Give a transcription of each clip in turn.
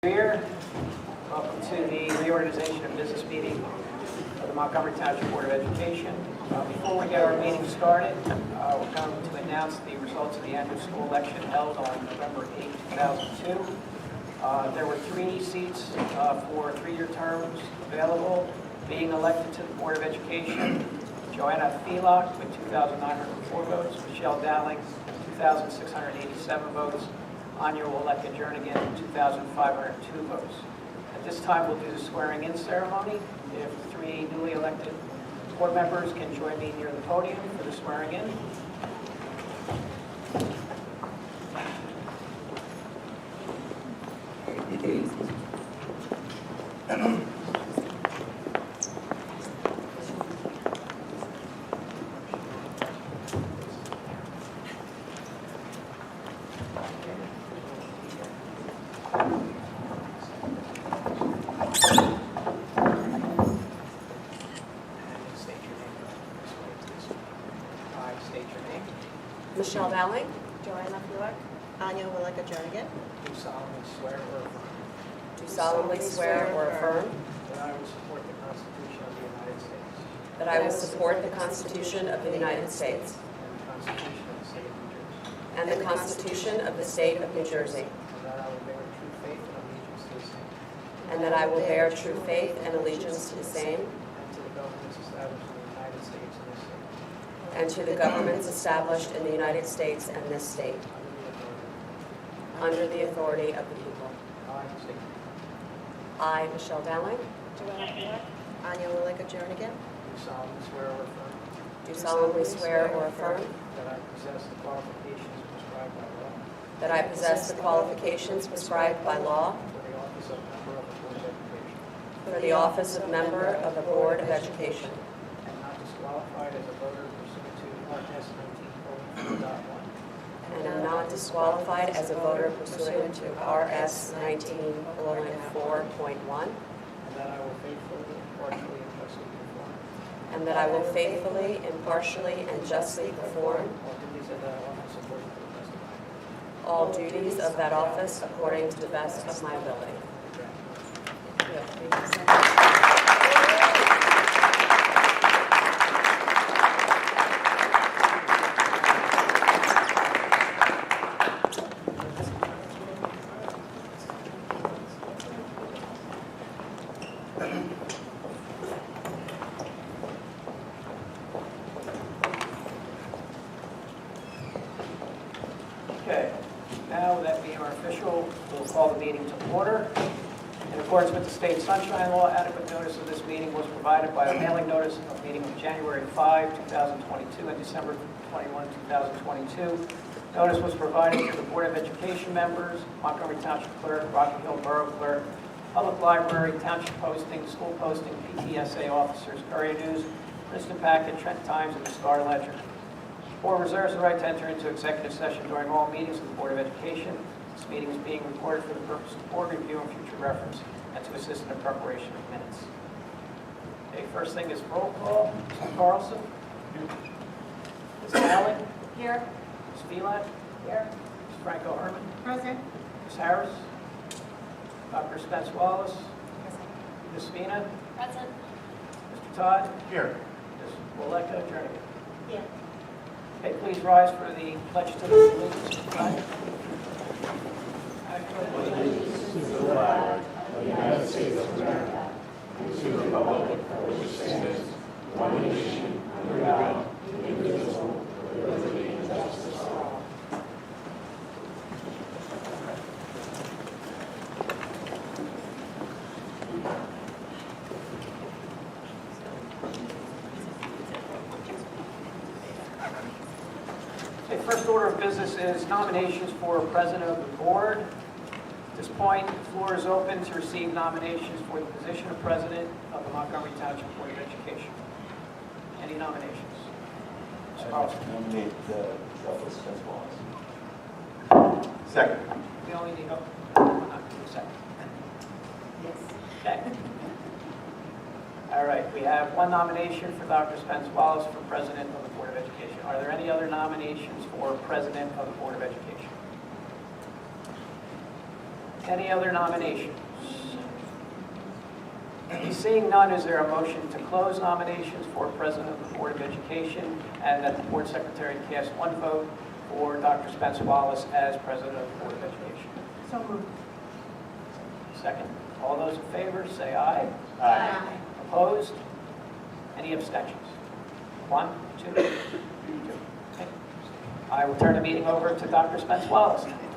Welcome to the reorganization and business meeting of the Montgomery Township Board of Education. Before we get our meeting started, we're going to announce the results of the annual school election held on November 8, 2002. There were 3 seats for 3-year terms available. Being elected to the Board of Education: Joanna Phelock with 2,904 votes, Michelle Dowling 2,687 votes, Anya Woleka-Jernigan 2,502 votes. At this time, we'll do the swearing-in ceremony. If 3 newly elected board members can join me near the podium for the swearing-in. Michelle Dowling. Joanna Phelock. Anya Woleka-Jernigan. Do solemnly swear or affirm Do solemnly swear or affirm that I will support the Constitution of the United States that I will support the Constitution of the United States and the Constitution of the State of New Jersey, and the Constitution of the State of New Jersey, and that I will bear true faith and allegiance to the same and that I will bear true faith and allegiance to the same and to the governments established in the United States and this state, and to the governments established in the United States and this state, under the authority of the people. under the authority of the people. I state your name. I, Michelle Dowling, Joanna Phelock. Anya Woleka-Jernigan. Do solemnly swear or affirm do solemnly swear or affirm that I possess the qualifications prescribed by law that I possess the qualifications prescribed by law for the office of member of the Board of Education, for the office of member of the Board of Education, and not disqualified as a voter pursuant to RS 19:4.1, and am not disqualified as a voter pursuant to RS 19:4.1, and that I will faithfully, impartially, and justly perform and that I will faithfully, impartially, and justly perform all duties of that office according to the best of my ability. all duties of that office according to the best of my ability. Okay, now that we are official, we'll call the meeting to order. In accordance with the state sunshine law, adequate notice of this meeting was provided by a mailing notice of meeting of January 5, 2022 and December 21, 2022. Notice was provided to the Board of Education members, Montgomery Township Clerk, Rocky Hill Borough Clerk, Public Library, Township Posting, School Posting, PTSA officers, Courier News, Princeton Packet, Trent Times, and the Star Ledger. Board reserves the right to enter into executive session during all meetings of the Board of Education. This meeting is being recorded for the purpose of board review and future reference, and to assist in the preparation of minutes. Okay, first thing is roll call. Mr. Carlson? Ms. Allen? Here. Ms. Phelan? Here. Ms. Franco Herman? Present. Ms. Harris? Dr. Spence Wallace? Ms. Spina? Present. Mr. Todd? Here. Ms. Woleka-Jernigan? Here. Okay, please rise for the pledge to the allegiance. To the flag of the United States of America, and to the republic for which it stands, one nation, under God, indivisible, with liberty and justice for all. Okay, first order of business is nominations for president of the board. At this point, the floor is open to receive nominations for the position of president of the Montgomery Township Board of Education. Any nominations? Mr. Carlson. Nominate Dr. Spence Wallace. Second. We only need, I'm not going to second. Yes. Okay. All right, we have one nomination for Dr. Spence Wallace for President of the Board of Education. Are there any other nominations for President of the Board of Education? Any other nominations? Seeing none, is there a motion to close nominations for President of the Board of Education and that the Board Secretary cast one vote for Dr. Spence Wallace as President of the Board of Education? So moved. Second. All those in favor, say aye. Aye. Opposed? Any abstentions? 1, 2, 2. Okay. I will turn the meeting over to Dr. Spence Wallace. Thank you.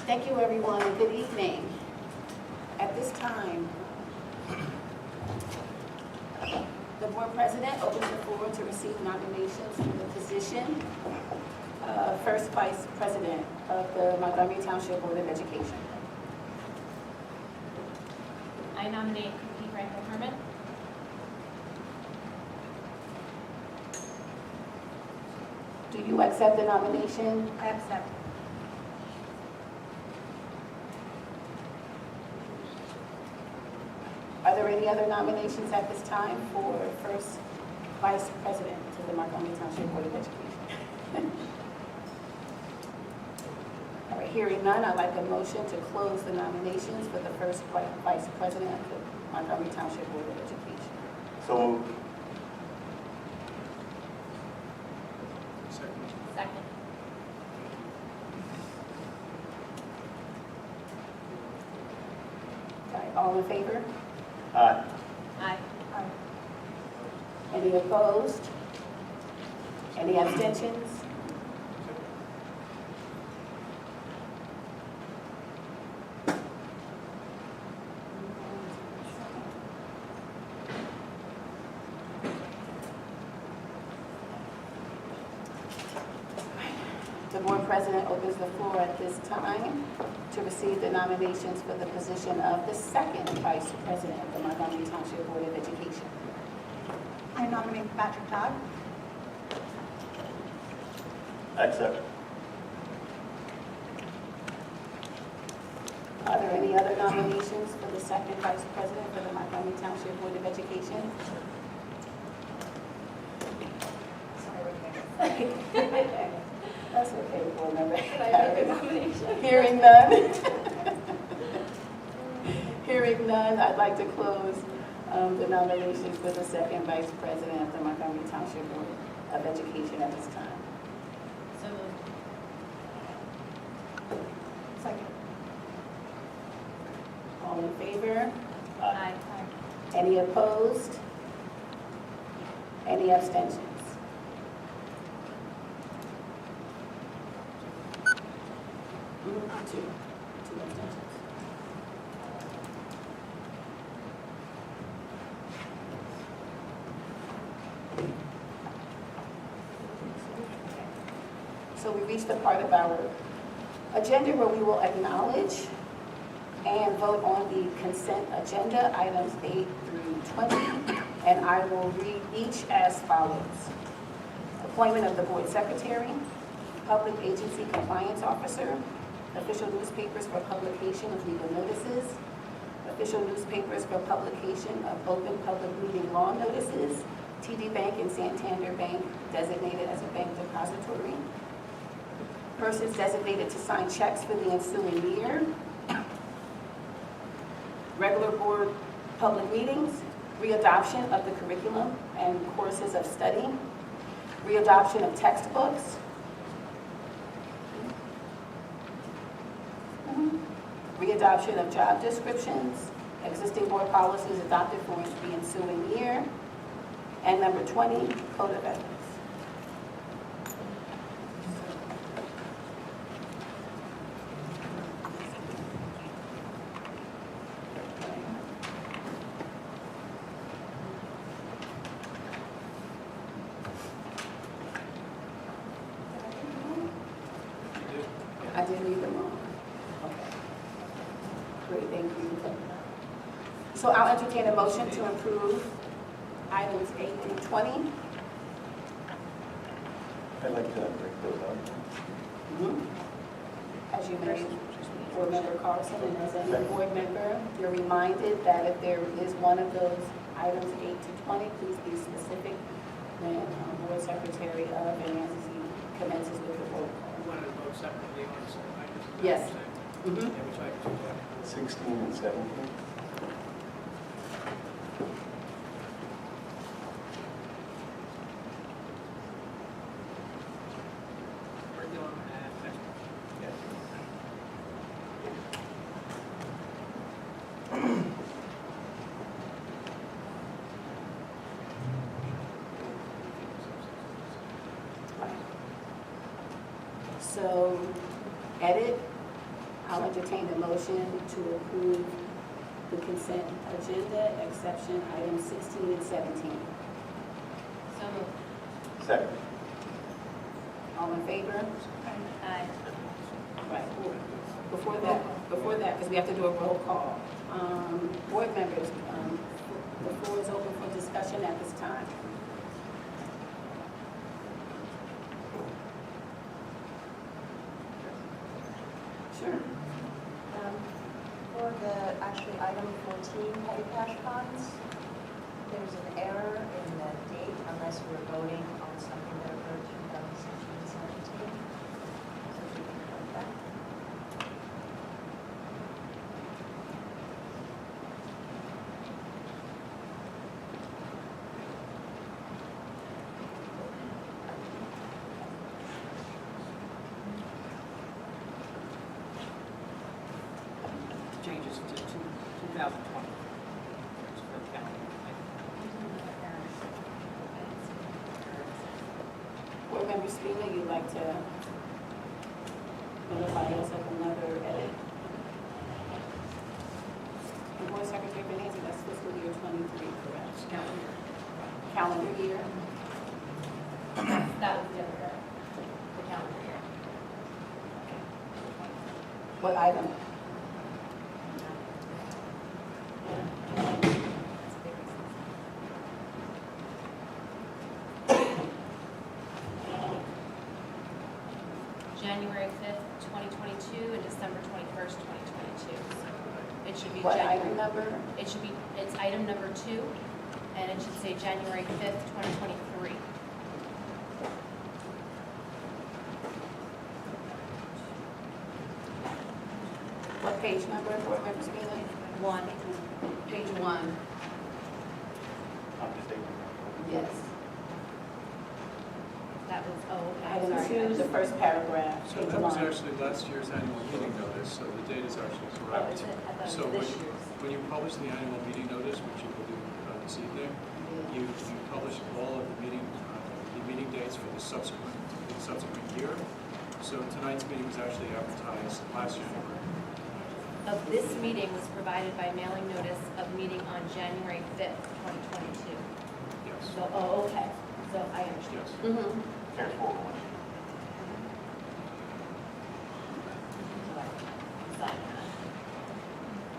Thank you, everyone, and good evening. At this time, the board president opens the floor to receive nominations for the position of first vice president of the Montgomery Township Board of Education. I nominate Cookie Randall Herman. Do you accept the nomination? I accept. Are there any other nominations at this time for first vice president to the Montgomery Township Board of Education? All right, hearing none, I'd like a motion to close the nominations for the first vice president of the Montgomery Township Board of Education. So moved. Second. All right, all in favor? Aye. Aye. Any opposed? Any abstentions? The board president opens the floor at this time to receive the nominations for the position of the second vice president of the Montgomery Township Board of Education. I nominate Patrick Todd. Accept. Are there any other nominations for the second vice president for the Montgomery Township Board of Education? That's okay, board member. Hearing none. Hearing none, I'd like to close the nominations for the second vice president of the Montgomery Township Board of Education at this time. So moved. Second. All in favor? Aye. Any opposed? Any abstentions? Two abstentions. So we reached the part of our agenda where we will acknowledge and vote on the consent agenda, items 8 through 20, and I will read each as follows. Appointment of the board secretary, public agency compliance officer, official newspapers for publication of legal notices, official newspapers for publication of open public meeting law notices, TD Bank and Santander Bank designated as a bank depository, persons designated to sign checks for the ensuing year, regular board public meetings, readoption of the curriculum and courses of study, readoption of textbooks, readoption of job descriptions, existing board policies adopted for the ensuing year, and number 20, code of ethics. I didn't read them all. Okay. Great, thank you. So I'll entertain a motion to approve items 8 through 20. I'd like to break those up. As you may, Board Member Carlson, and as a board member, you're reminded that if there is one of those items 8 to 20, please be specific when Board Secretary of Finance commences with the roll call. We wanted to vote separately on some items. Yes. Yeah, which items we have? 16 and 17. Curriculum and textbooks. Yes. So, edit, I'll entertain the motion to approve the consent agenda, exception items 16 and 17. So moved. Second. All in favor? Aye. Right. Before that, because we have to do a roll call. Board members, the floor is open for discussion at this time. Sure. For the, actually, item 14, petty cash funds, there's an error in the date unless we're voting on something that occurred 2016-17. So if you can correct that. Changes to 2020. It's for the calendar. Board member Spina, you'd like to notify us of another edit? And Board Secretary Benazzi, that's fiscal year 23, correct? It's calendar. Calendar year? That was the other, the calendar year. What item? January 5th, 2022 and December 21st, 2022. So it should be What item January. number? It should be, it's item number 2, and it should say January 5th, 2023. What page number, Board member Spina? 1. Page 1. I'm mistaken. Yes. That was, oh, okay, Item sorry. 2, the first paragraph, So page that was 1. actually last year's annual meeting notice, so the date is actually Oh, correct. is it? I thought it So was this year's. when you publish the annual meeting notice, which you will do this evening, you publish all of the meeting dates for the subsequent year. So tonight's meeting was actually advertised last January. Of this meeting was provided by mailing notice of meeting on January 5th, 2022. Yes. So, oh, okay. So I understand. Yes. Mhm. Carries forward one.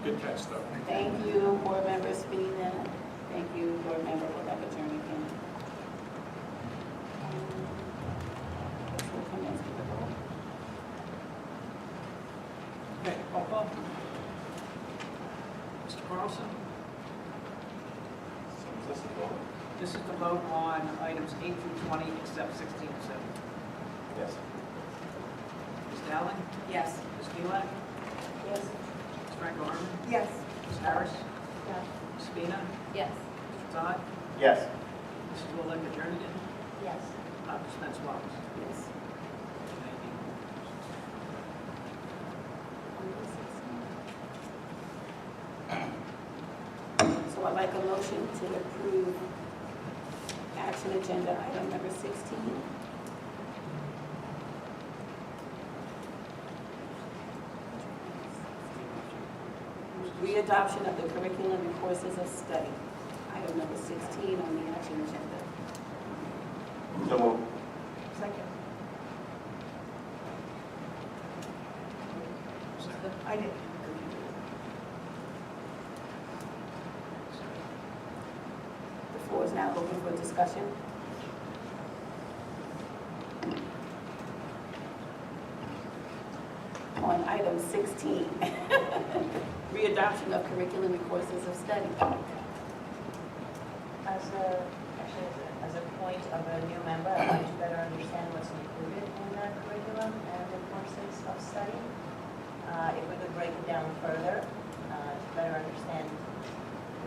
Good catch, though. Thank you, Board member Spina. Thank you, Board member Rebecca Jernigan. We'll commence with the roll. Okay, roll call. Mr. Carlson? Is this the vote? This is the vote on items 8 through 20, except 16 and 17. Yes. Ms. Dowling? Yes. Ms. Gulak? Yes. Ms. Franco Harmon? Yes. Ms. Harris? Yes. Ms. Spina? Yes. Mr. Todd? Yes. Mrs. Rebecca Jernigan? Yes. Dr. Spence Wallace? Yes. So I'd like a motion to approve action agenda item number 16. Readoption of the curriculum and courses of study, item number 16 on the action agenda. So moved. Second. I did. The floor is now open for discussion. on item 16, readoption of curriculum and courses of study. As a point of a new member, I'd like to better understand what's included in the curriculum and the courses of study. If we could break it down further, to better understand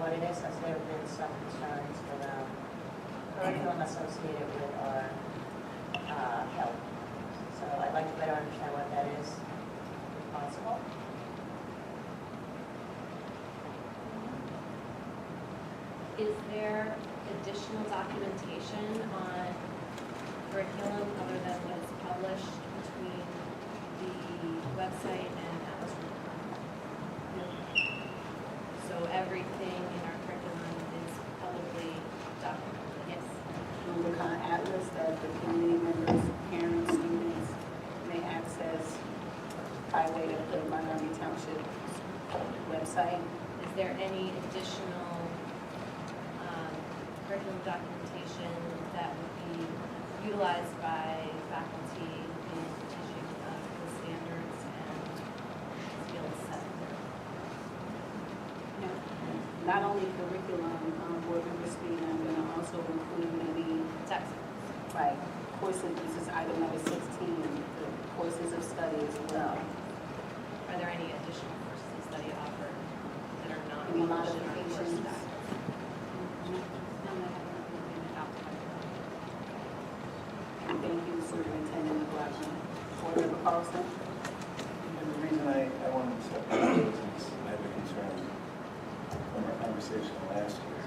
what it is, as there have been some concerns around curriculum associated with our health. So I'd like to better understand what that is, if possible. Is there additional documentation on curriculum other than what is published between the website and Atlas Report? So everything in our curriculum is publicly documented, yes. Rubicon Atlas that the community members, parents, students may access by way of the Montgomery Township website. Is there any additional curriculum documentation that would be utilized by faculty in teaching the standards and skills set? No, not only curriculum, board member speed, I'm going to also include maybe, Textbooks. right, courses, this is item number 16, the courses of study as well. Are there any additional courses of study offered that are not Any published in our course modifications? document? Thank you, Superintendent McLaughlin. Board member Carlson? And the reason I wanted to step down is I have a concern from our conversation last year,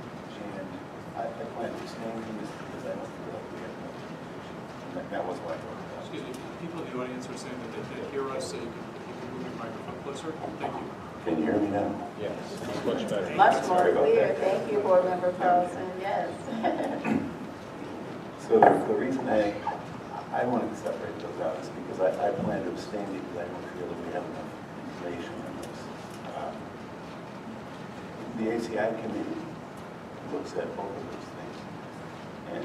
and I plan to abstain from this because I don't feel like we have enough information. And that was why I brought it up. Excuse me, people in the audience are saying that they can't hear us, so you can move your microphone closer. Thank you. Can you hear me now? Yes, it's much better. Much more Sorry about clear. that. Thank you, Board member Carlson, yes. So the reason I wanted to separate those out is because I plan to abstain because I don't feel that we have enough information on this. The ACI committee looks at both of those things, and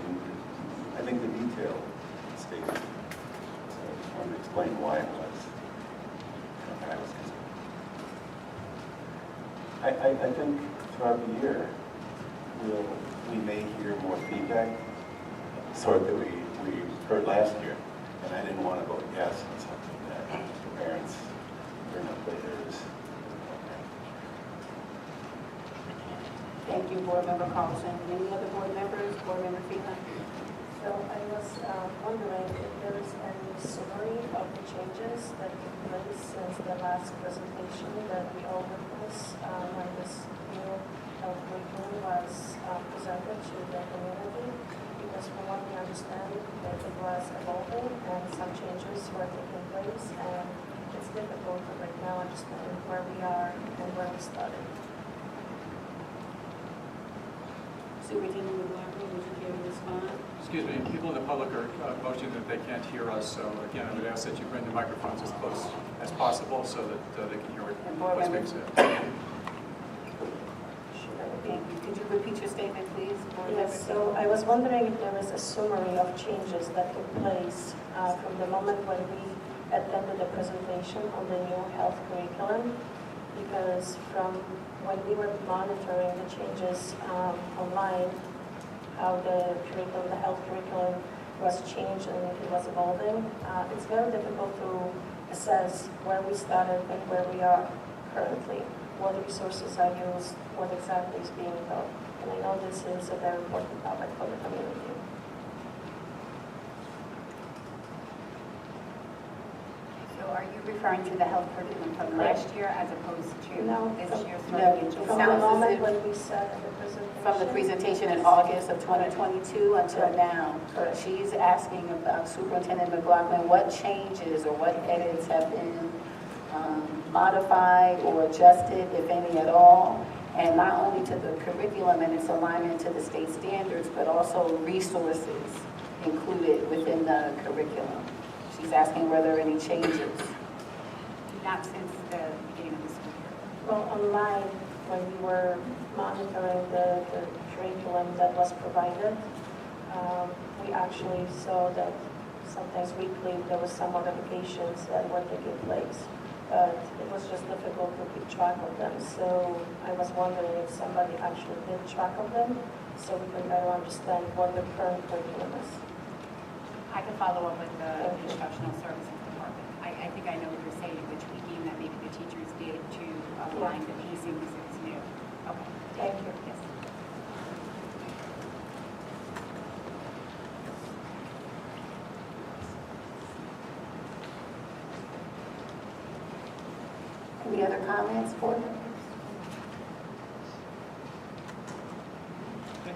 I think the detail states. So I just wanted to explain why it was. I was concerned. I think throughout the year, we may hear more feedback, sort that we heard last year, and I didn't want to vote yes on something that the parents bring up later is okay. Thank you, Board member Carlson. Any other board members? Board member Phelan? So I was wondering if there is any summary of the changes that took place since the last presentation that we all witnessed when this new health curriculum was presented to the community. Because from what we understand, that it was evolving and some changes were taking place, and it's difficult to right now understand where we are and where we started. Superintendent McLaughlin, would you care to respond? Excuse me, people in the public are motioning that they can't hear us, so again, I would ask that you bring the microphones as close as possible so that they can hear And board what's being members? said. Thank you. Could you repeat your statement, please? Board member Yes, so I was wondering if there is a summary of changes that took place from the moment when we attended the presentation on the new health curriculum, because from when we were monitoring the changes online, how the curriculum, the health curriculum was changed and it was evolving, it's very difficult to assess where we started and where we are currently, what resources are used, what exactly is being taught. And I know this is a very important topic for the community. So are you referring to the health curriculum from last year as opposed to No, this year's no, curriculum? From the Sounds as moment if- when we sat in the presentation. From the presentation in August of 2022 until now. Correct. She's asking about Superintendent McLaughlin, what changes or what edits have been modified or adjusted, if any at all, and not only to the curriculum and its alignment to the state standards, but also resources included within the curriculum. She's asking were there any changes? Not since the beginning of the school year. Well, online, when we were monitoring the curriculum that was provided, we actually saw that sometimes weekly there was some modifications that were taking place. but it was just difficult to keep track of them. So I was wondering if somebody actually did track of them, so we can better understand what the current curriculum is. I can follow up with the Thank you. instructional services department. I think I know what you're saying, the tweaking that maybe the teachers did to align the pacing because it's new. Okay. Thank you. Yes. Any other comments, board members? Okay.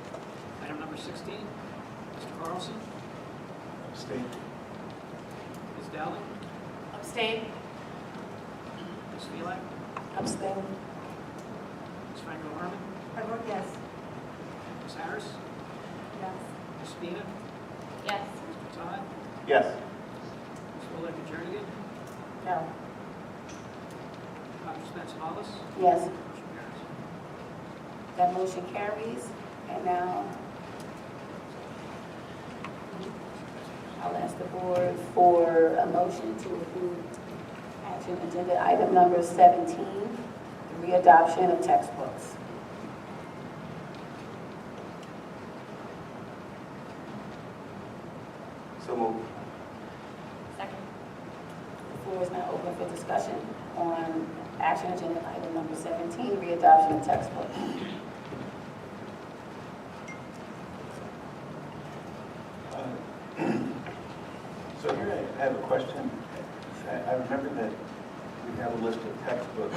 Item number 16, Mr. Carlson, Abstain. Ms. Dowling, Abstain? Ms. Phelan, Abstain. Ms. Franco-Harmon, I vote yes. Ms. Harris, Yes. Ms. Spina, Yes. Mr. Todd, Yes. Ms. Oleg Jernigan, No. Dr. Spencer Hollis, Yes. motion carries. That motion carries. And now I'll ask the board for a motion to approve action agenda item number 17, the readoption of textbooks. So moved. Second? The floor is now open for discussion on action agenda item number 17, readoption of textbooks. So here I have a question. I remember that we have a list of textbooks,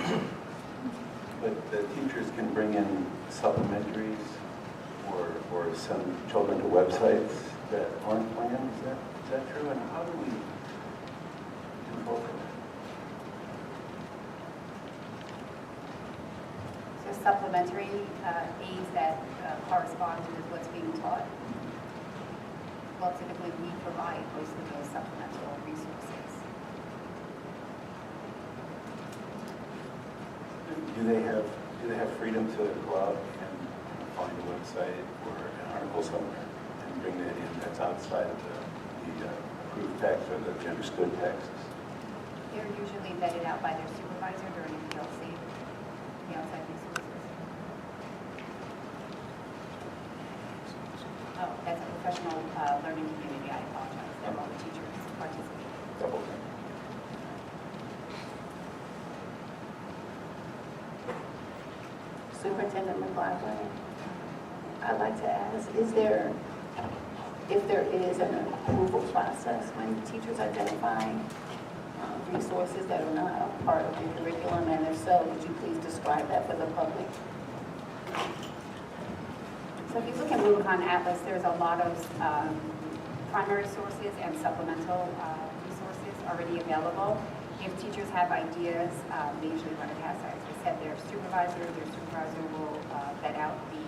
but the teachers can bring in supplementaries or send children to websites that aren't planned. Is that true? And how do we do both of that? So supplementary aids that correspond with what's being taught. Well, typically we provide most of those supplemental resources. Do they have freedom to go out and find a website or an article somewhere and bring that in that's outside of the approved text or the understood texts? They're usually vetted out by their supervisor during a PLC, the outside resources. Oh, that's a professional learning community, I apologize, that all the teachers participate. Double thing. Superintendent McLaughlin, I'd like to ask, if there is an approval process when teachers identifying resources that are not a part of the curriculum, and if so, would you please describe that for the public? So if you look at Rubicon Atlas, there's a lot of primary sources and supplemental resources already available. If teachers have ideas, they usually run it past, as I said, their supervisor will vet out the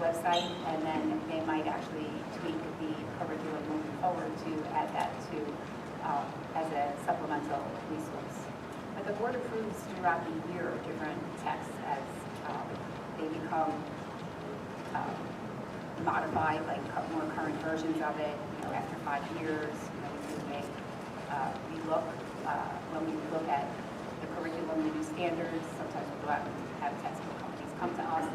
website, and then they might actually tweak the curriculum moving forward to add that to as a supplemental resource. But the board approves throughout the year different texts as they become modified, like more current versions of it. After 5 years, we do make relook. When we look at the curriculum, the new standards, sometimes we go out and have textbook companies come to us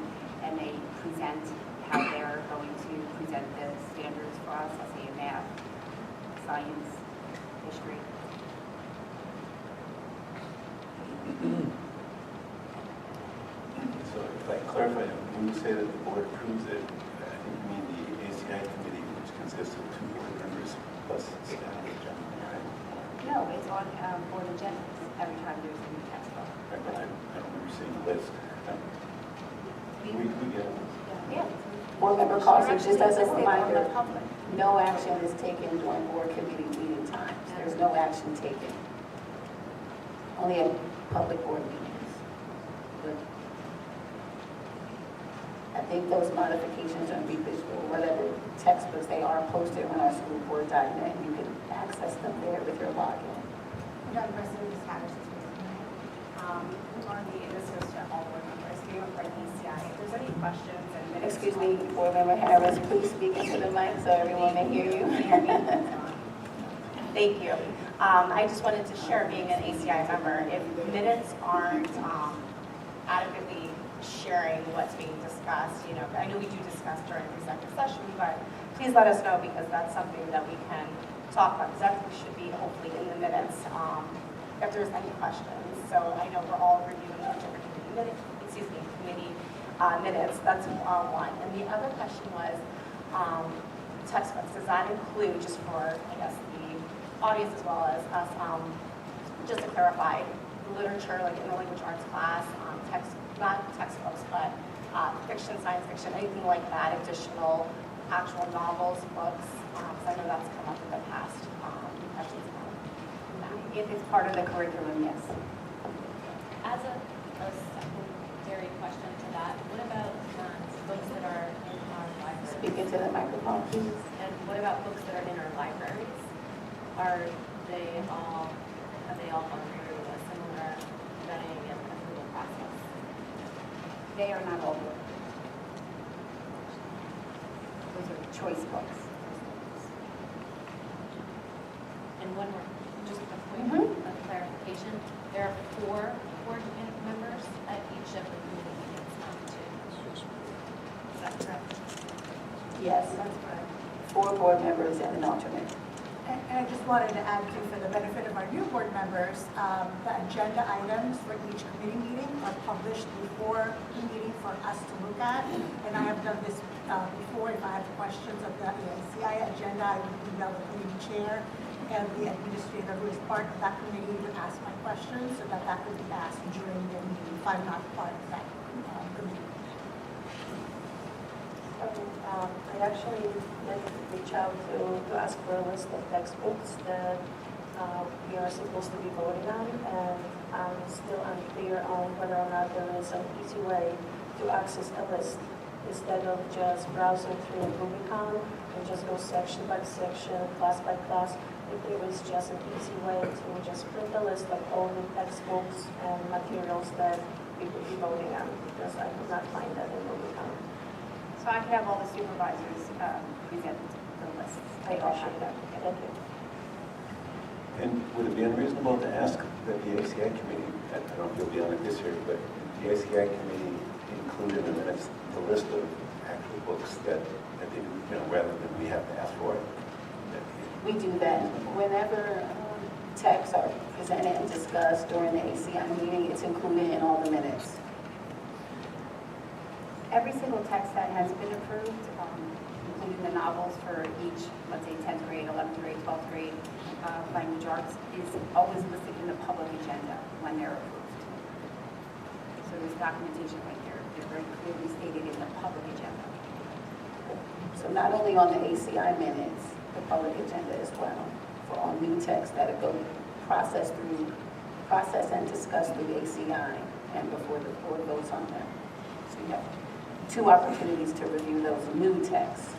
and they present how they're going to present the standards for us, let's say in math, science, history. So if I clarify, when you say that the board approves it, I think you mean the ACI committee, which consists of 2 board members plus staff, generally, right? No, it's on board agendas every time there's a new textbook. Right, but I don't remember seeing a list. We get it. Yeah. Board member Carlson, just as a Listed on reminder, the public. no action is taken during board committee meeting times. There's no action taken. Only at public board meetings. But I think those modifications on visual, whatever textbooks, they are posted on our schoolboard.net. You can access them there with your login. Madam President, Ms. Harris is on this goes to all board members, we have our ECI. If there's any questions and minutes. Excuse me, Board Member Harris, please speak into the mic so everyone may hear you. Thank you. I just wanted to share, being an ACI member, if minutes aren't adequately sharing what's being discussed, I know we do discuss during executive session, but please let us know, because that's something that we can talk about, because that should be hopefully in the minutes if there's any questions. So I know we're all reviewing different committee minutes. That's one. And the other question was textbooks. Does that include, just for, I guess, the audience as well as us, just to clarify, literature, like in the language arts class, not textbooks, but fiction, science fiction, anything like that, additional actual novels, books, because I know that's come up in the past. Questions about that. If it's part of the curriculum, yes. As a secondary question to that, what about books that are in our libraries? Speak into the microphone, please. And what about books that are in our libraries? Have they all gone through a similar vetting and approval process? They are not all books. Those are choice books. And one more, just a point of clarification. There are 4 board members at each of the committee meetings, not 2. Is that correct? Yes. That's right. 4 board members and an alternate. And I just wanted to add too, for the benefit of our new board members, the agenda items for each committee meeting are published before the meeting for us to look at. And I have done this before. If I have questions of the ACI agenda, I would email the committee chair and the administrator who is part of that committee to ask my questions, so that could be asked during the meeting if I'm not part of that committee. I actually did reach out to ask for a list of textbooks that we are supposed to be voting on, and I'm still unclear on whether or not there is an easy way to access a list instead of just browsing through Rubicon and just go section by section, class by class. If there is just an easy way to just print a list of all the textbooks and materials that we would be voting on, because I could not find that in Rubicon. So I can have all the supervisors present the lists. I appreciate that. Thank you. And would it be unreasonable to ask that the ACI committee, I don't know if you'll be on it this year, but the ACI committee include in the minutes the list of actual books that they, rather than we have to ask for it? We do that. Whenever texts are presented and discussed during the ACI meeting, it's included in all the minutes. Every single text that has been approved, including the novels for each, let's say, 10th grade, 11th grade, 12th grade language arts, is always listed in the public agenda when they're approved. So there's documentation right there. They're very clearly stated in the public agenda. So not only on the ACI minutes, the public agenda as well, for all new texts that go process and discuss through the ACI and before the board votes on them. So you have 2 opportunities to review those new texts.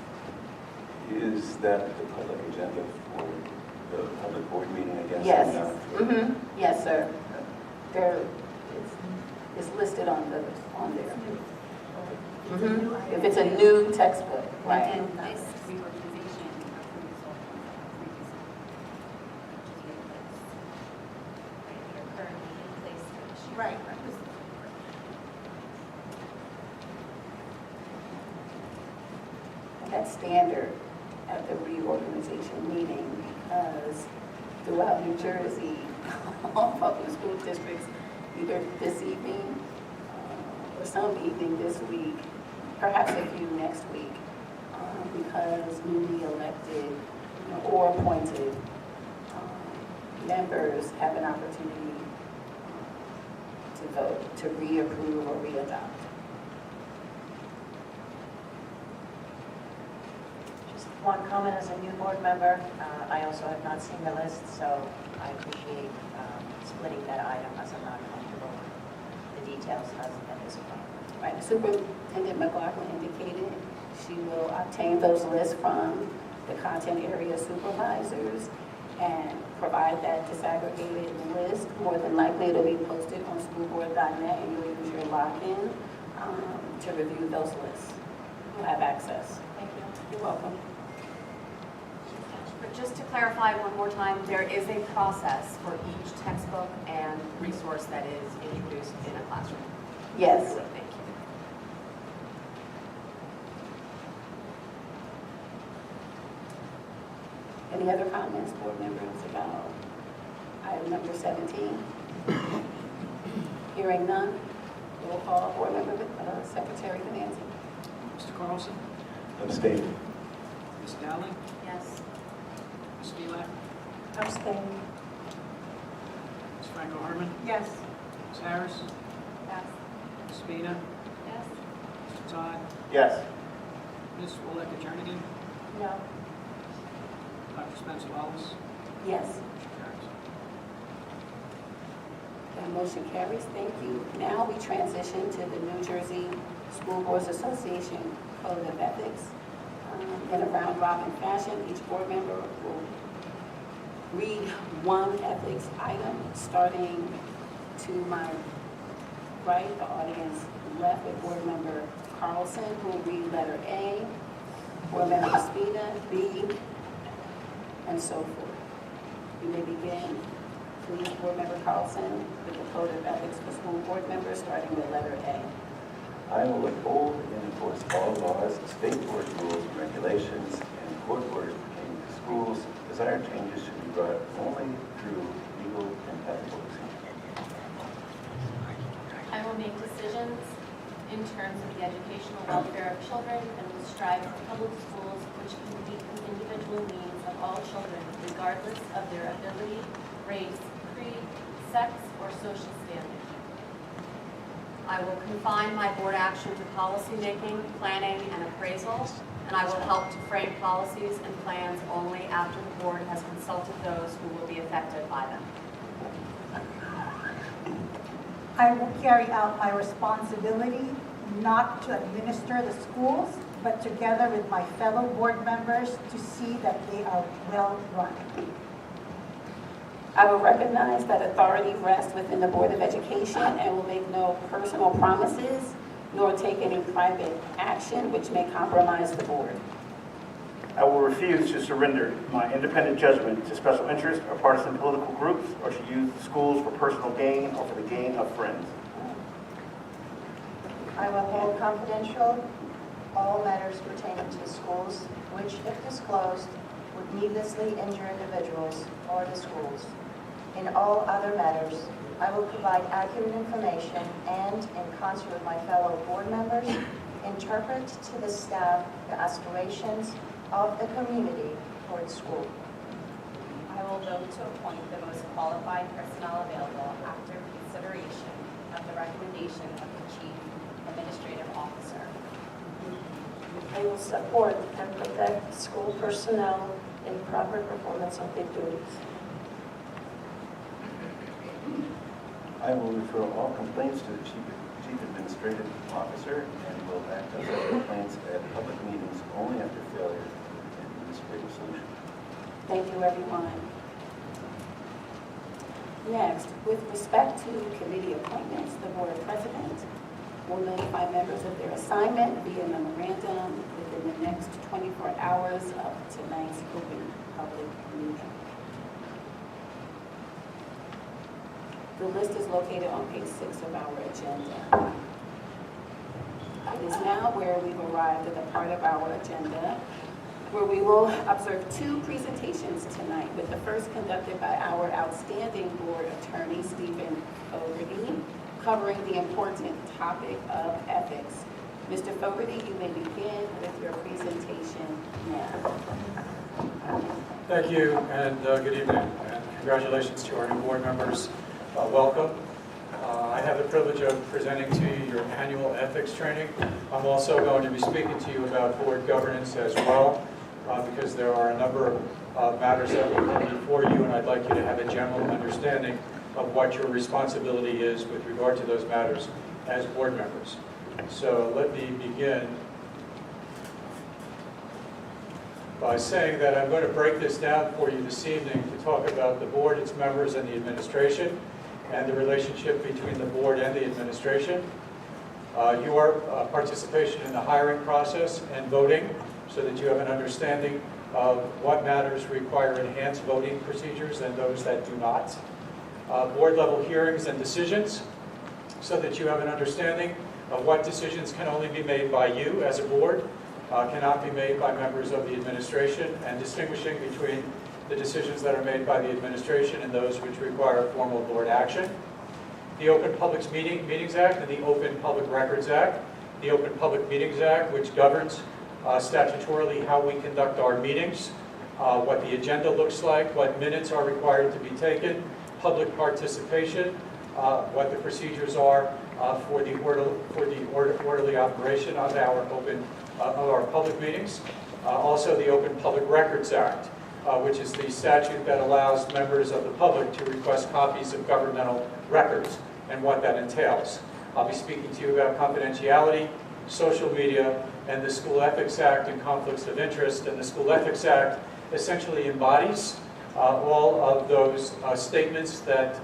Is that the public agenda for the public board meeting, I guess? Yes. Yes, sir. It's listed on there. If it's a new textbook, right? And this reorganization approves all previously. That are currently in place for this year. Right. That's standard at the reorganization meeting, because throughout New Jersey, all public school districts, either this evening or some evening this week, perhaps a few next week, because newly elected or appointed members have an opportunity to vote, to reapprove or readopt. Just one comment as a new board member. I also have not seen the list, so I appreciate splitting that item as I'm not comfortable with the details at this point. Right, Superintendent McLaughlin indicated she will obtain those lists from the content area supervisors and provide that disaggregated list. More than likely, it'll be posted on schoolboard.net, and you'll use your login to review those lists. You'll have access. Thank you. You're welcome. But just to clarify one more time, there is a process for each textbook and resource that is introduced in a classroom. Yes. Thank you. Any other comments, board members, about item number 17? Hearing none, roll call, board member, Secretary Nancy. Mr. Carlson? Abstain. Ms. Dowling? Yes. Ms. Milat? Abstain. Ms. Franco Harmon? Yes. Ms. Harris? Yes. Ms. Spina? Yes. Mr. Todd? Yes. Ms. Waleka Jernigan? No. Dr. Spencer Wallace? Yes. Motion carries. That motion carries. Thank you. Now we transition to the New Jersey School Boards Association Code of Ethics. In a round-robin fashion, each board member will read one ethics item, starting to my right, the audience left, with board member Carlson, who will read letter A, board member Spina, B, and so forth. You may begin, please, board member Carlson, with the Code of Ethics for school board members, starting with letter A. I will uphold and enforce all laws, state board rules and regulations, and court orders pertaining to schools. Desired changes should be brought only through legal and ethical procedure. I will make decisions in terms of the educational welfare of children and will strive for public schools which can meet the individual needs of all children, regardless of their ability, race, creed, sex, or social standing. I will confine my board action to policymaking, planning, and appraisal, and I will help to frame policies and plans only after the board has consulted those who will be affected by them. I will carry out my responsibility not to administer the schools, but together with my fellow board members to see that they are well run. I will recognize that authority rests within the Board of Education and will make no personal promises nor take any private action which may compromise the board. I will refuse to surrender my independent judgment to special interest or partisan political groups, or to use the schools for personal gain or for the gain of friends. I will hold confidential all matters pertaining to schools, which, if disclosed, would needlessly injure individuals or the schools. In all other matters, I will provide accurate information and, in concert with my fellow board members, interpret to the staff the aspirations of the community towards school. I will vote to appoint the most qualified personnel available after consideration of the recommendation of the Chief Administrative Officer. I will support and protect school personnel in proper performance of their duties. I will refer all complaints to the Chief Administrative Officer and will act on such complaints at public meetings only after failure of an administrative solution. Thank you, everyone. Next, with respect to committee appointments, the board president will notify members of their assignment via memorandum within the next 24 hours of tonight's open public meeting. The list is located on page 6 of our agenda. It is now where we've arrived at the part of our agenda where we will observe 2 presentations tonight, with the first conducted by our outstanding board attorney, Stephen Fogarty, covering the important topic of ethics. Mr. Fogarty, you may begin with your presentation now. Thank you, and good evening, and congratulations to our new board members. Welcome. I have the privilege of presenting to you your annual ethics training. I'm also going to be speaking to you about board governance as well, because there are a number of matters that will come before you, and I'd like you to have a general understanding of what your responsibility is with regard to those matters as board members. So let me begin by saying that I'm going to break this down for you this evening to talk about the board, its members, and the administration, and the relationship between the board and the administration. Your participation in the hiring process and voting, so that you have an understanding of what matters require enhanced voting procedures and those that do not. Board-level hearings and decisions, so that you have an understanding of what decisions can only be made by you as a board, cannot be made by members of the administration, and distinguishing between the decisions that are made by the administration and those which require formal board action. The Open Public Meetings Act and the Open Public Records Act. The Open Public Meetings Act, which governs statutorily how we conduct our meetings, what the agenda looks like, what minutes are required to be taken, public participation, what the procedures are for the orderly operation of our public meetings. Also, the Open Public Records Act, which is the statute that allows members of the public to request copies of governmental records and what that entails. I'll be speaking to you about confidentiality, social media, and the School Ethics Act and conflicts of interest. And the School Ethics Act essentially embodies all of those statements that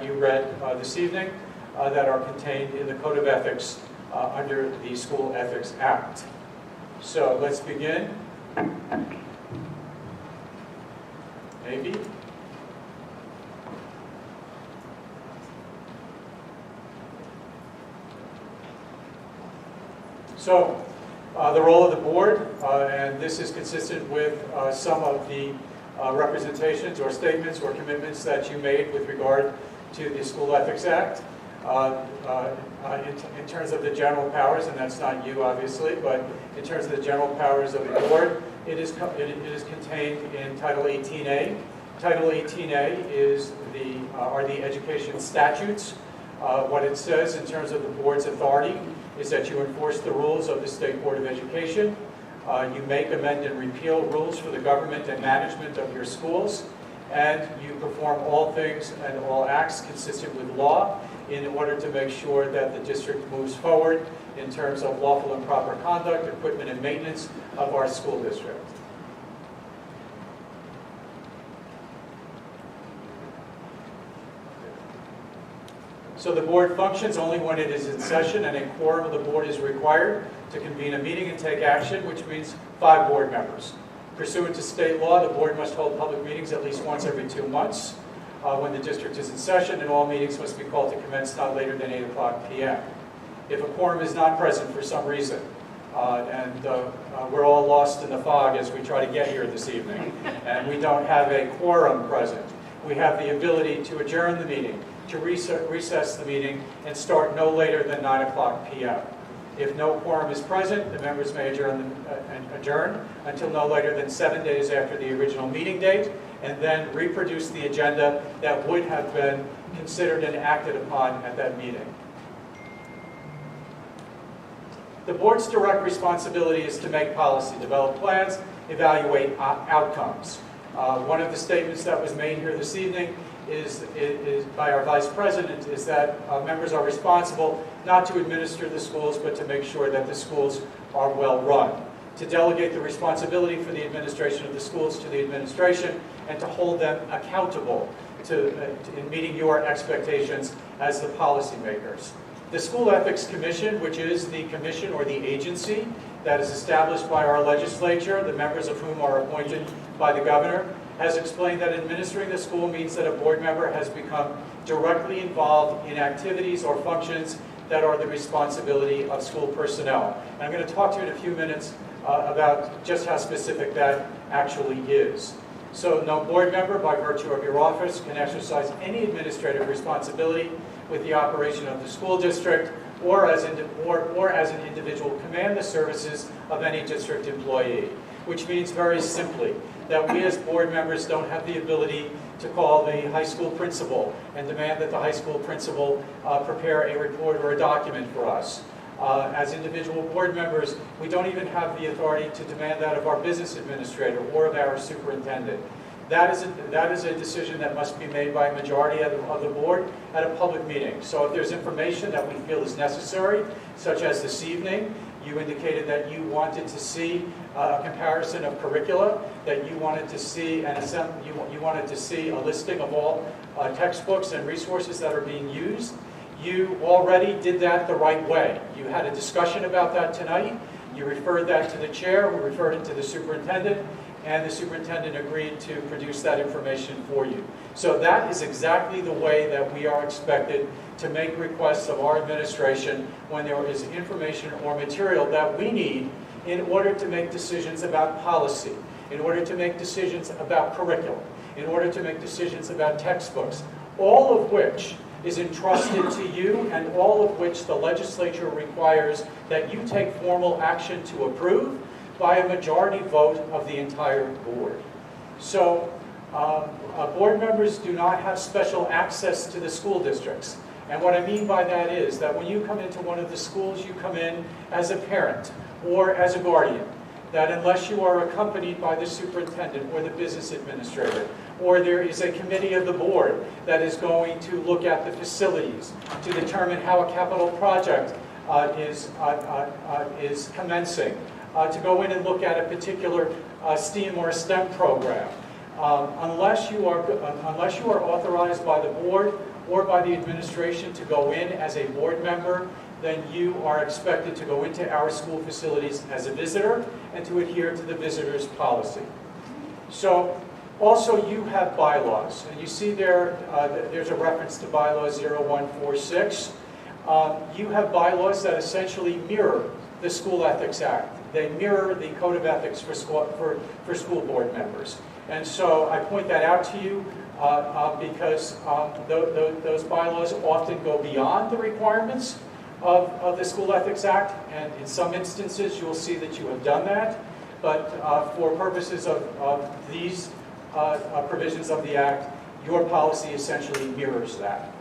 you read this evening that are contained in the Code of Ethics under the School Ethics Act. So let's begin. Maybe. So, the role of the board, and this is consistent with some of the representations or statements or commitments that you made with regard to the School Ethics Act. In terms of the general powers, and that's not you obviously, but in terms of the general powers of the board, it is contained in Title 18A. Title 18A are the education statutes. What it says in terms of the board's authority is that you enforce the rules of the State Board of Education. You make, amend, and repeal rules for the government and management of your schools, and you perform all things and all acts consistent with law in order to make sure that the district moves forward in terms of lawful and proper conduct, equipment, and maintenance of our school district. So the board functions only when it is in session, and a quorum of the board is required to convene a meeting and take action, which means 5 board members. Pursuant to state law, the board must hold public meetings at least once every 2 months when the district is in session, and all meetings must be called to commence not later than 8:00 p.m. If a quorum is not present for some reason, and we're all lost in the fog as we try to get here this evening, and we don't have a quorum present, we have the ability to adjourn the meeting, to recess the meeting, and start no later than 9:00 p.m. If no quorum is present, the members may adjourn until no later than 7 days after the original meeting date, and then reproduce the agenda that would have been considered and acted upon at that meeting. The board's direct responsibility is to make policy, develop plans, evaluate outcomes. One of the statements that was made here this evening is by our Vice President is that members are responsible not to administer the schools, but to make sure that the schools are well run. To delegate the responsibility for the administration of the schools to the administration, and to hold them accountable in meeting your expectations as the policymakers. The School Ethics Commission, which is the commission or the agency that is established by our legislature, the members of whom are appointed by the governor, has explained that administering the school means that a board member has become directly involved in activities or functions that are the responsibility of school personnel. And I'm going to talk to you in a few minutes about just how specific that actually is. So no board member, by virtue of your office, can exercise any administrative responsibility with the operation of the school district, or as an individual command the services of any district employee, which means very simply that we as board members don't have the ability to call the high school principal and demand that the high school principal prepare a report or a document for us. As individual board members, we don't even have the authority to demand that of our business administrator or of our superintendent. That is a decision that must be made by a majority of the board at a public meeting. So if there's information that we feel is necessary, such as this evening, you indicated that you wanted to see a comparison of curricula, that you wanted to see you wanted to see a listing of all textbooks and resources that are being used. You already did that the right way. You had a discussion about that tonight. You referred that to the chair, we referred it to the superintendent, and the superintendent agreed to produce that information for you. So that is exactly the way that we are expected to make requests of our administration when there is information or material that we need in order to make decisions about policy, in order to make decisions about curriculum, in order to make decisions about textbooks, all of which is entrusted to you and all of which the legislature requires that you take formal action to approve by a majority vote of the entire board. So board members do not have special access to the school districts. And what I mean by that is that when you come into one of the schools, you come in as a parent or as a guardian, that unless you are accompanied by the superintendent or the business administrator, or there is a committee of the board that is going to look at the facilities to determine how a capital project is commencing, to go in and look at a particular STEAM or STEM program. Unless you are authorized by the board or by the administration to go in as a board member, then you are expected to go into our school facilities as a visitor and to adhere to the visitor's policy. So also you have bylaws, and you see there, there's a reference to bylaws 0146. You have bylaws that essentially mirror the School Ethics Act. They mirror the Code of Ethics for school board members. And so I point that out to you because those bylaws often go beyond the requirements of the School Ethics Act, and in some instances you will see that you have done that, but for purposes of these provisions of the Act, your policy essentially mirrors that.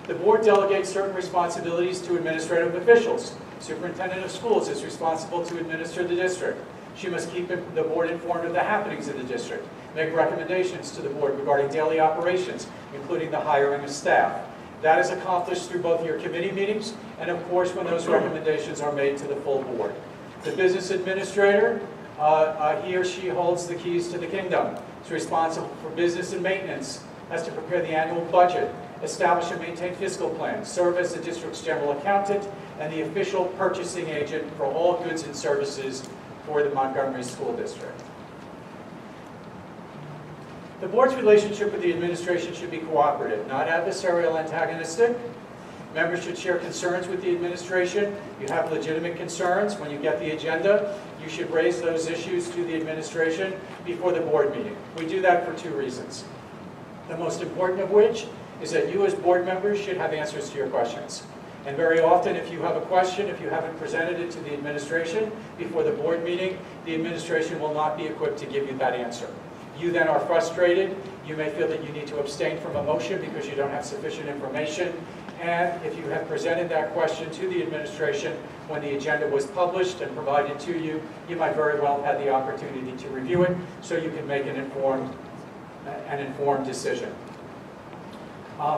The board delegates certain responsibilities to administrative officials. Superintendent of schools is responsible to administer the district. She must keep the board informed of the happenings in the district, make recommendations to the board regarding daily operations, including the hiring of staff. That is accomplished through both your committee meetings and, of course, when those recommendations are made to the full board. The business administrator, he or she holds the keys to the kingdom. Is responsible for business and maintenance, has to prepare the annual budget, establish and maintain fiscal plans, serve as the district's general accountant, and the official purchasing agent for all goods and services for the Montgomery School District. The board's relationship with the administration should be cooperative, not adversarial, antagonistic. Members should share concerns with the administration. You have legitimate concerns. When you get the agenda, you should raise those issues to the administration before the board meeting. We do that for two reasons. The most important of which is that you as board members should have answers to your questions. And very often, if you have a question, if you haven't presented it to the administration before the board meeting, the administration will not be equipped to give you that answer. You then are frustrated. You may feel that you need to abstain from a motion because you don't have sufficient information. And if you have presented that question to the administration when the agenda was published and provided to you, you might very well have had the opportunity to review it so you can make an informed decision.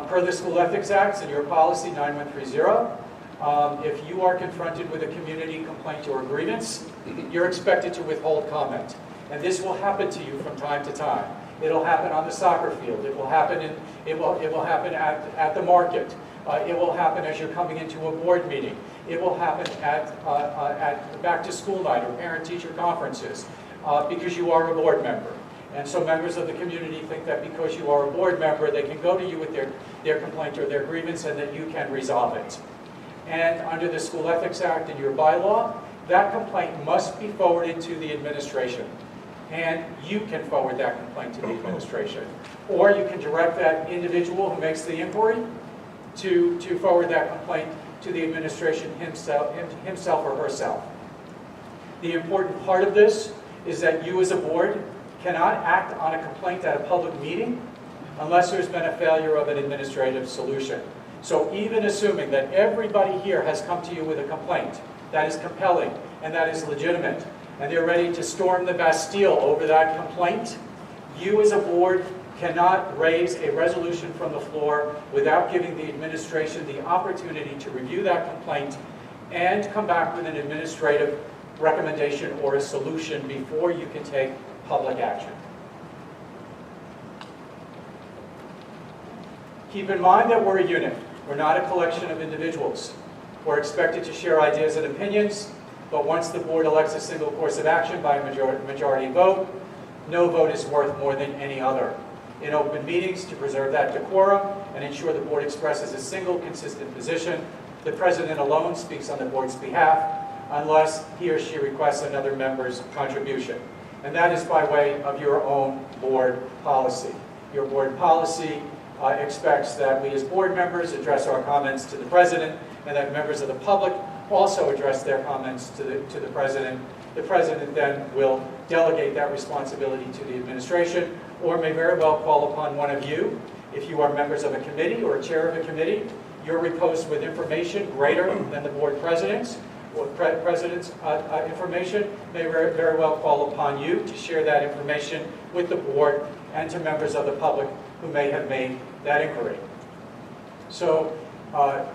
Per the School Ethics Act and your policy 9130, if you are confronted with a community complaint or grievance, you're expected to withhold comment. And this will happen to you from time to time. It'll happen on the soccer field. It will happen at the market. It will happen as you're coming into a board meeting. It will happen at back to school night or parent-teacher conferences because you are a board member. And so members of the community think that because you are a board member, they can go to you with their complaint or their grievance and that you can resolve it. And under the School Ethics Act and your bylaw, that complaint must be forwarded to the administration. And you can forward that complaint to the administration. Or you can direct that individual who makes the inquiry to forward that complaint to the administration himself or herself. The important part of this is that you as a board cannot act on a complaint at a public meeting unless there's been a failure of an administrative solution. So even assuming that everybody here has come to you with a complaint that is compelling and that is legitimate, and they're ready to storm the Bastille over that complaint, you as a board cannot raise a resolution from the floor without giving the administration the opportunity to review that complaint and come back with an administrative recommendation or a solution before you can take public action. Keep in mind that we're a unit. We're not a collection of individuals. We're expected to share ideas and opinions, but once the board elects a single course of action by a majority vote, no vote is worth more than any other. In open meetings, to preserve that decorum and ensure the board expresses a single consistent position, the president alone speaks on the board's behalf unless he or she requests another member's contribution. And that is by way of your own board policy. Your board policy expects that we as board members address our comments to the president, and that members of the public also address their comments to the president. The president then will delegate that responsibility to the administration, or may very well call upon one of you. If you are members of a committee or a chair of a committee, you're reposed with information greater than the board president's, or president's information, may very well call upon you to share that information with the board and to members of the public who may have made that inquiry. So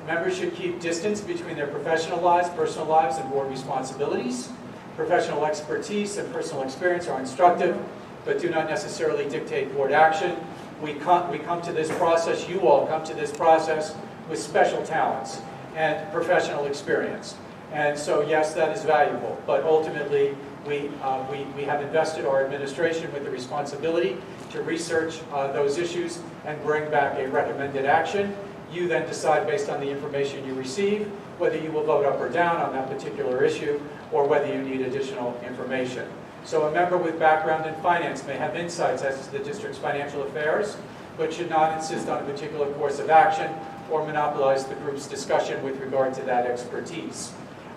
members should keep distance between their professional lives, personal lives, and board responsibilities. Professional expertise and personal experience are instructive, but do not necessarily dictate board action. We come to this process, you all come to this process with special talents and professional experience. And so yes, that is valuable, but ultimately we have invested our administration with the responsibility to research those issues and bring back a recommended action. You then decide based on the information you receive whether you will vote up or down on that particular issue or whether you need additional information. So a member with background in finance may have insights as to the district's financial affairs, but should not insist on a particular course of action or monopolize the group's discussion with regard to that expertise.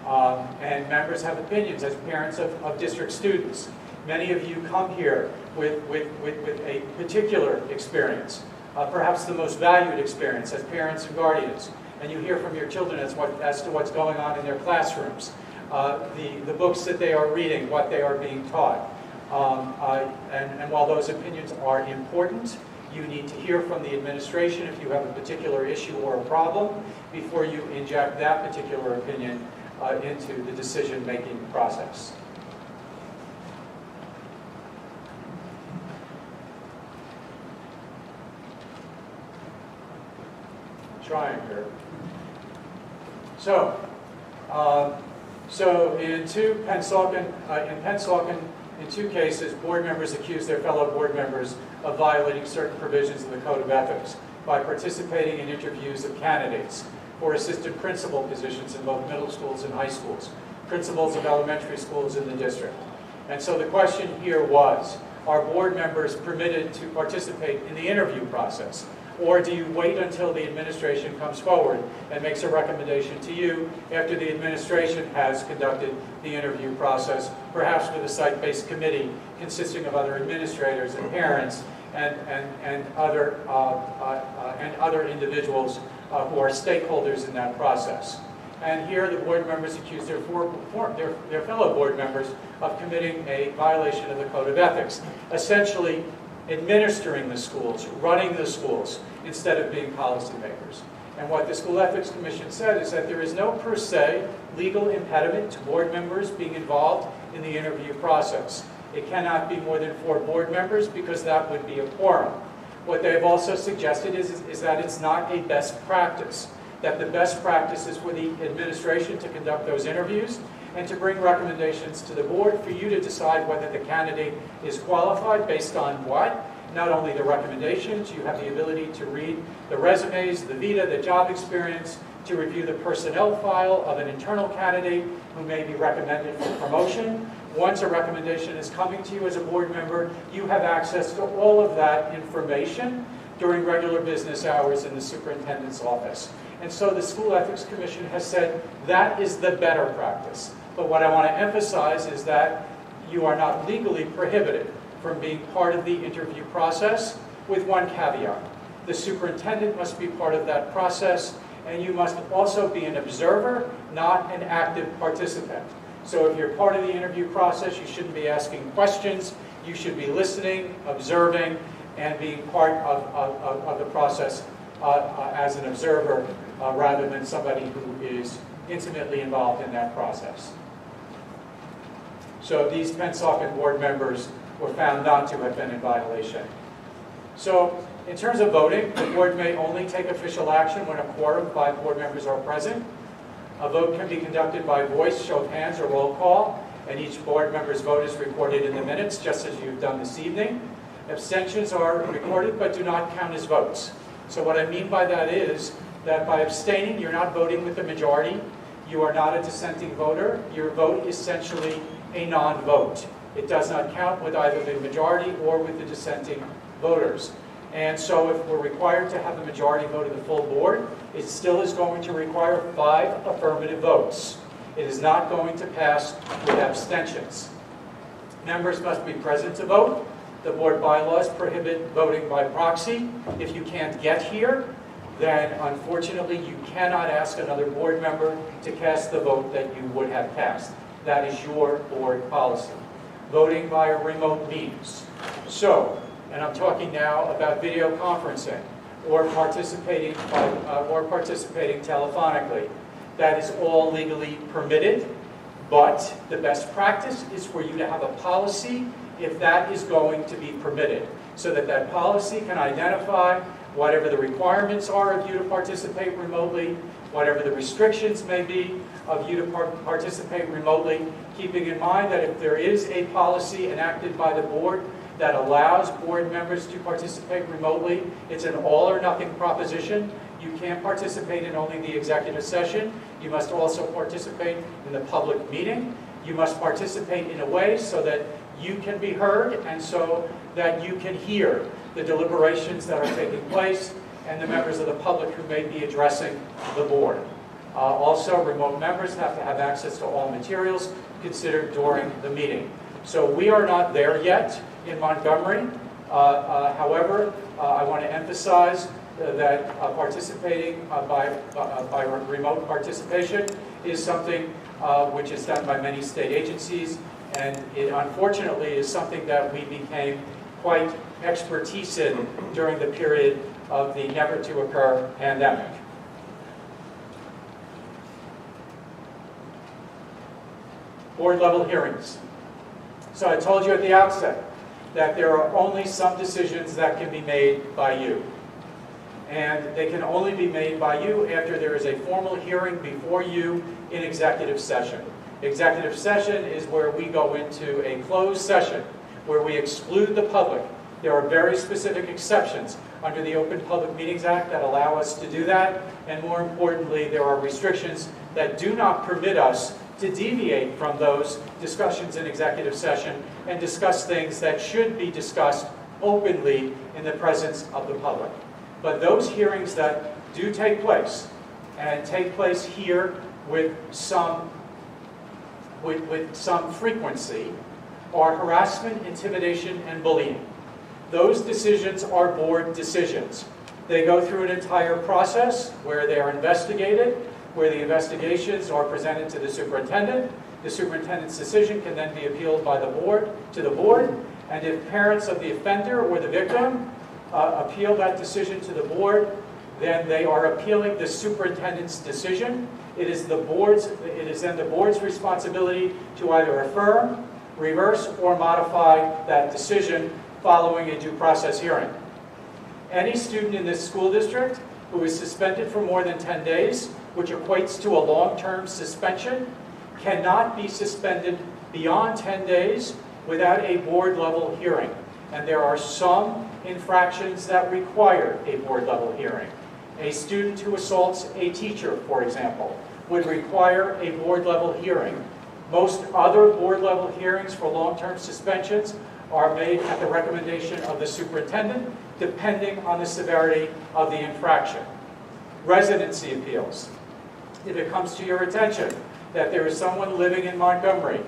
And members have opinions as parents of district students. Many of you come here with a particular experience, perhaps the most valued experience as parents and guardians, and you hear from your children as to what's going on in their classrooms, the books that they are reading, what they are being taught. And while those opinions are important, you need to hear from the administration if you have a particular issue or a problem before you inject that particular opinion into the decision-making process. Trying here. So in Pennsauken, in two cases, board members accused their fellow board members of violating certain provisions of the Code of Ethics by participating in interviews of candidates for assistant principal positions in both middle schools and high schools, principals of elementary schools in the district. And so the question here was, are board members permitted to participate in the interview process? Or do you wait until the administration comes forward and makes a recommendation to you after the administration has conducted the interview process, perhaps with a site-based committee consisting of other administrators and parents and other individuals who are stakeholders in that process? And here the board members accused their fellow board members of committing a violation of the Code of Ethics, essentially administering the schools, running the schools, instead of being policymakers. And what the School Ethics Commission said is that there is no per se legal impediment to board members being involved in the interview process. It cannot be more than 4 board members because that would be a quorum. What they've also suggested is that it's not a best practice, that the best practice is for the administration to conduct those interviews and to bring recommendations to the board for you to decide whether the candidate is qualified based on what? Not only the recommendations, you have the ability to read the resumes, the vita, the job experience, to review the personnel file of an internal candidate who may be recommended for promotion. Once a recommendation is coming to you as a board member, you have access to all of that information during regular business hours in the superintendent's office. And so the School Ethics Commission has said that is the better practice. But what I want to emphasize is that you are not legally prohibited from being part of the interview process, with one caveat. The superintendent must be part of that process, and you must also be an observer, not an active participant. So if you're part of the interview process, you shouldn't be asking questions. You should be listening, observing, and being part of the process as an observer rather than somebody who is intimately involved in that process. So these Pennsauken board members were found not to have been in violation. So in terms of voting, the board may only take official action when a quorum of 5 board members are present. A vote can be conducted by voice, show of hands, or roll call, and each board member's vote is recorded in the minutes, just as you've done this evening. Abstentions are recorded but do not count as votes. So what I mean by that is that by abstaining, you're not voting with the majority. You are not a dissenting voter. Your vote is essentially a non-vote. It does not count with either the majority or with the dissenting voters. And so if we're required to have a majority vote of the full board, it still is going to require 5 affirmative votes. It is not going to pass with abstentions. Members must be present to vote. The board bylaws prohibit voting by proxy. If you can't get here, then unfortunately you cannot ask another board member to cast the vote that you would have cast. That is your board policy. Voting via remote means. So, and I'm talking now about video conferencing or participating telephonically. That is all legally permitted, but the best practice is for you to have a policy if that is going to be permitted, so that that policy can identify whatever the requirements are of you to participate remotely, whatever the restrictions may be of you to participate remotely, keeping in mind that if there is a policy enacted by the board that allows board members to participate remotely, it's an all or nothing proposition. You can't participate in only the executive session. You must also participate in the public meeting. You must participate in a way so that you can be heard and so that you can hear the deliberations that are taking place and the members of the public who may be addressing the board. Also, remote members have to have access to all materials considered during the meeting. So we are not there yet in Montgomery. However, I want to emphasize that participating by remote participation is something which is done by many state agencies, and it unfortunately is something that we became quite expertise in during the period of the never-to-occur pandemic. Board-level hearings. So I told you at the outset that there are only some decisions that can be made by you. And they can only be made by you after there is a formal hearing before you in executive session. Executive session is where we go into a closed session where we exclude the public. There are very specific exceptions under the Open Public Meetings Act that allow us to do that. And more importantly, there are restrictions that do not permit us to deviate from those discussions in executive session and discuss things that should be discussed openly in the presence of the public. But those hearings that do take place, and take place here with some frequency, are harassment, intimidation, and bullying. Those decisions are board decisions. They go through an entire process where they are investigated, where the investigations are presented to the superintendent. The superintendent's decision can then be appealed by the board to the board, and if parents of the offender or the victim appeal that decision to the board, then they are appealing the superintendent's decision. It is then the board's responsibility to either affirm, reverse, or modify that decision following a due process hearing. Any student in this school district who is suspended for more than 10 days, which equates to a long-term suspension, cannot be suspended beyond 10 days without a board-level hearing. And there are some infractions that require a board-level hearing. A student who assaults a teacher, for example, would require a board-level hearing. Most other board-level hearings for long-term suspensions are made at the recommendation of the superintendent, depending on the severity of the infraction. Residency appeals. If it comes to your attention that there is someone living in Montgomery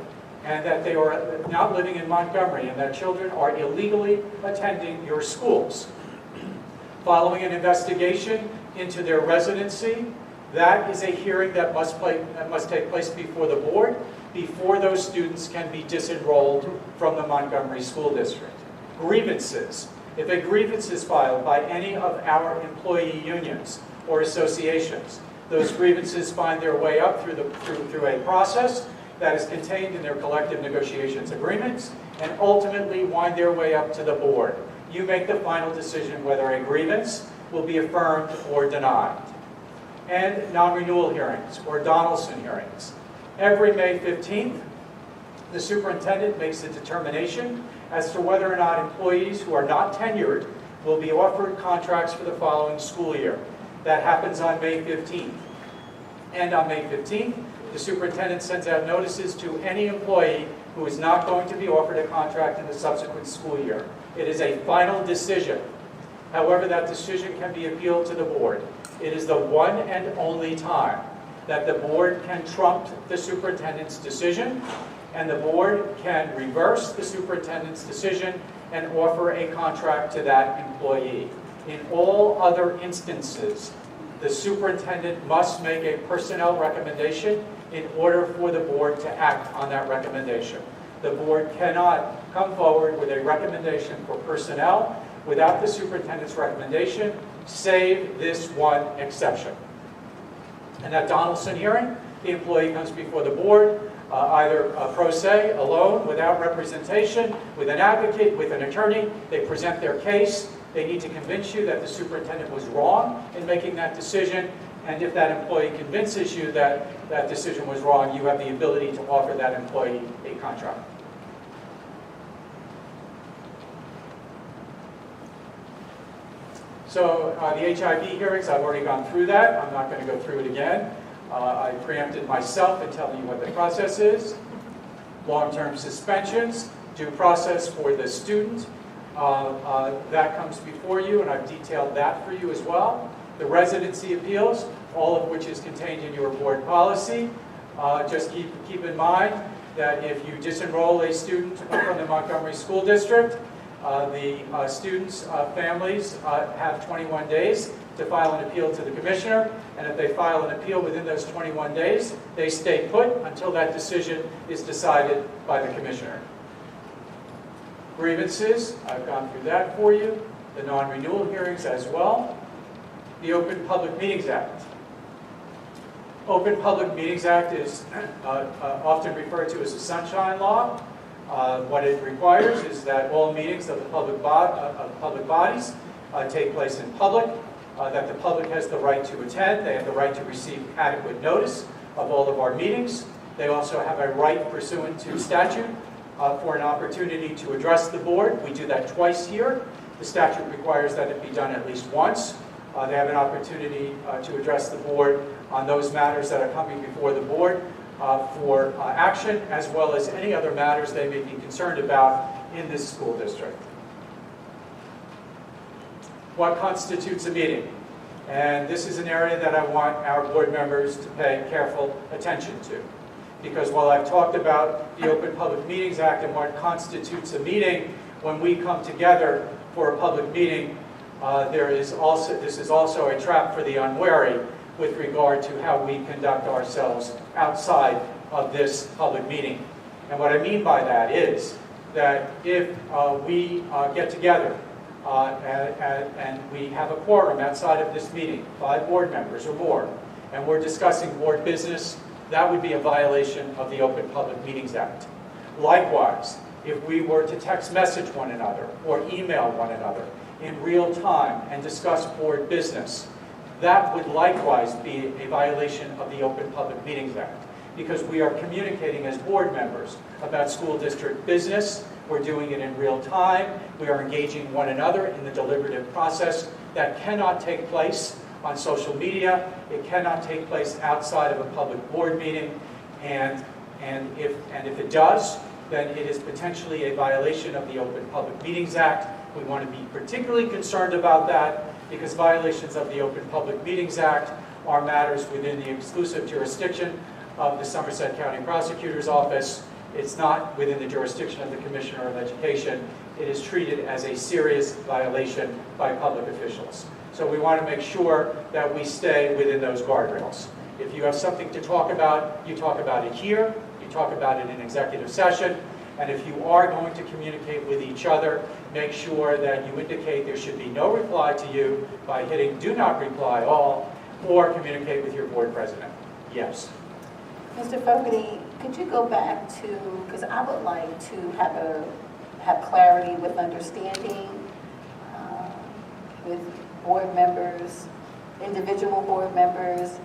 and that they are not living in Montgomery and that children are illegally attending your schools, following an investigation into their residency, that is a hearing that must take place before the board, before those students can be disenrolled from the Montgomery School District. Grievances. If a grievance is filed by any of our employee unions or associations, those grievances find their way up through a process that is contained in their collective negotiations agreements and ultimately wind their way up to the board. You make the final decision whether a grievance will be affirmed or denied. And non-renewal hearings or Donaldson hearings. Every May 15th, the superintendent makes a determination as to whether or not employees who are not tenured will be offered contracts for the following school year. That happens on May 15th. And on May 15th, the superintendent sends out notices to any employee who is not going to be offered a contract in the subsequent school year. It is a final decision. However, that decision can be appealed to the board. It is the one and only time that the board can trump the superintendent's decision, and the board can reverse the superintendent's decision and offer a contract to that employee. In all other instances, the superintendent must make a personnel recommendation in order for the board to act on that recommendation. The board cannot come forward with a recommendation for personnel without the superintendent's recommendation, save this one exception. In that Donaldson hearing, the employee comes before the board, either pro se, alone, without representation, with an advocate, with an attorney. They present their case. They need to convince you that the superintendent was wrong in making that decision. And if that employee convinces you that that decision was wrong, you have the ability to offer that employee a contract. So the HIV hearings, I've already gone through that. I'm not going to go through it again. I preempted myself in telling you what the process is. Long-term suspensions, due process for the student. That comes before you, and I've detailed that for you as well. The residency appeals, all of which is contained in your board policy. Just keep in mind that if you disenroll a student from the Montgomery School District, the students' families have 21 days to file an appeal to the commissioner, and if they file an appeal within those 21 days, they stay put until that decision is decided by the commissioner. Grievances, I've gone through that for you. The non-renewal hearings as well. The Open Public Meetings Act. Open Public Meetings Act is often referred to as the Sunshine Law. What it requires is that all meetings of the public bodies take place in public, that the public has the right to attend. They have the right to receive adequate notice of all of our meetings. They also have a right pursuant to statute for an opportunity to address the board. We do that twice here. The statute requires that it be done at least once. They have an opportunity to address the board on those matters that are coming before the board for action, as well as any other matters they may be concerned about in this school district. What constitutes a meeting? And this is an area that I want our board members to pay careful attention to. Because while I've talked about the Open Public Meetings Act and what constitutes a meeting, when we come together for a public meeting, this is also a trap for the unwary with regard to how we conduct ourselves outside of this public meeting. And what I mean by that is that if we get together and we have a quorum outside of this meeting, 5 board members or more, and we're discussing board business, that would be a violation of the Open Public Meetings Act. Likewise, if we were to text message one another or email one another in real time and discuss board business, that would likewise be a violation of the Open Public Meetings Act, because we are communicating as board members about school district business. We're doing it in real time. We are engaging one another in the deliberative process. That cannot take place on social media. It cannot take place outside of a public board meeting. And if it does, then it is potentially a violation of the Open Public Meetings Act. We want to be particularly concerned about that, because violations of the Open Public Meetings Act are matters within the exclusive jurisdiction of the Somerset County Prosecutor's Office. It's not within the jurisdiction of the Commissioner of Education. It is treated as a serious violation by public officials. So we want to make sure that we stay within those guardrails. If you have something to talk about, you talk about it here, you talk about it in executive session, and if you are going to communicate with each other, make sure that you indicate there should be no reply to you by hitting do not reply all, or communicate with your board president. Yes. Mr. Fogarty, could you go back to, because I would like to have clarity with understanding with board members, individual board members,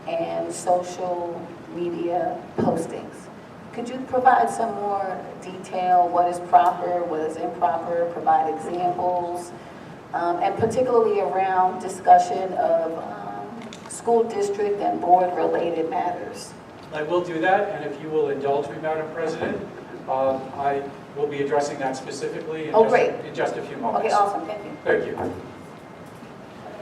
and social media postings. Could you provide some more detail, what is proper, what is improper, provide examples, and particularly around discussion of school district and board-related matters? I will do that, and if you will indulge me, Madam President, I will be addressing that specifically in just a few moments. Okay, awesome, thank you. Thank you.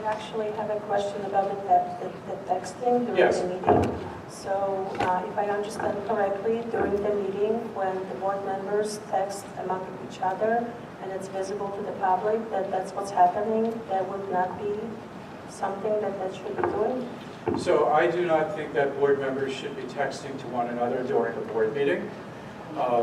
I actually have a question about the texting during Yes. the meeting. So if I understand correctly, during the meeting, when the board members text among each other and it's visible to the public that that's what's happening, that would not be something that should be doing? So I do not think that board members should be texting to one another during a board meeting.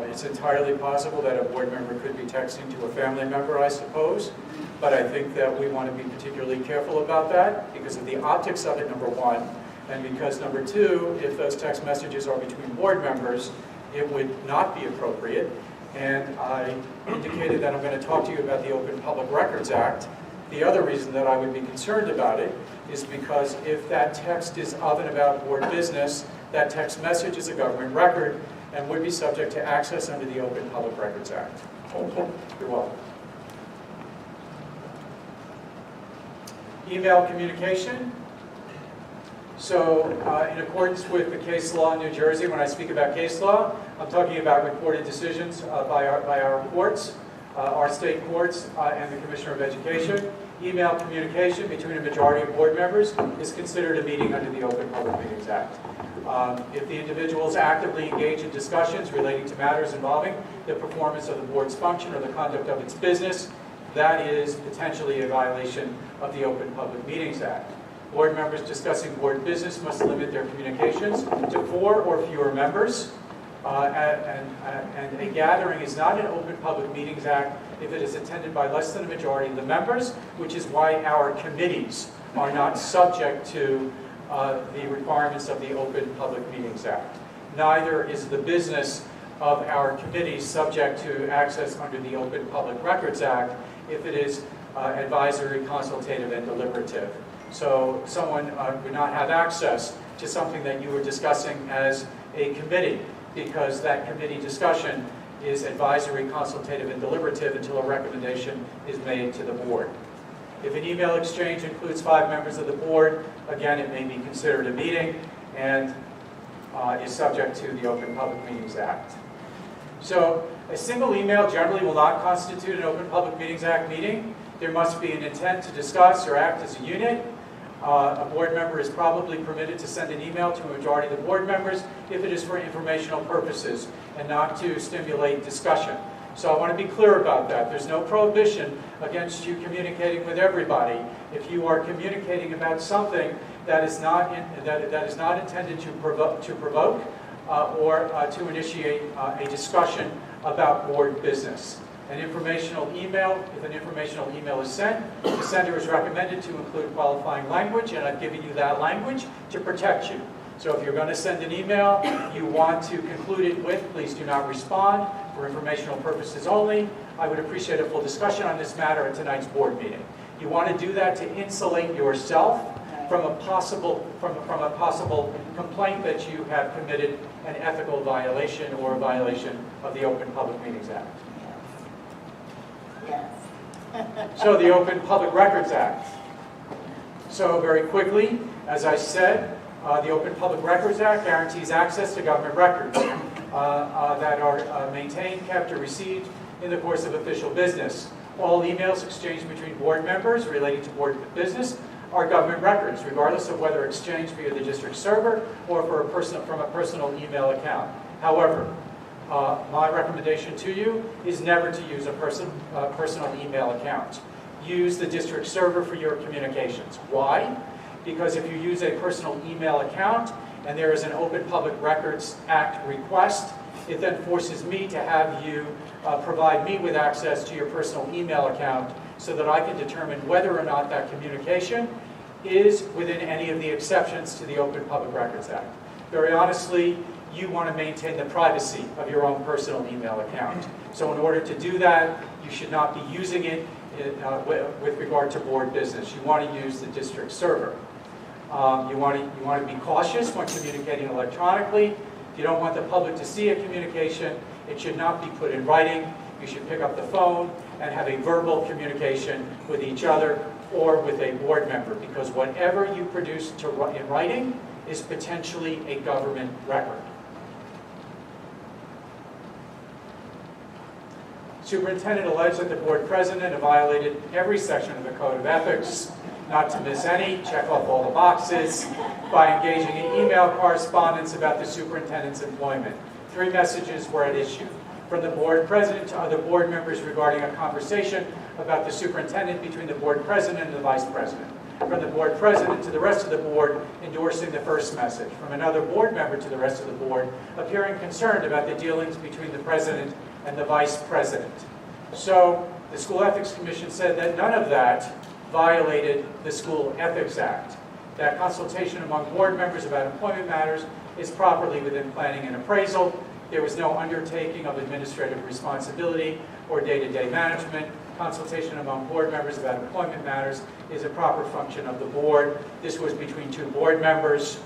It's entirely possible that a board member could be texting to a family member, I suppose, but I think that we want to be particularly careful about that because of the optics of it, number one, and because number two, if those text messages are between board members, it would not be appropriate. And I indicated that I'm going to talk to you about the Open Public Records Act. The other reason that I would be concerned about it is because if that text is of and about board business, that text message is a government record and would be subject to access under the Open Public Records Act. Thank you. You're welcome. Email communication. So in accordance with the case law in New Jersey, when I speak about case law, I'm talking about reported decisions by our courts, our state courts, and the Commissioner of Education. Email communication between a majority of board members is considered a meeting under the Open Public Meetings Act. If the individuals actively engage in discussions relating to matters involving the performance of the board's function or the conduct of its business, that is potentially a violation of the Open Public Meetings Act. Board members discussing board business must limit their communications to 4 or fewer members. And a gathering is not an Open Public Meetings Act if it is attended by less than a majority of the members, which is why our committees are not subject to the requirements of the Open Public Meetings Act. Neither is the business of our committees subject to access under the Open Public Records Act if it is advisory, consultative, and deliberative. So someone would not have access to something that you were discussing as a committee because that committee discussion is advisory, consultative, and deliberative until a recommendation is made to the board. If an email exchange includes 5 members of the board, again, it may be considered a meeting and is subject to the Open Public Meetings Act. So a single email generally will not constitute an Open Public Meetings Act meeting. There must be an intent to discuss or act as a unit. A board member is probably permitted to send an email to a majority of the board members if it is for informational purposes and not to stimulate discussion. So I want to be clear about that. There's no prohibition against you communicating with everybody. If you are communicating about something that is not intended to provoke or to initiate a discussion about board business. An informational email, if an informational email is sent, the sender is recommended to include qualifying language, and I've given you that language to protect you. So if you're going to send an email, you want to conclude it with, please do not respond, for informational purposes only. I would appreciate a full discussion on this matter at tonight's board meeting. You want to do that to insulate yourself from a possible complaint that you have committed an ethical violation or a violation of the Open Public Meetings Act. Yes. So the Open Public Records Act. So very quickly, as I said, the Open Public Records Act guarantees access to government records that are maintained, kept, or received in the course of official business. All emails exchanged between board members relating to board business are government records, regardless of whether exchanged via the district server or from a personal email account. However, my recommendation to you is never to use a personal email account. Use the district server for your communications. Why? Because if you use a personal email account and there is an Open Public Records Act request, it then forces me to have you provide me with access to your personal email account so that I can determine whether or not that communication is within any of the exceptions to the Open Public Records Act. Very honestly, you want to maintain the privacy of your own personal email account. So in order to do that, you should not be using it with regard to board business. You want to use the district server. You want to be cautious when communicating electronically. If you don't want the public to see a communication, it should not be put in writing. You should pick up the phone and have a verbal communication with each other or with a board member, because whatever you produce in writing is potentially a government record. Superintendent alleged that the board president had violated every section of the Code of Ethics, not to miss any, check off all the boxes, by engaging in email correspondence about the superintendent's employment. 3 messages were at issue. From the board president to other board members regarding a conversation about the superintendent between the board president and the vice president. From the board president to the rest of the board endorsing the first message. From another board member to the rest of the board appearing concerned about the dealings between the president and the vice president. So the School Ethics Commission said that none of that violated the School Ethics Act. That consultation among board members about employment matters is properly within planning and appraisal. There was no undertaking of administrative responsibility or day-to-day management. Consultation among board members about employment matters is a proper function of the board. This was between 2 board members.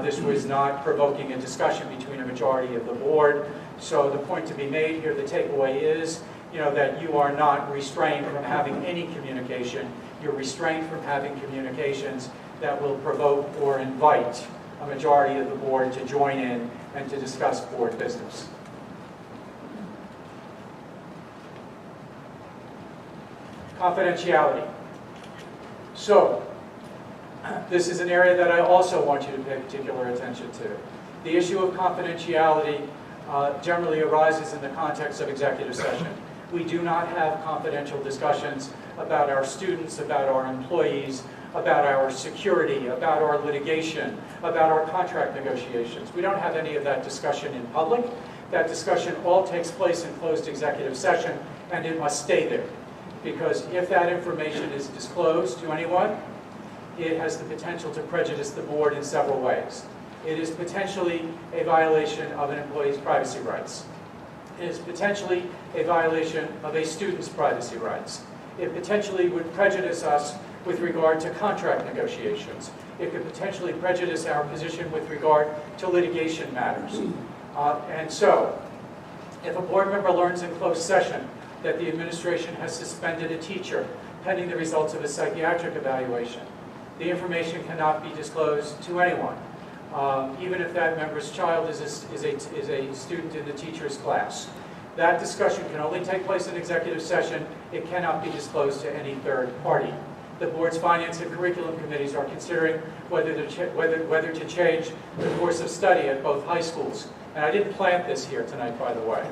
This was not provoking a discussion between a majority of the board. So the point to be made here, the takeaway is, that you are not restrained from having any communication. You're restrained from having communications that will provoke or invite a majority of the board to join in and to discuss board business. Confidentiality. So, this is an area that I also want you to pay particular attention to. The issue of confidentiality generally arises in the context of executive session. We do not have confidential discussions about our students, about our employees, about our security, about our litigation, about our contract negotiations. We don't have any of that discussion in public. That discussion all takes place in closed executive session, and it must stay there. Because if that information is disclosed to anyone, it has the potential to prejudice the board in several ways. It is potentially a violation of an employee's privacy rights. It is potentially a violation of a student's privacy rights. It potentially would prejudice us with regard to contract negotiations. It could potentially prejudice our position with regard to litigation matters. And so, if a board member learns in closed session that the administration has suspended a teacher pending the results of a psychiatric evaluation, the information cannot be disclosed to anyone, even if that member's child is a student in the teacher's class. That discussion can only take place in executive session. It cannot be disclosed to any third party. The board's finance and curriculum committees are considering whether to change the course of study at both high schools. And I didn't plant this here tonight, by the way.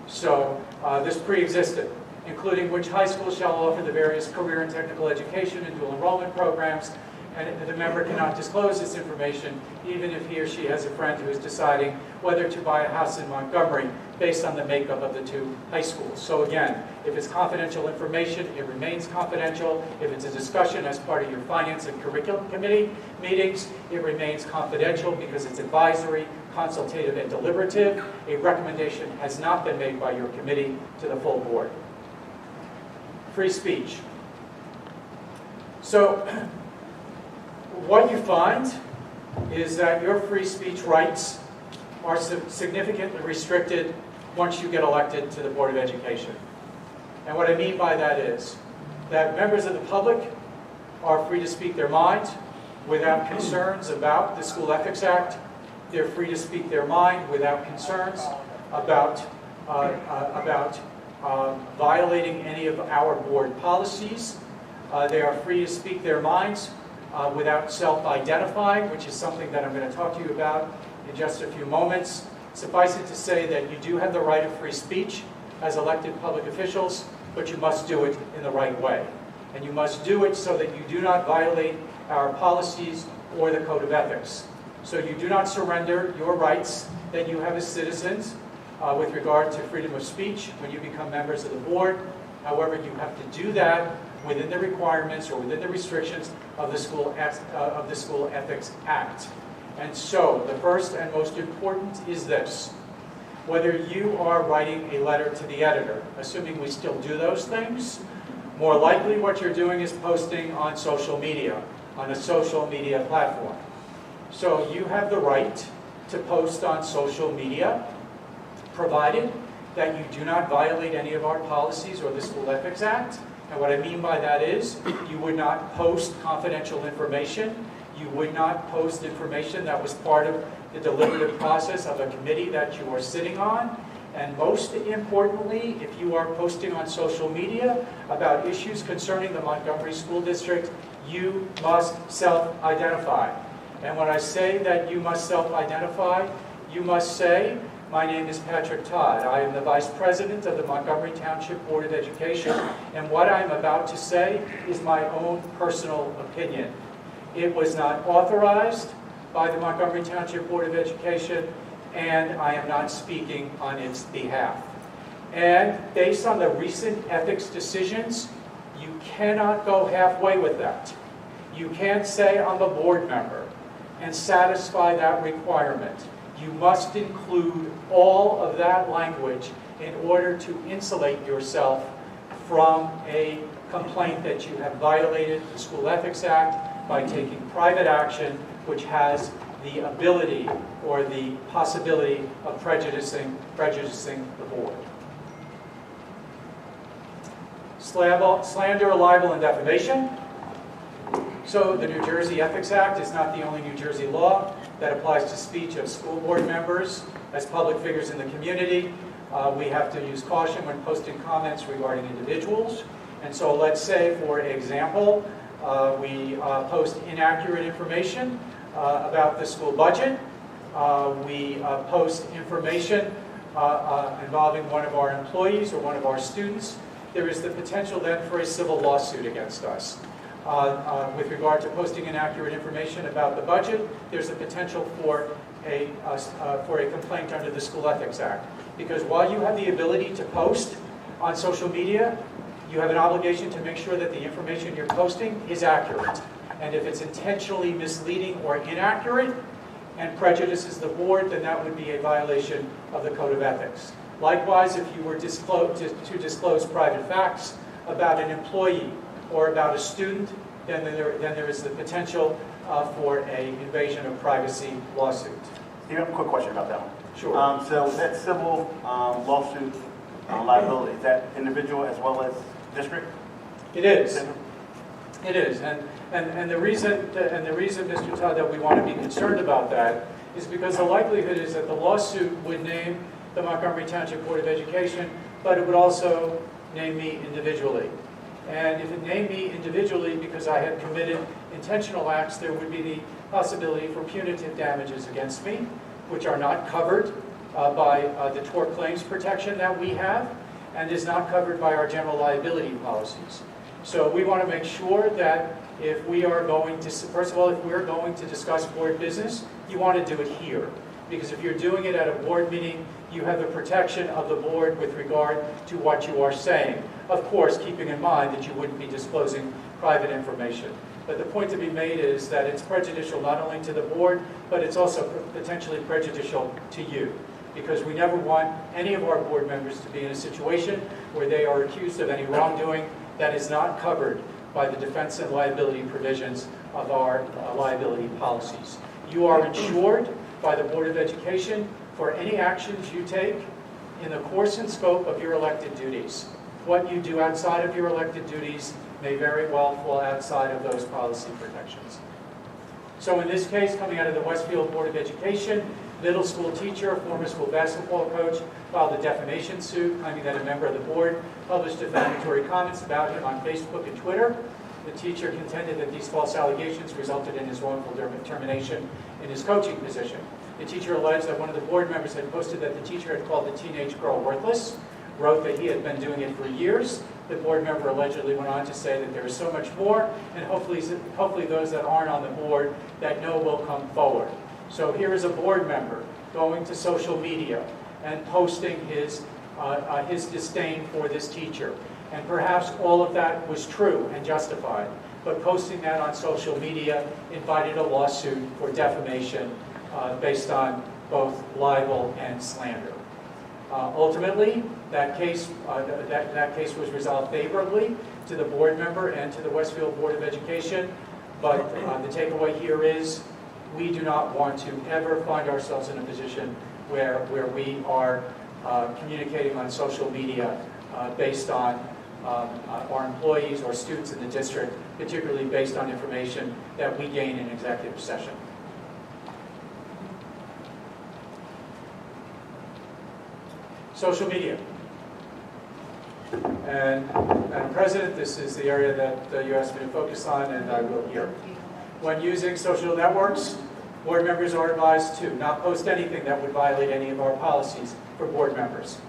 So this pre-existed, including which high schools shall offer the various career and technical education and dual enrollment programs. And the member cannot disclose this information even if he or she has a friend who is deciding whether to buy a house in Montgomery based on the makeup of the 2 high schools. So again, if it's confidential information, it remains confidential. If it's a discussion as part of your finance and curriculum committee meetings, it remains confidential because it's advisory, consultative, and deliberative. A recommendation has not been made by your committee to the full board. Free speech. So, what you find is that your free speech rights are significantly restricted once you get elected to the Board of Education. And what I mean by that is that members of the public are free to speak their mind without concerns about the School Ethics Act. They're free to speak their mind without concerns about violating any of our board policies. They are free to speak their minds without self-identifying, which is something that I'm going to talk to you about in just a few moments. Suffice it to say that you do have the right of free speech as elected public officials, but you must do it in the right way. And you must do it so that you do not violate our policies or the Code of Ethics. So you do not surrender your rights that you have as citizens with regard to freedom of speech when you become members of the board. However, you have to do that within the requirements or within the restrictions of the School Ethics Act. And so, the first and most important is this. Whether you are writing a letter to the editor, assuming we still do those things, more likely what you're doing is posting on social media, on a social media platform. So you have the right to post on social media, provided that you do not violate any of our policies or the School Ethics Act. And what I mean by that is, you would not post confidential information. You would not post information that was part of the deliberative process of a committee that you are sitting on. And most importantly, if you are posting on social media about issues concerning the Montgomery School District, you must self-identify. And when I say that you must self-identify, you must say, my name is Patrick Todd. I am the Vice President of the Montgomery Township Board of Education, and what I'm about to say is my own personal opinion. It was not authorized by the Montgomery Township Board of Education, and I am not speaking on its behalf. And based on the recent ethics decisions, you cannot go halfway with that. You can't say I'm a board member and satisfy that requirement. You must include all of that language in order to insulate yourself from a complaint that you have violated the School Ethics Act by taking private action which has the ability or the possibility of prejudicing the board. Slander, libel, and defamation. So the New Jersey Ethics Act is not the only New Jersey law that applies to speech of school board members as public figures in the community. We have to use caution when posting comments regarding individuals. And so let's say, for example, we post inaccurate information about the school budget. We post information involving one of our employees or one of our students. There is the potential then for a civil lawsuit against us. With regard to posting inaccurate information about the budget, there's a potential for a complaint under the School Ethics Act. Because while you have the ability to post on social media, you have an obligation to make sure that the information you're posting is accurate. And if it's intentionally misleading or inaccurate and prejudices the board, then that would be a violation of the Code of Ethics. Likewise, if you were to disclose private facts about an employee or about a student, then there is the potential for an invasion of privacy lawsuit. Steve, I have a quick question about that one. Sure. So that civil lawsuit liability, is that individual as well as district? It is. It is. And the reason, Mr. Todd, that we want to be concerned about that is because the likelihood is that the lawsuit would name the Montgomery Township Board of Education, but it would also name me individually. And if it named me individually because I had committed intentional acts, there would be the possibility for punitive damages against me, which are not covered by the tort claims protection that we have, and is not covered by our general liability policies. So we want to make sure that if we are going to, first of all, if we're going to discuss board business, you want to do it here. Because if you're doing it at a board meeting, you have the protection of the board with regard to what you are saying. Of course, keeping in mind that you wouldn't be disclosing private information. But the point to be made is that it's prejudicial not only to the board, but it's also potentially prejudicial to you. Because we never want any of our board members to be in a situation where they are accused of any wrongdoing that is not covered by the defense and liability provisions of our liability policies. You are insured by the Board of Education for any actions you take in the course and scope of your elected duties. What you do outside of your elected duties may very well fall outside of those policy protections. So in this case, coming out of the Westfield Board of Education, middle school teacher, former school basketball coach, filed a defamation suit claiming that a member of the board published defamatory comments about him on Facebook and Twitter. The teacher contended that these false allegations resulted in his wrongful termination in his coaching position. The teacher alleged that one of the board members had posted that the teacher had called the teenage girl worthless, wrote that he had been doing it for years. The board member allegedly went on to say that there is so much more, and hopefully those that aren't on the board that know will come forward. So here is a board member going to social media and posting his disdain for this teacher. And perhaps all of that was true and justified, but posting that on social media invited a lawsuit for defamation based on both libel and slander. Ultimately, that case was resolved favorably to the board member and to the Westfield Board of Education, but the takeaway here is We do not want to ever find ourselves in a position where we are communicating on social media based on our employees or students in the district, particularly based on information that we gain in executive session. Social media. And Madam President, this is the area that you asked me to focus on, and I will here. When using social networks, board members are advised to not post anything that would violate any of our policies for board members.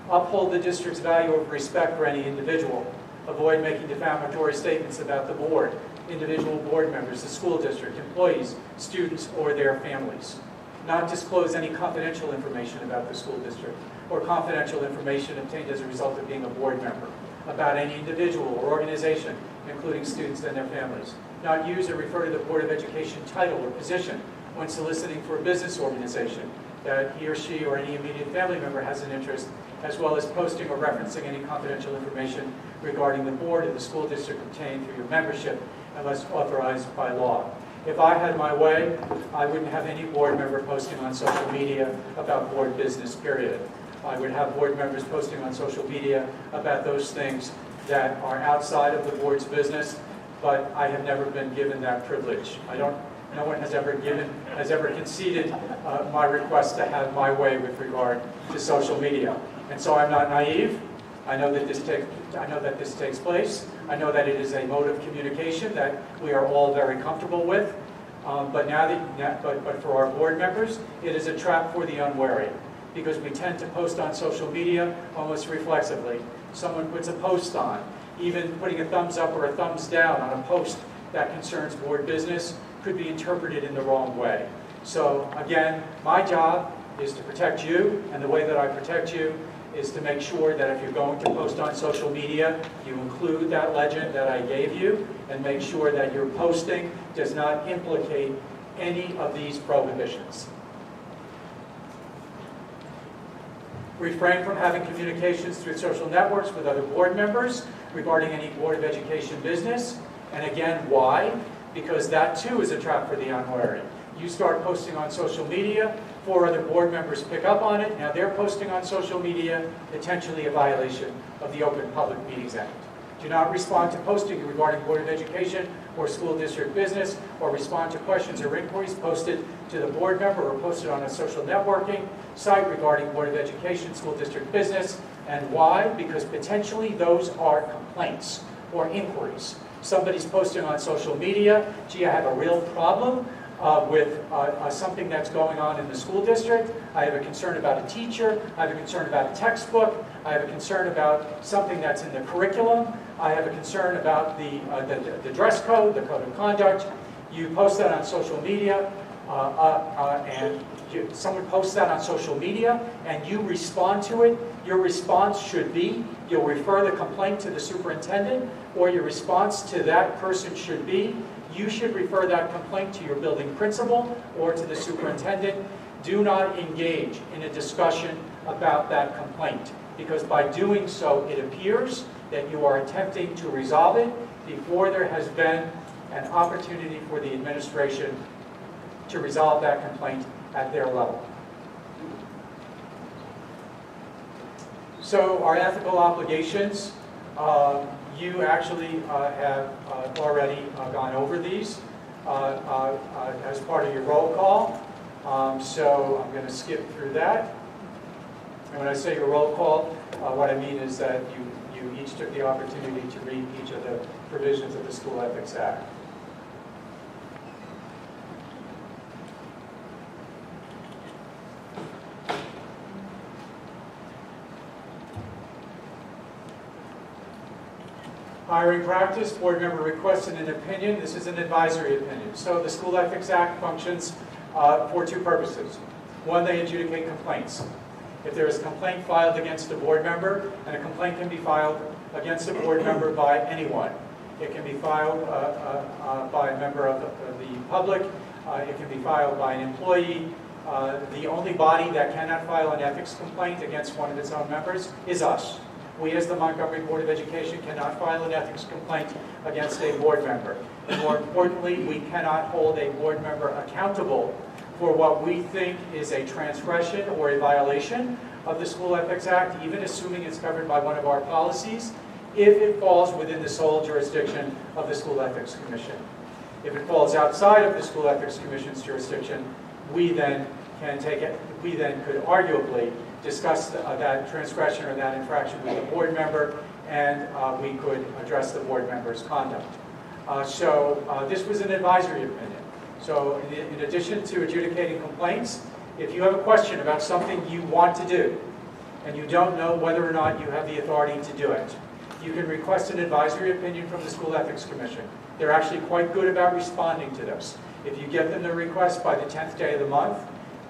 Uphold the district's value of respect for any individual. Avoid making defamatory statements about the board, individual board members, the school district, employees, students, or their families. Not disclose any confidential information about the school district or confidential information obtained as a result of being a board member about any individual or organization, including students and their families. Not use or refer to the Board of Education title or position when soliciting for a business organization that he or she or any immediate family member has an interest, as well as posting or referencing any confidential information regarding the board or the school district obtained through your membership unless authorized by law. If I had my way, I wouldn't have any board member posting on social media about board business, period. I would have board members posting on social media about those things that are outside of the board's business, but I have never been given that privilege. No one has ever conceded my request to have my way with regard to social media. And so I'm not naive. I know that this takes place. I know that it is a mode of communication that we are all very comfortable with. But for our board members, it is a trap for the unwary, because we tend to post on social media almost reflexively. Someone puts a post on, even putting a thumbs up or a thumbs down on a post that concerns board business could be interpreted in the wrong way. So again, my job is to protect you, and the way that I protect you is to make sure that if you're going to post on social media, you include that legend that I gave you, and make sure that your posting does not implicate any of these prohibitions. Refrain from having communications through social networks with other board members regarding any Board of Education business. And again, why? Because that too is a trap for the unwary. You start posting on social media, 4 other board members pick up on it, now they're posting on social media, potentially a violation of the Open Public Meetings Act. Do not respond to posting regarding Board of Education or school district business, or respond to questions or inquiries posted to the board member or posted on a social networking site regarding Board of Education, school district business. And why? Because potentially those are complaints or inquiries. Somebody's posting on social media, gee, I have a real problem with something that's going on in the school district. I have a concern about a teacher. I have a concern about a textbook. I have a concern about something that's in the curriculum. I have a concern about the dress code, the code of conduct. You post that on social media, someone posts that on social media, and you respond to it. Your response should be, you'll refer the complaint to the superintendent, or your response to that person should be, you should refer that complaint to your building principal or to the superintendent. Do not engage in a discussion about that complaint, because by doing so, it appears that you are attempting to resolve it before there has been an opportunity for the administration to resolve that complaint at their level. So our ethical obligations, you actually have already gone over these as part of your roll call. So I'm going to skip through that. And when I say your roll call, what I mean is that you each took the opportunity to read each of the provisions of the School Ethics Act. Hiring practice, board member requests an opinion. This is an advisory opinion. So the School Ethics Act functions for 2 purposes. One, they adjudicate complaints. If there is a complaint filed against a board member, and a complaint can be filed against a board member by anyone. It can be filed by a member of the public. It can be filed by an employee. The only body that cannot file an ethics complaint against one of its own members is us. We, as the Montgomery Board of Education, cannot file an ethics complaint against a board member. And more importantly, we cannot hold a board member accountable for what we think is a transgression or a violation of the School Ethics Act, even assuming it's covered by one of our policies, if it falls within the sole jurisdiction of the School Ethics Commission. If it falls outside of the School Ethics Commission's jurisdiction, we then could arguably discuss that transgression or that infraction with the board member, and we could address the board member's conduct. This was an advisory opinion. So in addition to adjudicating complaints, if you have a question about something you want to do, and you don't know whether or not you have the authority to do it, you can request an advisory opinion from the School Ethics Commission. They're actually quite good about responding to this. If you get them the request by the 10th day of the month,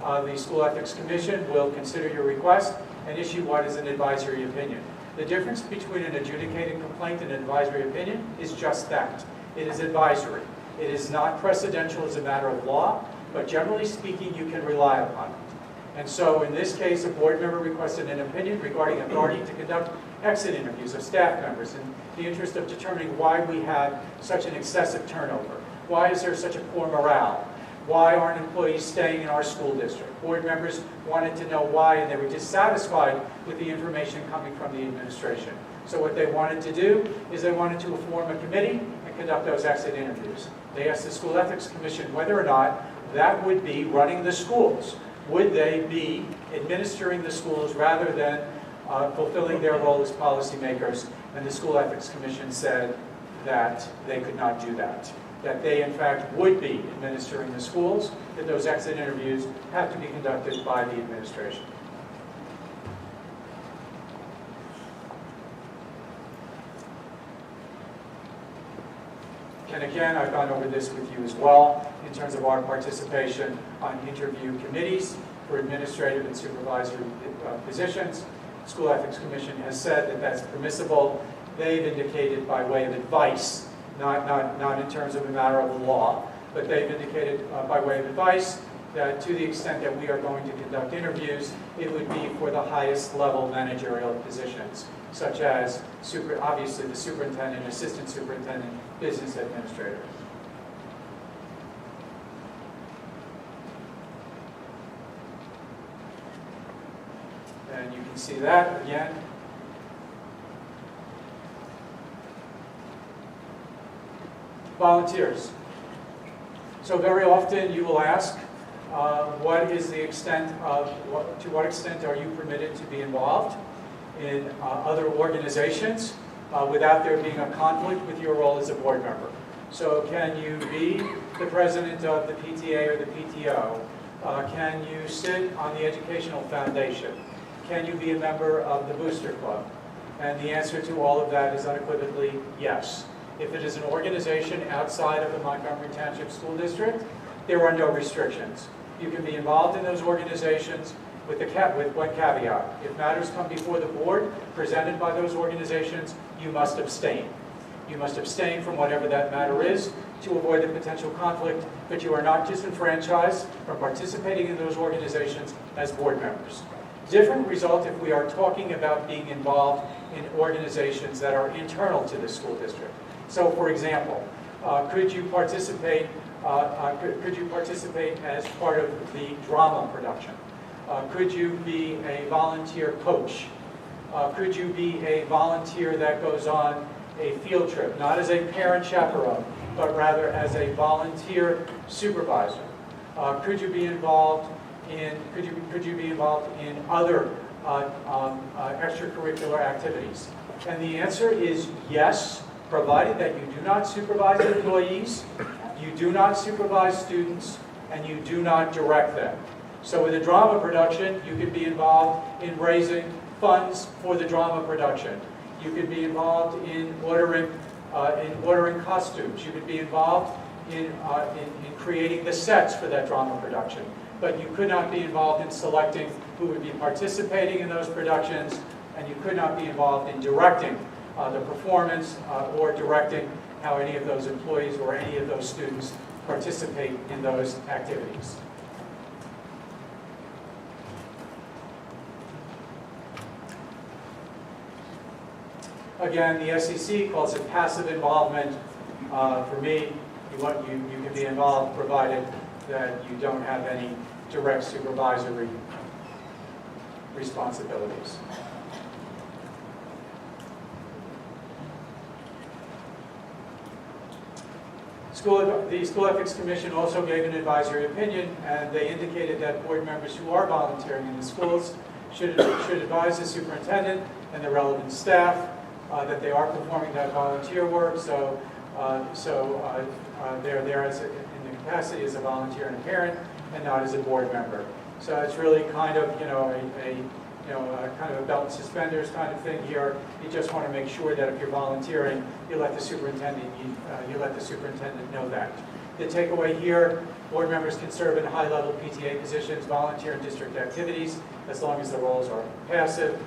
the School Ethics Commission will consider your request and issue what is an advisory opinion. The difference between an adjudicated complaint and an advisory opinion is just that. It is advisory. It is not precedential as a matter of law, but generally speaking, you can rely upon it. And so in this case, a board member requested an opinion regarding authority to conduct exit interviews of staff members in the interest of determining why we had such an excessive turnover. Why is there such a poor morale? Why aren't employees staying in our school district? Board members wanted to know why, and they were dissatisfied with the information coming from the administration. So what they wanted to do is they wanted to form a committee and conduct those exit interviews. They asked the School Ethics Commission whether or not that would be running the schools. Would they be administering the schools rather than fulfilling their role as policymakers? And the School Ethics Commission said that they could not do that. That they, in fact, would be administering the schools, that those exit interviews have to be conducted by the administration. And again, I've gone over this with you as well in terms of our participation on interview committees for administrative and supervisory positions. The School Ethics Commission has said that that's permissible. They've indicated by way of advice, not in terms of a matter of the law, but they've indicated by way of advice that to the extent that we are going to conduct interviews, it would be for the highest level managerial positions, such as obviously the superintendent, assistant superintendent, business administrator. And you can see that again. Volunteers. So very often you will ask, what is the extent of, to what extent are you permitted to be involved in other organizations without there being a conflict with your role as a board member? So can you be the president of the PTA or the PTO? Can you sit on the Educational Foundation? Can you be a member of the Booster Club? And the answer to all of that is unequivocally yes. If it is an organization outside of the Montgomery Township School District, there are no restrictions. You can be involved in those organizations with one caveat. If matters come before the board presented by those organizations, you must abstain. You must abstain from whatever that matter is to avoid the potential conflict, but you are not disenfranchised from participating in those organizations as board members. Different result if we are talking about being involved in organizations that are internal to the school district. So, for example, could you participate as part of the drama production? Could you be a volunteer coach? Could you be a volunteer that goes on a field trip, not as a parent chaperone, but rather as a volunteer supervisor? Could you be involved in other extracurricular activities? And the answer is yes, provided that you do not supervise employees, you do not supervise students, and you do not direct them. So with a drama production, you could be involved in raising funds for the drama production. You could be involved in ordering costumes. You could be involved in creating the sets for that drama production. But you could not be involved in selecting who would be participating in those productions, and you could not be involved in directing the performance or directing how any of those employees or any of those students participate in those activities. Again, the SEC calls it passive involvement. For me, you can be involved provided that you don't have any direct supervisory responsibilities. The School Ethics Commission also gave an advisory opinion, and they indicated that board members who are volunteering in the schools should advise the superintendent and the relevant staff that they are performing that volunteer work. So they're there in the capacity as a volunteer and a parent, and not as a board member. So it's really kind of a kind of a belt and suspenders kind of thing here. You just want to make sure that if you're volunteering, you let the superintendent know that. The takeaway here: board members can serve in high-level PTA positions, volunteer in district activities, as long as the roles are passive.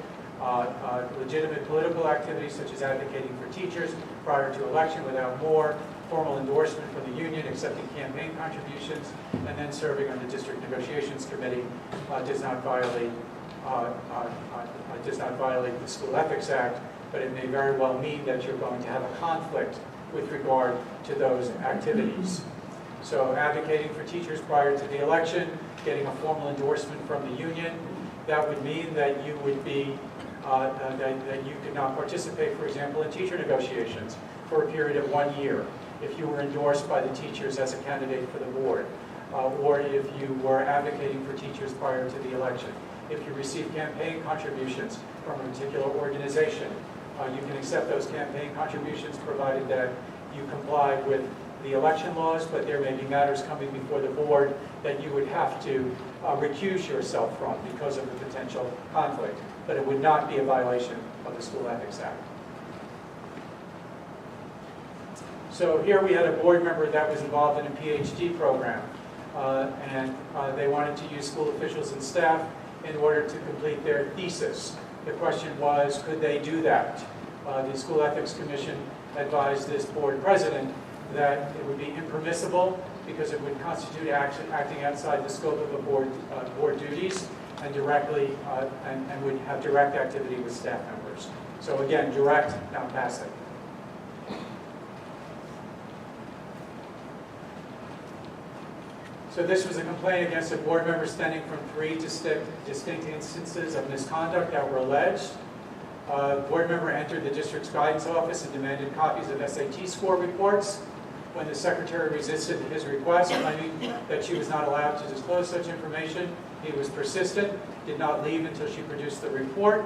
Legitimate political activities such as advocating for teachers prior to election without more formal endorsement from the union, accepting campaign contributions, and then serving on the district negotiations committee does not violate the School Ethics Act, but it may very well mean that you're going to have a conflict with regard to those activities. So advocating for teachers prior to the election, getting a formal endorsement from the union, that would mean that you would be that you could not participate, for example, in teacher negotiations for a period of 1 year if you were endorsed by the teachers as a candidate for the board, or if you were advocating for teachers prior to the election. If you receive campaign contributions from a particular organization, you can accept those campaign contributions provided that you comply with the election laws, but there may be matters coming before the board that you would have to recuse yourself from because of a potential conflict. But it would not be a violation of the School Ethics Act. So here we had a board member that was involved in a PhD program, and they wanted to use school officials and staff in order to complete their thesis. The question was, could they do that? The School Ethics Commission advised this board president that it would be impermissible because it would constitute acting outside the scope of the board duties and directly and would have direct activity with staff members. So again, direct, not passive. So this was a complaint against a board member stemming from 3 distinct instances of misconduct that were alleged. A board member entered the district's guidance office and demanded copies of SAT score reports. When the secretary resisted his request, claiming that she was not allowed to disclose such information, he was persistent, did not leave until she produced the report.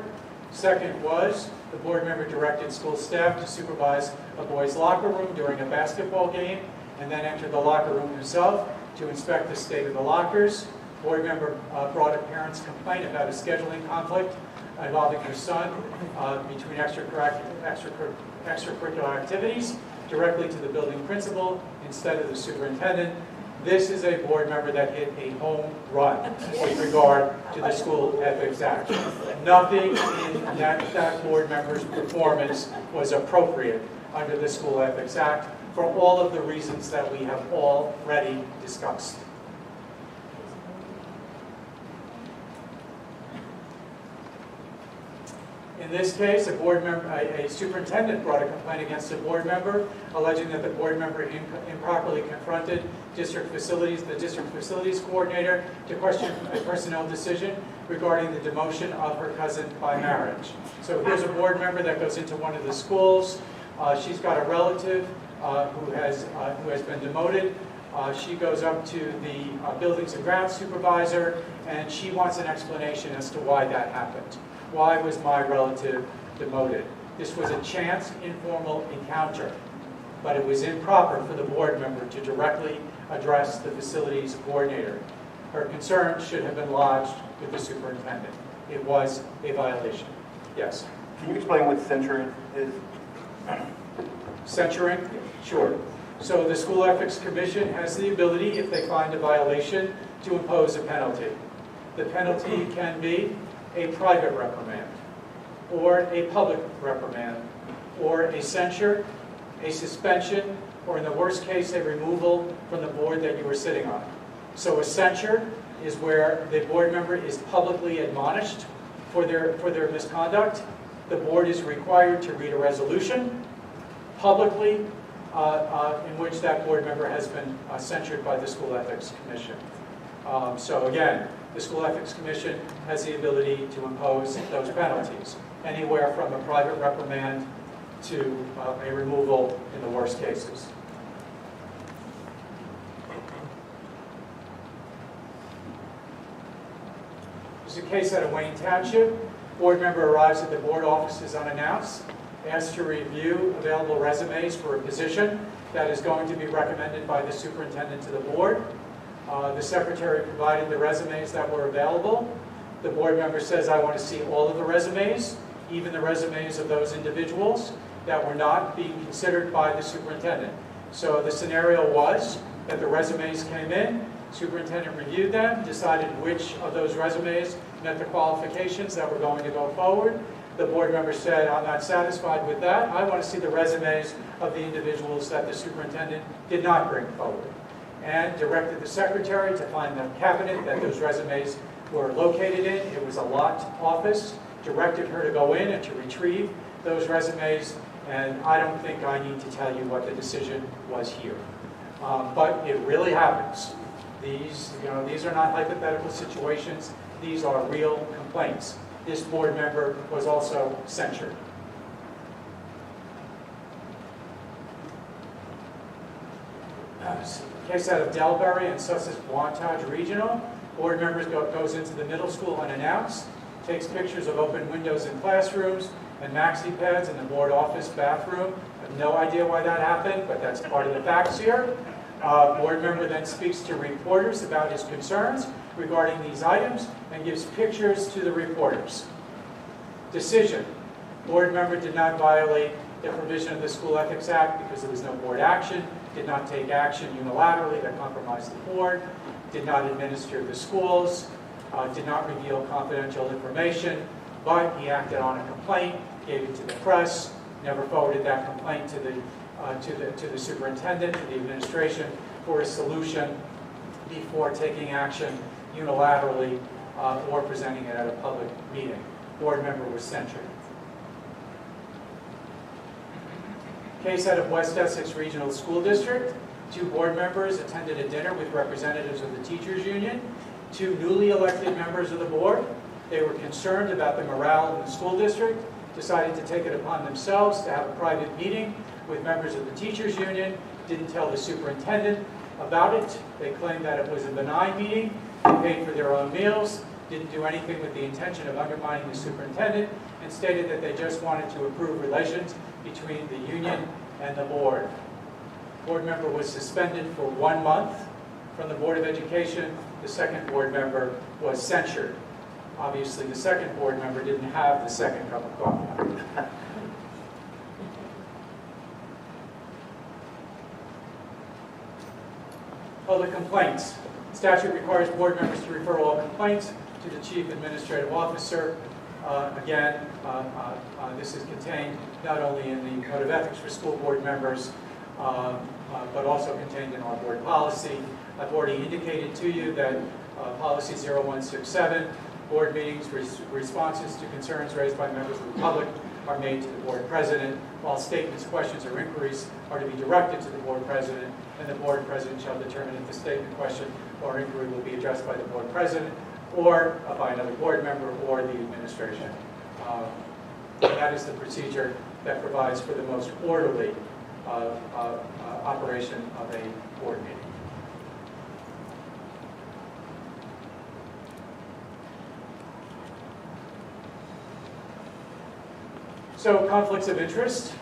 Second was, the board member directed school staff to supervise a boys' locker room during a basketball game, and then entered the locker room himself to inspect the state of the lockers. Board member brought a parent's complaint about a scheduling conflict involving her son between extracurricular activities directly to the building principal instead of the superintendent. This is a board member that hit a home run with regard to the School Ethics Act. Nothing in that board member's performance was appropriate under the School Ethics Act for all of the reasons that we have already discussed. In this case, a superintendent brought a complaint against a board member, alleging that the board member improperly confronted the district facilities coordinator to question a personnel decision regarding the demotion of her cousin by marriage. So here's a board member that goes into one of the schools. She's got a relative who has been demoted. She goes up to the buildings and grounds supervisor, and she wants an explanation as to why that happened. Why was my relative demoted? This was a chance, informal encounter, but it was improper for the board member to directly address the facilities coordinator. Her concern should have been lodged with the superintendent. It was a violation. Yes? Can you explain what censuring is? Censuring? Sure. So the School Ethics Commission has the ability, if they find a violation, to impose a penalty. The penalty can be a private reprimand, or a public reprimand, or a censure, a suspension, or in the worst case, a removal from the board that you were sitting on. So a censure is where the board member is publicly admonished for their misconduct. the board is required to read a resolution publicly in which that board member has been censured by the School Ethics Commission. So again, the School Ethics Commission has the ability to impose those penalties, anywhere from a private reprimand to a removal in the worst cases. There's a case out of Wayne Township. Board member arrives at the board offices unannounced, asked to review available resumes for a position that is going to be recommended by the superintendent to the board. The secretary provided the resumes that were available. The board member says, I want to see all of the resumes, even the resumes of those individuals that were not being considered by the superintendent. So the scenario was that the resumes came in, superintendent reviewed them, decided which of those resumes met the qualifications that were going to go forward. The board member said, I'm not satisfied with that. I want to see the resumes of the individuals that the superintendent did not bring forward. And directed the secretary to find the cabinet that those resumes were located in. It was a locked office. Directed her to go in and to retrieve those resumes. And I don't think I need to tell you what the decision was here. But it really happens. These are not hypothetical situations. These are real complaints. This board member was also censured. Case out of Delbury and Sussex Wantage Regional. Board members goes into the middle school unannounced, takes pictures of open windows in classrooms and maxi pads in the board office bathroom. I have no idea why that happened, but that's part of the facts here. Board member then speaks to reporters about his concerns regarding these items and gives pictures to the reporters. Decision. Board member did not violate the provision of the School Ethics Act because there was no board action, did not take action unilaterally that compromised the board, did not administer the schools, did not reveal confidential information, but he acted on a complaint, gave it to the press, never forwarded that complaint to the superintendent, to the administration for a solution before taking action unilaterally or presenting it at a public meeting. Board member was censured. Case out of West Essex Regional School District. 2 board members attended a dinner with representatives of the teachers union. 2 newly elected members of the board. They were concerned about the morale in the school district, decided to take it upon themselves to have a private meeting with members of the teachers union, didn't tell the superintendent about it. They claimed that it was a benign meeting, they paid for their own meals, didn't do anything with the intention of undermining the superintendent, and stated that they just wanted to improve relations between the union and the board. Board member was suspended for 1 month from the Board of Education. The second board member was censured. Obviously, the second board member didn't have the second cup of coffee. Public complaints. Statute requires board members to refer all complaints to the Chief Administrative Officer. This is contained not only in the Code of Ethics for school board members, but also contained in our board policy. I've already indicated to you that policy 0167, board meetings, responses to concerns raised by members of the public are made to the board president. All statements, questions, or inquiries are to be directed to the board president, and the board president shall determine if the statement, question, or inquiry will be addressed by the board president or by another board member or the administration. That is the procedure that provides for the most orderly operation of a board meeting. So, conflicts of interest.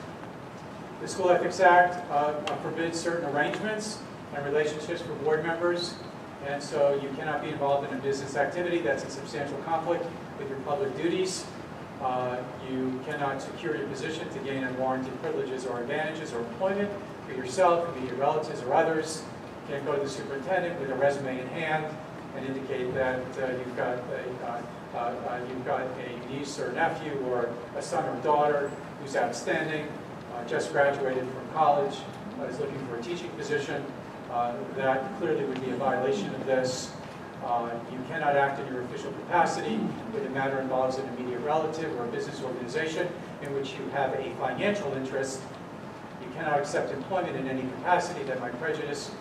The School Ethics Act forbids certain arrangements and relationships for board members, and so you cannot be involved in a business activity that's in substantial conflict with your public duties. You cannot secure your position to gain unwarranted privileges or advantages or employment for yourself, immediate relatives, or others. You can't go to the superintendent with a resume in hand and indicate that you've got a niece or nephew or a son or daughter who's outstanding, just graduated from college, is looking for a teaching position. That clearly would be a violation of this. You cannot act in your official capacity when the matter involves an immediate relative or a business organization in which you have a financial interest. You cannot accept employment in any capacity that might prejudice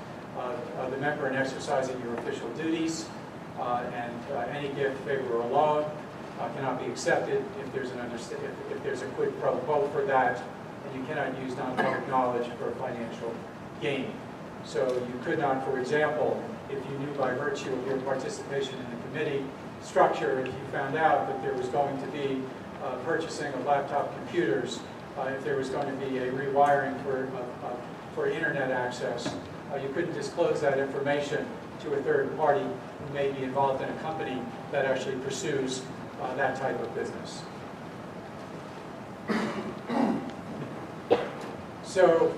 the member in exercising your official duties. Any gift, favor, or loan cannot be accepted if there's a quid pro quo for that, and you cannot use non-public knowledge for financial gain. So you could not, for example, if you knew by virtue of your participation in the committee structure, if you found out that there was going to be purchasing of laptop computers, if there was going to be a rewiring for internet access, you couldn't disclose that information to a third party who may be involved in a company that actually pursues that type of business. So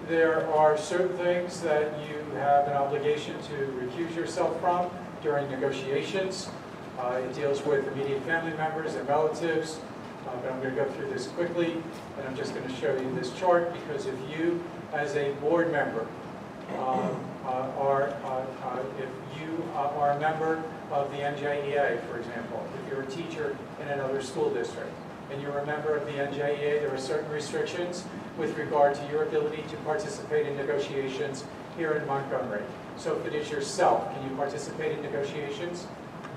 there are certain things that you have an obligation to recuse yourself from during negotiations. It deals with immediate family members and relatives, but I'm going to go through this quickly, and I'm just going to show you this chart because if you, as a board member, if you are a member of the NJEA, for example, if you're a teacher in another school district, and you're a member of the NJEA, there are certain restrictions with regard to your ability to participate in negotiations here in Montgomery. So if it is yourself, can you participate in negotiations?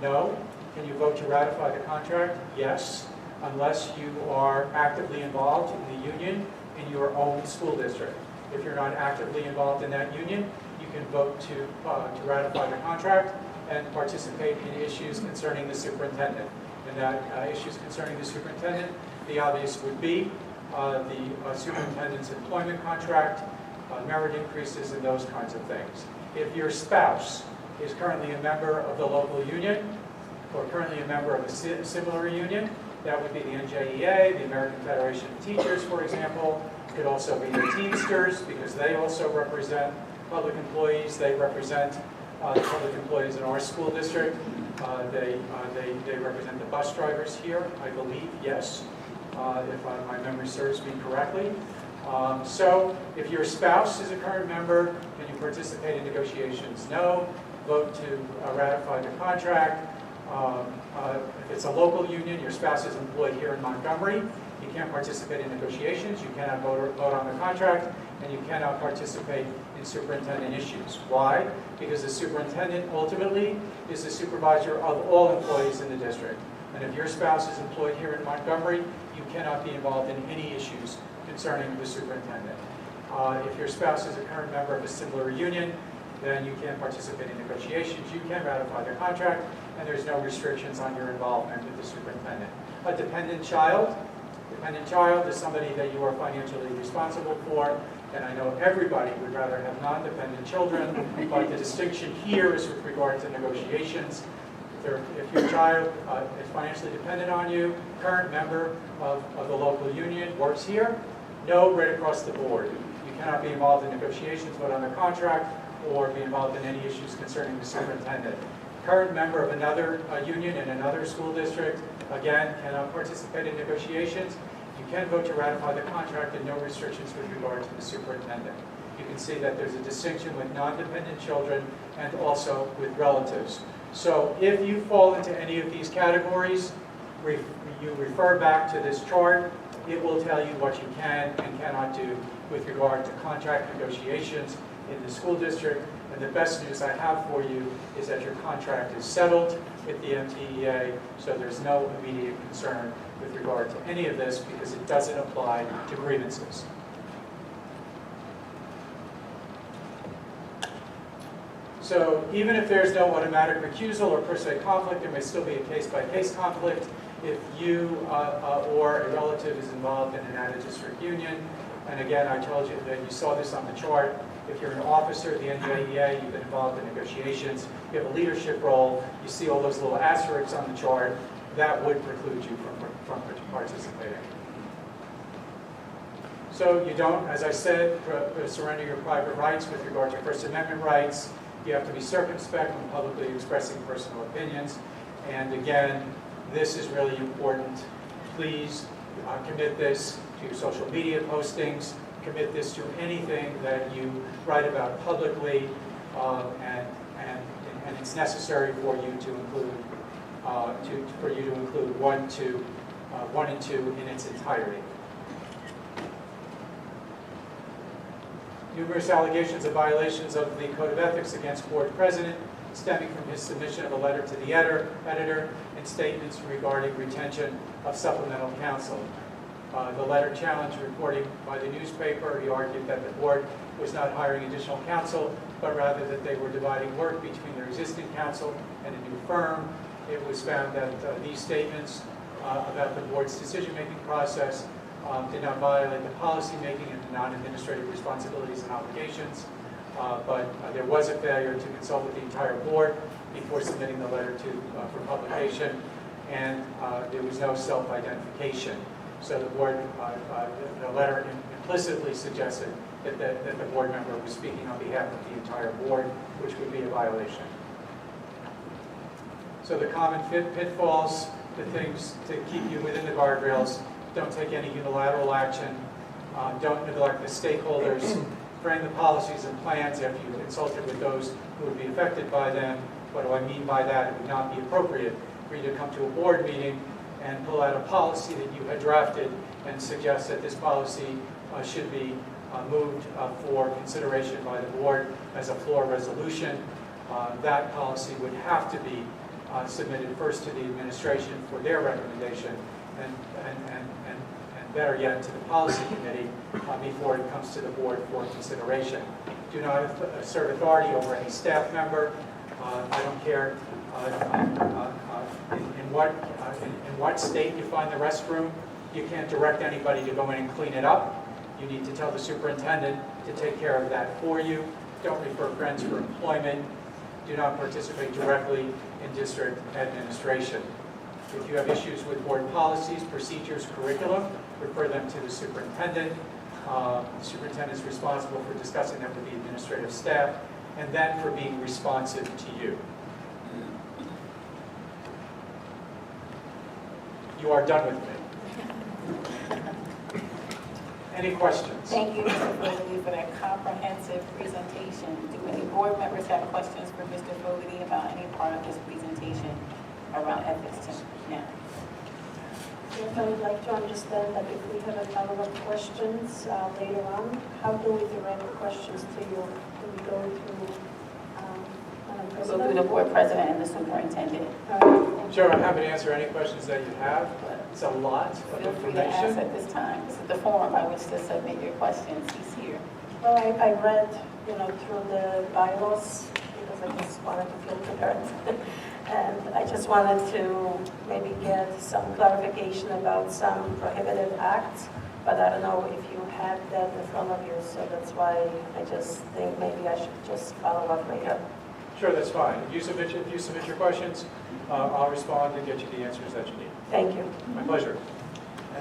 No. Can you vote to ratify the contract? Yes, unless you are actively involved in the union in your own school district. If you're not actively involved in that union, you can vote to ratify the contract and participate in issues concerning the superintendent. And that issues concerning the superintendent, the obvious would be the superintendent's employment contract, merit increases, and those kinds of things. If your spouse is currently a member of the local union or currently a member of a similar union, that would be the NJEA, the American Federation of Teachers, for example. It could also be the Teamsters because they also represent public employees. They represent the public employees in our school district. They represent the bus drivers here, I believe, yes, if my memory serves me correctly. So if your spouse is a current member, can you participate in negotiations? No. Vote to ratify the contract. If it's a local union, your spouse is employed here in Montgomery, you can't participate in negotiations, you cannot vote on the contract, and you cannot participate in superintendent issues. Why? Because the superintendent ultimately is the supervisor of all employees in the district. And if your spouse is employed here in Montgomery, you cannot be involved in any issues concerning the superintendent. If your spouse is a current member of a similar union, then you can't participate in negotiations, you can ratify their contract, and there's no restrictions on your involvement with the superintendent. A dependent child is somebody that you are financially responsible for, and I know everybody would rather have non-dependent children, but the distinction here is with regard to negotiations. If your child is financially dependent on you, current member of the local union, works here, no, right across the board. You cannot be involved in negotiations, vote on the contract, or be involved in any issues concerning the superintendent. Current member of another union in another school district, again, cannot participate in negotiations. You can vote to ratify the contract and no restrictions with regard to the superintendent. You can see that there's a distinction with non-dependent children and also with relatives. So if you fall into any of these categories, you refer back to this chart. It will tell you what you can and cannot do with regard to contract negotiations in the school district. And the best news I have for you is that your contract is settled with the MTEA, so there's no immediate concern with regard to any of this because it doesn't apply to grievances. So even if there's no automatic recusal or per se conflict, there may still be a case-by-case conflict if you or a relative is involved in an out-of-district union. And again, I told you that you saw this on the chart. If you're an officer of the NJEA, you've been involved in negotiations, you have a leadership role, you see all those little asterisks on the chart, that would preclude you from participating. So you don't, as I said, surrender your private rights with regard to First Amendment rights. You have to be circumspect when publicly expressing personal opinions. And again, this is really important. Please commit this to your social media postings, commit this to anything that you write about publicly, and it's necessary for you to include, one and two in its entirety. Numerous allegations of violations of the Code of Ethics against Board President stemming from his submission of a letter to the editor and statements regarding retention of supplemental counsel. The letter challenged reporting by the newspaper. He argued that the board was not hiring additional counsel, but rather that they were dividing work between their existing counsel and a new firm. It was found that these statements about the board's decision-making process did not violate the policy-making and the non-administrative responsibilities and obligations, but there was a failure to consult with the entire board before submitting the letter for publication, and there was no self-identification. So the board, the letter implicitly suggested that the board member was speaking on behalf of the entire board, which would be a violation. So the common pitfalls, the things to keep you within the guardrails: don't take any unilateral action, don't neglect the stakeholders, frame the policies and plans after you've consulted with those who would be affected by them. What do I mean by that? It would not be appropriate for you to come to a board meeting and pull out a policy that you had drafted and suggest that this policy should be moved for consideration by the board as a floor resolution. That policy would have to be submitted first to the administration for their recommendation, and better yet to the policy committee before it comes to the board for consideration. Do not assert authority over any staff member. I don't care in what state you find the restroom. You can't direct anybody to go in and clean it up. You need to tell the superintendent to take care of that for you. Don't refer friends for employment. Do not participate directly in district administration. If you have issues with board policies, procedures, curriculum, refer them to the superintendent. The superintendent is responsible for discussing them with the administrative staff and then for being responsive to you. You are done with me. Any questions? Thank you, Mr. Fogarty, for that comprehensive presentation. Do any board members have questions for Mr. Fogarty about any part of this presentation around ethics? Yeah. Yes, I would like to understand that if we have a follow-up questions later on, how do we direct the questions to you? Do we go through Madam Go President? through the board president and the superintendent. Sure, I'm happy to answer any questions that you have. It's a lot of Feel free to ask information. at this time. This is the forum by which to submit your questions. He's here. Well, I read, through the bylaws because I just wanted to feel prepared. And I just wanted to maybe get some clarification about some prohibited acts, but I don't know if you have that in front of you, so that's why I just think maybe I should just follow up later. Sure, that's fine. If you submit your questions, I'll respond and get you the answers that you need. Thank you. My pleasure. I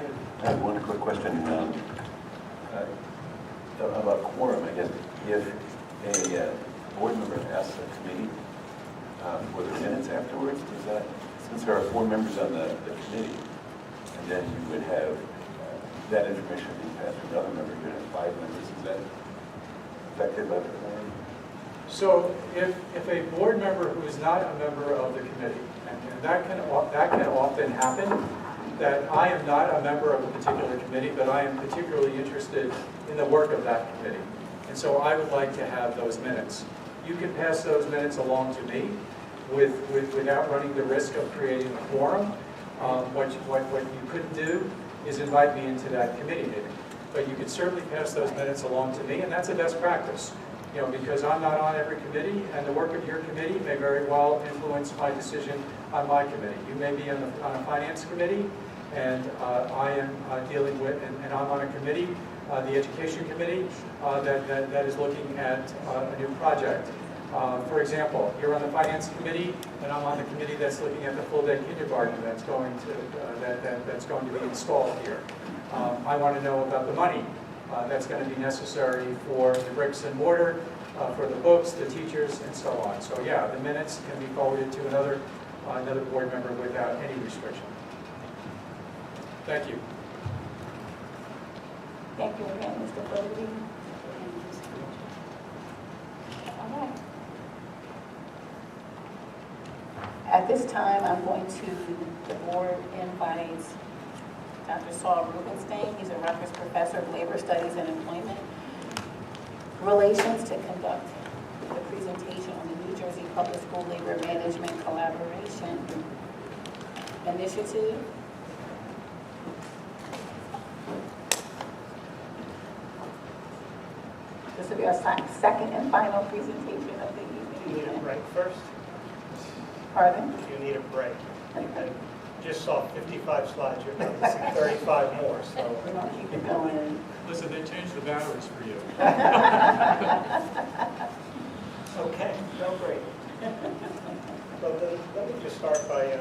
have one quick question about quorum. I guess if a board member asks a committee for the minutes afterwards, is that, since there are 4 members on the committee, and then you would have that information being passed to another member, you would have 5 members, is that affected by the quorum? So if a board member who is not a member of the committee, and that can often happen, that I am not a member of a particular committee, but I am particularly interested in the work of that committee. And so I would like to have those minutes. You can pass those minutes along to me without running the risk of creating a quorum. What you couldn't do is invite me into that committee meeting. But you can certainly pass those minutes along to me, and that's a best practice. Because I'm not on every committee, and the work of your committee may very well influence my decision on my committee. You may be on a finance committee, and I am dealing with, and I'm on a committee, the education committee, that is looking at a new project. For example, you're on the finance committee, and I'm on the committee that's looking at the full-day kindergarten that's going to be installed here. I want to know about the money that's going to be necessary for the bricks and mortar, for the books, the teachers, and so on. So yeah, the minutes can be forwarded to another board member without any restriction. Thank you. Thank you again, Mr. Fogarty. All right. At this time, I'm going to, the board invites Dr. Saul Rubenstein. He's a Rutgers Professor of Labor Studies and Employment Relations to conduct the presentation on the New Jersey Public School Labor Management Collaboration Initiative. This will be our second and final presentation of the evening. You need a break first? Pardon? You need a break. I just saw 55 slides, you're about to see 35 more, so. We're going to keep it going. Listen, they changed the batteries for you. Okay. No break. So let me just start by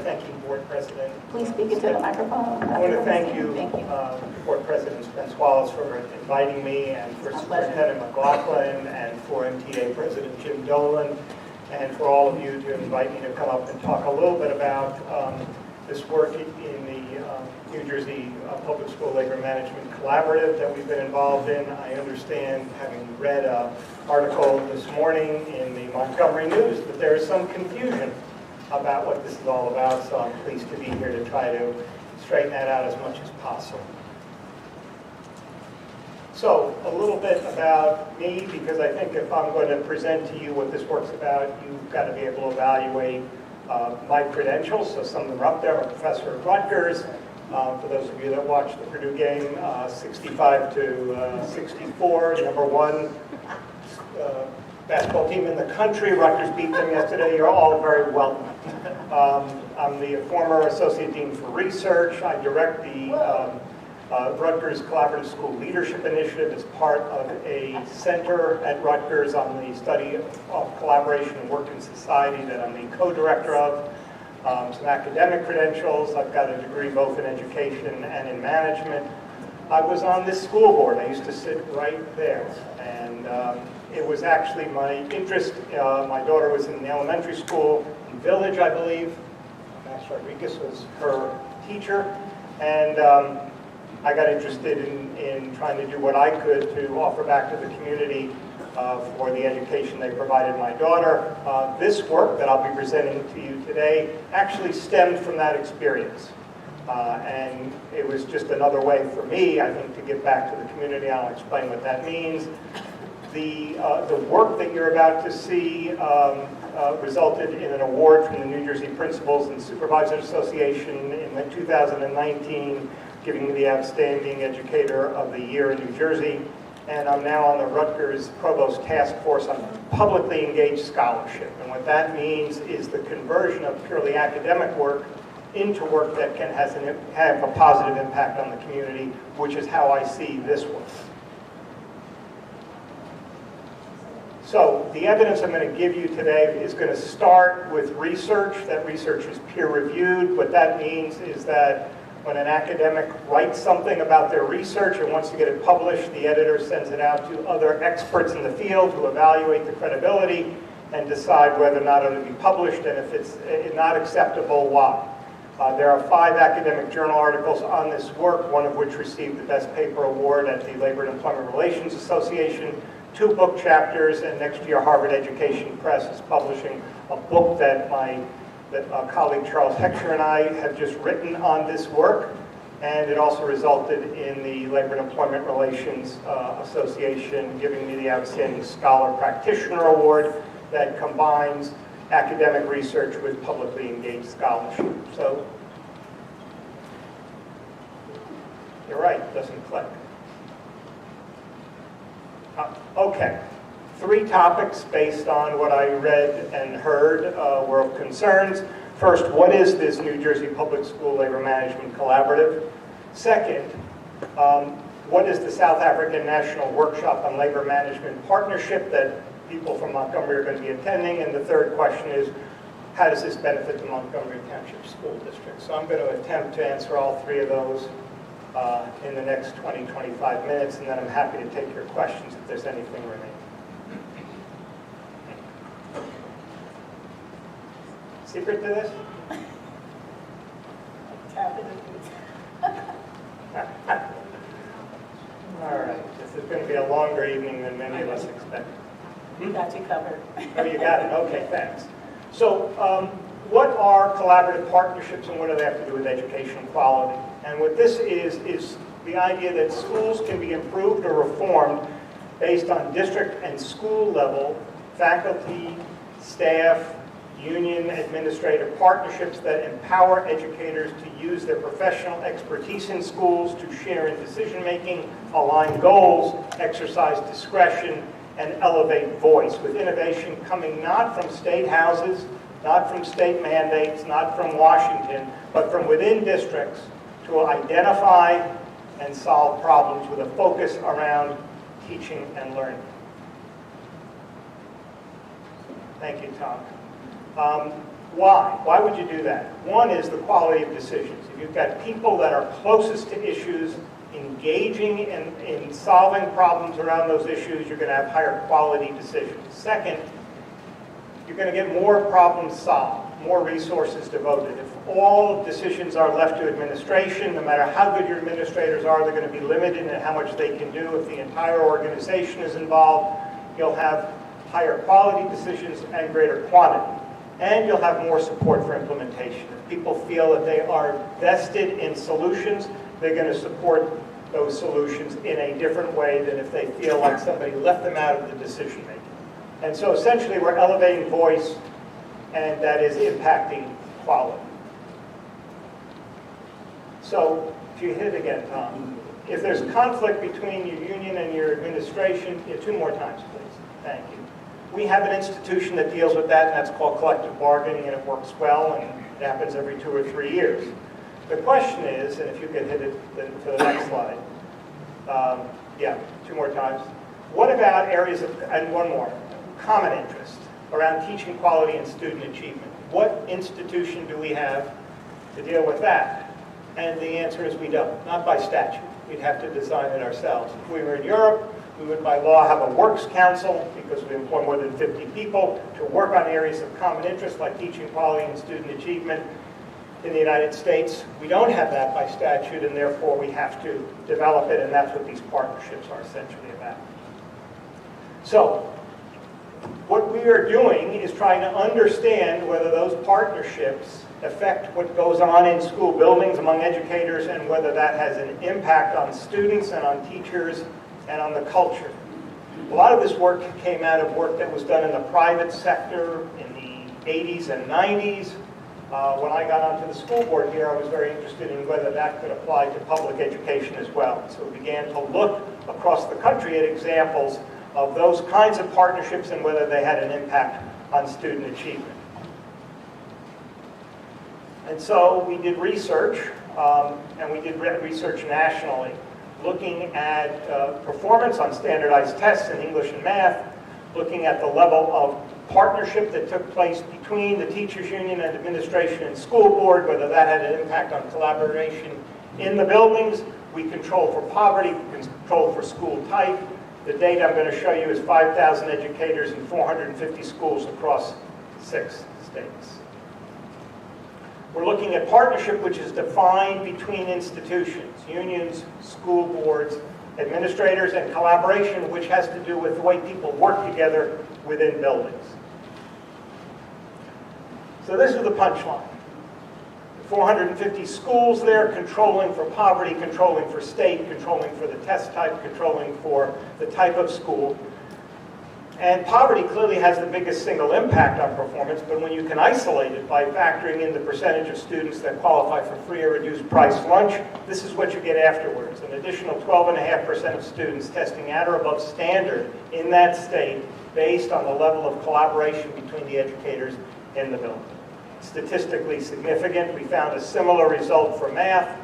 thanking Board President. Please speak into the microphone. I want to thank you, Thank you. Board President Spence Wallace, for inviting me, and for My Superintendent McLaughlin, and for MTA President Jim Dolan, and for all of you to invite me to come up and talk a little bit about this work in the New Jersey Public School Labor Management Collaborative that we've been involved in. I understand, having read an article this morning in the Montgomery News, that there is some confusion about what this is all about, so I'm pleased to be here to try to straighten that out as much as possible. So, a little bit about me, because I think if I'm going to present to you what this work's about, you've got to be able to evaluate my credentials. So some of them are up there. I'm a professor at Rutgers. For those of you that watched the Purdue game, 65 to 64, number one basketball team in the country. Rutgers beat them yesterday. You're all very welcome. I'm the former Associate Dean for Research. I direct the Rutgers Collaborative School Leadership Initiative as part of a center at Rutgers on the study of collaboration and work in society that I'm the co-director of. Some academic credentials. I've got a degree both in education and in management. I was on this school board. I used to sit right there, and it was actually my interest. My daughter was in the elementary school in Village, I believe. Max Rodriguez was her teacher, and I got interested in trying to do what I could to offer back to the community for the education they provided my daughter. This work that I'll be presenting to you today actually stemmed from that experience. And it was just another way for me, I think, to give back to the community. I'll explain what that means. The work that you're about to see resulted in an award from the New Jersey Principals and Supervisors Association in 2019, giving me the Outstanding Educator of the Year in New Jersey. And I'm now on the Rutgers Provost Task Force on Publicly Engaged Scholarship. And what that means is the conversion of purely academic work into work that can have a positive impact on the community, which is how I see this work. So the evidence I'm going to give you today is going to start with research. That research is peer-reviewed. What that means is that when an academic writes something about their research and wants to get it published, the editor sends it out to other experts in the field who evaluate the credibility and decide whether or not it will be published, and if it's not acceptable, why. There are 5 academic journal articles on this work, one of which received the Best Paper Award at the Labor and Employment Relations Association, 2 book chapters, and next year Harvard Education Press is publishing a book that my colleague Charles Heckscher and I have just written on this work, and it also resulted in the Labor and Employment Relations Association giving me the Outstanding Scholar Practitioner Award that combines academic research with publicly engaged scholarship. So, you're right, it doesn't click. Okay. 3 topics based on what I read and heard were of concerns. First, what is this New Jersey Public School Labor Management Collaborative? Second, what is the South African National Workshop on Labor Management Partnership that people from Montgomery are going to be attending? And the third question is, how does this benefit the Montgomery Township School District? So I'm going to attempt to answer all 3 of those in the next 20-25 minutes, and then I'm happy to take your questions if there's anything remaining. Secret to this? Tap it. All right, this is going to be a longer evening than many of us expected. We got you covered. Oh, you got it? Okay, thanks. So what are collaborative partnerships and what do they have to do with education quality? And what this is the idea that schools can be improved or reformed based on district and school level faculty, staff, union, administrative partnerships that empower educators to use their professional expertise in schools to share in decision-making, align goals, exercise discretion, and elevate voice, with innovation coming not from state houses, not from state mandates, not from Washington, but from within districts to identify and solve problems with a focus around teaching and learning. Thank you, Tom. Why? Why would you do that? One is the quality of decisions. If you've got people that are closest to issues, engaging in solving problems around those issues, you're going to have higher quality decisions. Second, you're going to get more problems solved, more resources devoted. If all decisions are left to administration, no matter how good your administrators are, they're going to be limited in how much they can do. If the entire organization is involved, you'll have higher quality decisions and greater quantity. And you'll have more support for implementation. If people feel that they are vested in solutions, they're going to support those solutions in a different way than if they feel like somebody left them out of the decision making. And so essentially we're elevating voice, and that is impacting quality. So if you hit it again, Tom, if there's a conflict between your union and your administration, two more times, please. Thank you. We have an institution that deals with that, and that's called collective bargaining, and it works well, and it happens every 2 or 3 years. The question is, and if you could hit it to the next slide. Yeah, 2 more times. What about areas of, and one more, common interest around teaching quality and student achievement? What institution do we have to deal with that? And the answer is we don't, not by statute. We'd have to design it ourselves. If we were in Europe, we would by law have a works council, because we employ more than 50 people, to work on areas of common interest like teaching quality and student achievement. In the United States, we don't have that by statute, and therefore we have to develop it, and that's what these partnerships are essentially about. So, what we are doing is trying to understand whether those partnerships affect what goes on in school buildings among educators, and whether that has an impact on students and on teachers and on the culture. A lot of this work came out of work that was done in the private sector in the 80s and 90s. When I got onto the school board here, I was very interested in whether that could apply to public education as well. So we began to look across the country at examples of those kinds of partnerships and whether they had an impact on student achievement. And so we did research, and we did research nationally, looking at performance on standardized tests in English and math, looking at the level of partnership that took place between the teachers union and administration and school board, whether that had an impact on collaboration in the buildings. We controlled for poverty, we controlled for school type. The data I'm going to show you is 5,000 educators in 450 schools across 6 states. We're looking at partnership, which is defined between institutions, unions, school boards, administrators, and collaboration, which has to do with the way people work together within buildings. So this is the punchline. 450 schools there, controlling for poverty, controlling for state, controlling for the test type, controlling for the type of school. And poverty clearly has the biggest single impact on performance, but when you can isolate it by factoring in the percentage of students that qualify for free or reduced price lunch, this is what you get afterwards. An additional 12.5% of students testing at or above standard in that state based on the level of collaboration between the educators in the building. Statistically significant. We found a similar result for math.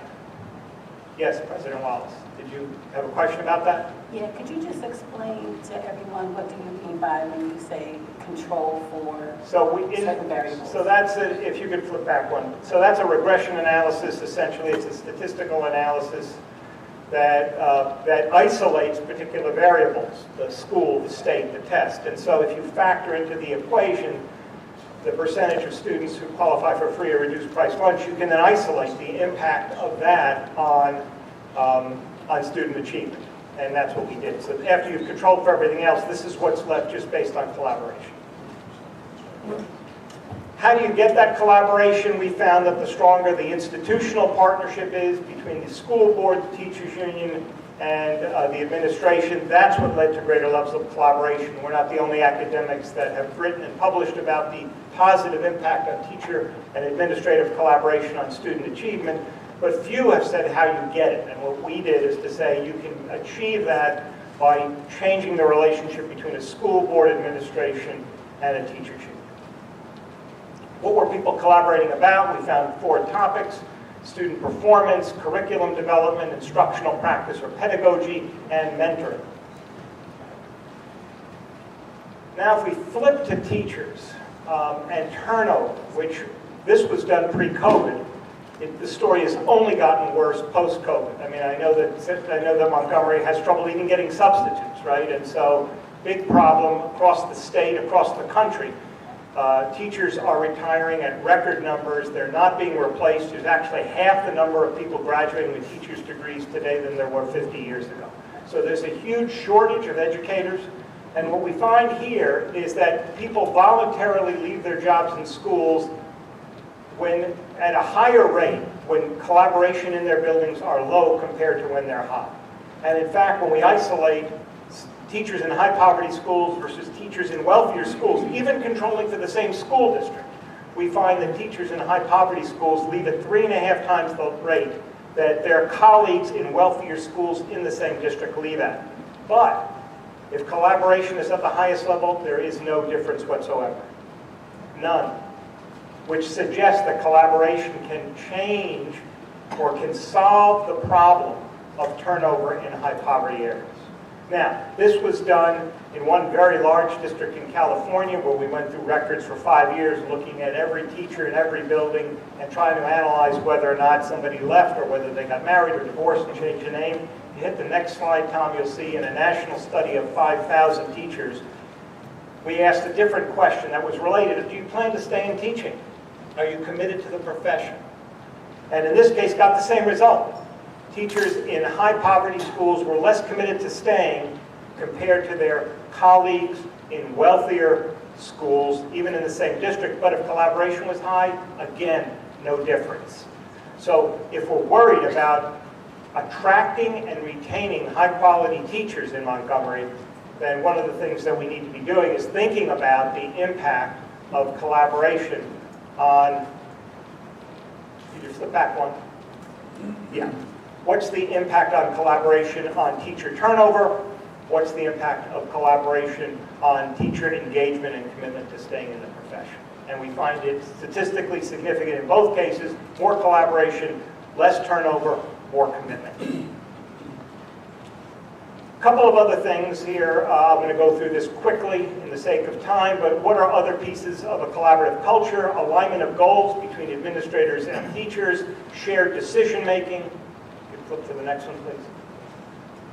Yes, President Wallace, did you have a question about that? Yeah, could you just explain to everyone what do you mean by when you say control for certain variables? So that's if you could flip back one. So that's a regression analysis. Essentially, it's a statistical analysis that that isolates particular variables: the school, the state, the test. And so if you factor into the equation the percentage of students who qualify for free or reduced price lunch, you can then isolate the impact of that on student achievement. And that's what we did. So after you've controlled for everything else, this is what's left just based on collaboration. How do you get that collaboration? We found that the stronger the institutional partnership is between the school board, the teachers union, and the administration, that's what led to greater levels of collaboration. We're not the only academics that have written and published about the positive impact on teacher and administrative collaboration on student achievement, but few have said how you get it. And what we did is to say you can achieve that by changing the relationship between a school board administration and a teacher union. What were people collaborating about? We found 4 topics: student performance, curriculum development, instructional practice or pedagogy, and mentoring. Now if we flip to teachers and turnover, which this was done pre-COVID, the story has only gotten worse post-COVID. I mean, I know that Montgomery has trouble even getting substitutes, right? And so, big problem across the state, across the country. Teachers are retiring at record numbers. They're not being replaced. There's actually half the number of people graduating with teachers' degrees today than there were 50 years ago. So there's a huge shortage of educators. And what we find here is that people voluntarily leave their jobs in schools when at a higher rate when collaboration in their buildings are low compared to when they're high. And in fact, when we isolate teachers in high poverty schools versus teachers in wealthier schools, even controlling for the same school district, we find that teachers in high poverty schools leave at 3.5 times the rate that their colleagues in wealthier schools in the same district leave at. But if collaboration is at the highest level, there is no difference whatsoever. None. Which suggests that collaboration can change or can solve the problem of turnover in high poverty areas. Now, this was done in one very large district in California where we went through records for 5 years looking at every teacher in every building and trying to analyze whether or not somebody left or whether they got married or divorced and changed the name. If you hit the next slide, Tom, you'll see in a national study of 5,000 teachers, we asked a different question that was related to, do you plan to stay in teaching? Are you committed to the profession? And in this case, got the same result. Teachers in high poverty schools were less committed to staying compared to their colleagues in wealthier schools, even in the same district. But if collaboration was high, again, no difference. So if we're worried about attracting and retaining high quality teachers in Montgomery, then one of the things that we need to be doing is thinking about the impact of collaboration on, you just flip back one. Yeah. What's the impact on collaboration on teacher turnover? What's the impact of collaboration on teacher engagement and commitment to staying in the profession? And we find it statistically significant in both cases: more collaboration, less turnover, more commitment. A couple of other things here. I'm going to go through this quickly in the sake of time, but what are other pieces of a collaborative culture? Alignment of goals between administrators and teachers, shared decision making. You can flip to the next one, please.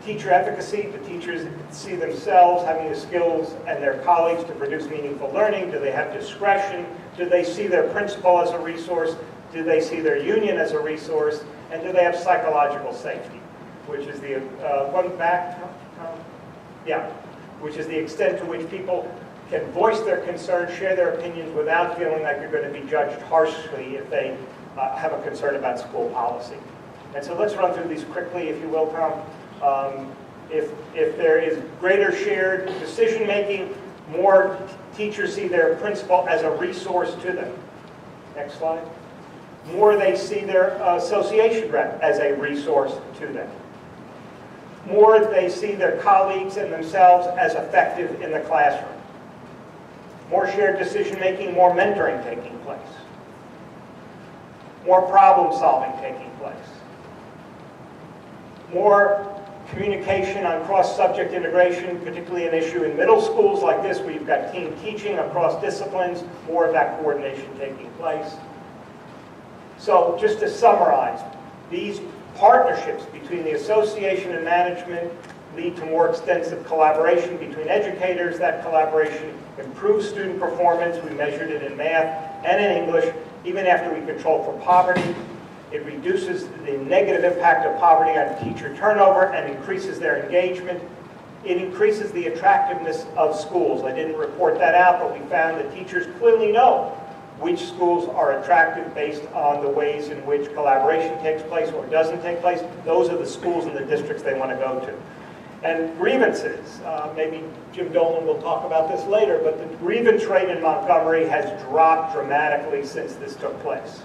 Teacher efficacy. The teachers see themselves having the skills and their colleagues to produce meaningful learning. Do they have discretion? Do they see their principal as a resource? Do they see their union as a resource? And do they have psychological safety? Which is the, one back, yeah, which is the extent to which people can voice their concerns, share their opinions without feeling like they're going to be judged harshly if they have a concern about school policy. And so let's run through these quickly, if you will, Tom. If there is greater shared decision-making, more teachers see their principal as a resource to them. Next slide. More they see their association rep as a resource to them. More they see their colleagues and themselves as effective in the classroom. More shared decision-making, more mentoring taking place. More problem-solving taking place. More communication on cross-subject integration, particularly an issue in middle schools like this where you've got team teaching across disciplines, more of that coordination taking place. So just to summarize, these partnerships between the association and management lead to more extensive collaboration between educators. That collaboration improves student performance. We measured it in math and in English, even after we control for poverty. It reduces the negative impact of poverty on teacher turnover and increases their engagement. It increases the attractiveness of schools. I didn't report that out, but we found that teachers clearly know which schools are attractive based on the ways in which collaboration takes place or doesn't take place. Those are the schools and the districts they want to go to. And grievances, maybe Jim Dolan will talk about this later, but the grievance rate in Montgomery has dropped dramatically since this took place.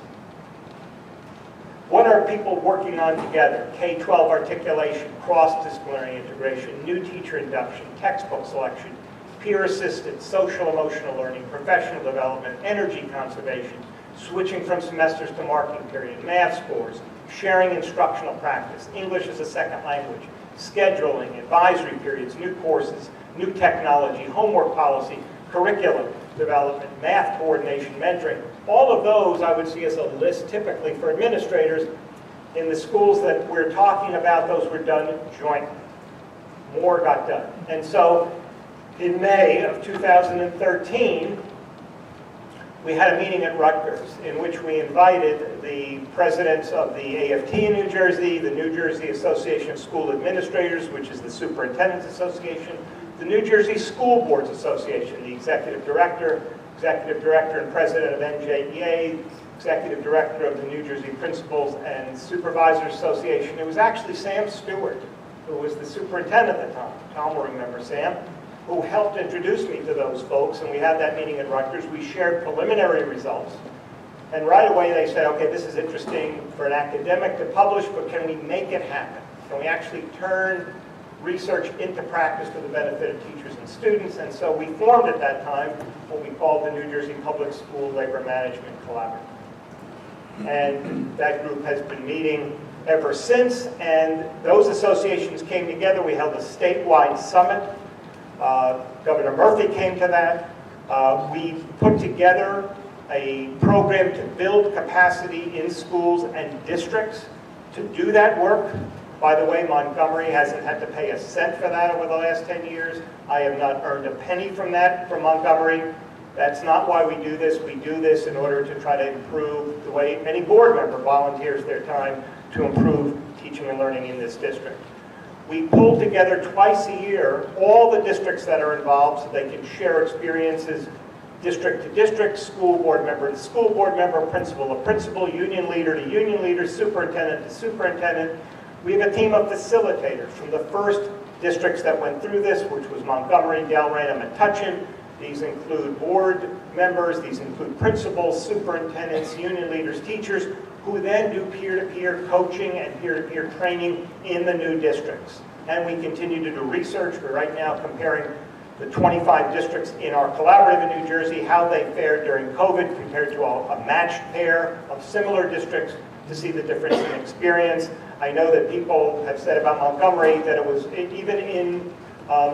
What are people working on together? K-12 articulation, cross-disciplinary integration, new teacher induction, textbook selection, peer assistance, social emotional learning, professional development, energy conservation, switching from semesters to marking period, math scores, sharing instructional practice, English as a second language, scheduling, advisory periods, new courses, new technology, homework policy, curriculum development, math coordination, mentoring. All of those I would see as a list typically for administrators. In the schools that we're talking about, those were done jointly. More got done. And so in May of 2013, we had a meeting at Rutgers in which we invited the presidents of the AFT in New Jersey, the New Jersey Association of School Administrators, which is the Superintendent's Association, the New Jersey School Boards Association, the executive director and president of NJEA, executive director of the New Jersey Principals and Supervisors Association. It was actually Sam Stewart, who was the superintendent at the time. Tom will remember Sam, who helped introduce me to those folks, and we had that meeting at Rutgers. We shared preliminary results, and right away they said, okay, this is interesting for an academic to publish, but can we make it happen? Can we actually turn research into practice for the benefit of teachers and students? And so we formed at that time what we called the New Jersey Public School Labor Management Collaborative. And that group has been meeting ever since, and those associations came together. We held a statewide summit. Governor Murphy came to that. We put together a program to build capacity in schools and districts to do that work. By the way, Montgomery hasn't had to pay a cent for that over the last 10 years. I have not earned a penny from that from Montgomery. That's not why we do this. We do this in order to try to improve the way any board member volunteers their time to improve teaching and learning in this district. We pull together twice a year all the districts that are involved so they can share experiences district to district, school board member to school board member, principal to principal, union leader to union leader, superintendent to superintendent. We have a team of facilitators from the first districts that went through this, which was Montgomery, Delran, and Metuchen. These include board members, these include principals, superintendents, union leaders, teachers, who then do peer-to-peer coaching and peer-to-peer training in the new districts. And we continue to do research. We're right now comparing the 25 districts in our collaborative in New Jersey, how they fared during COVID compared to a matched pair of similar districts to see the difference in experience. I know that people have said about Montgomery that it was, even in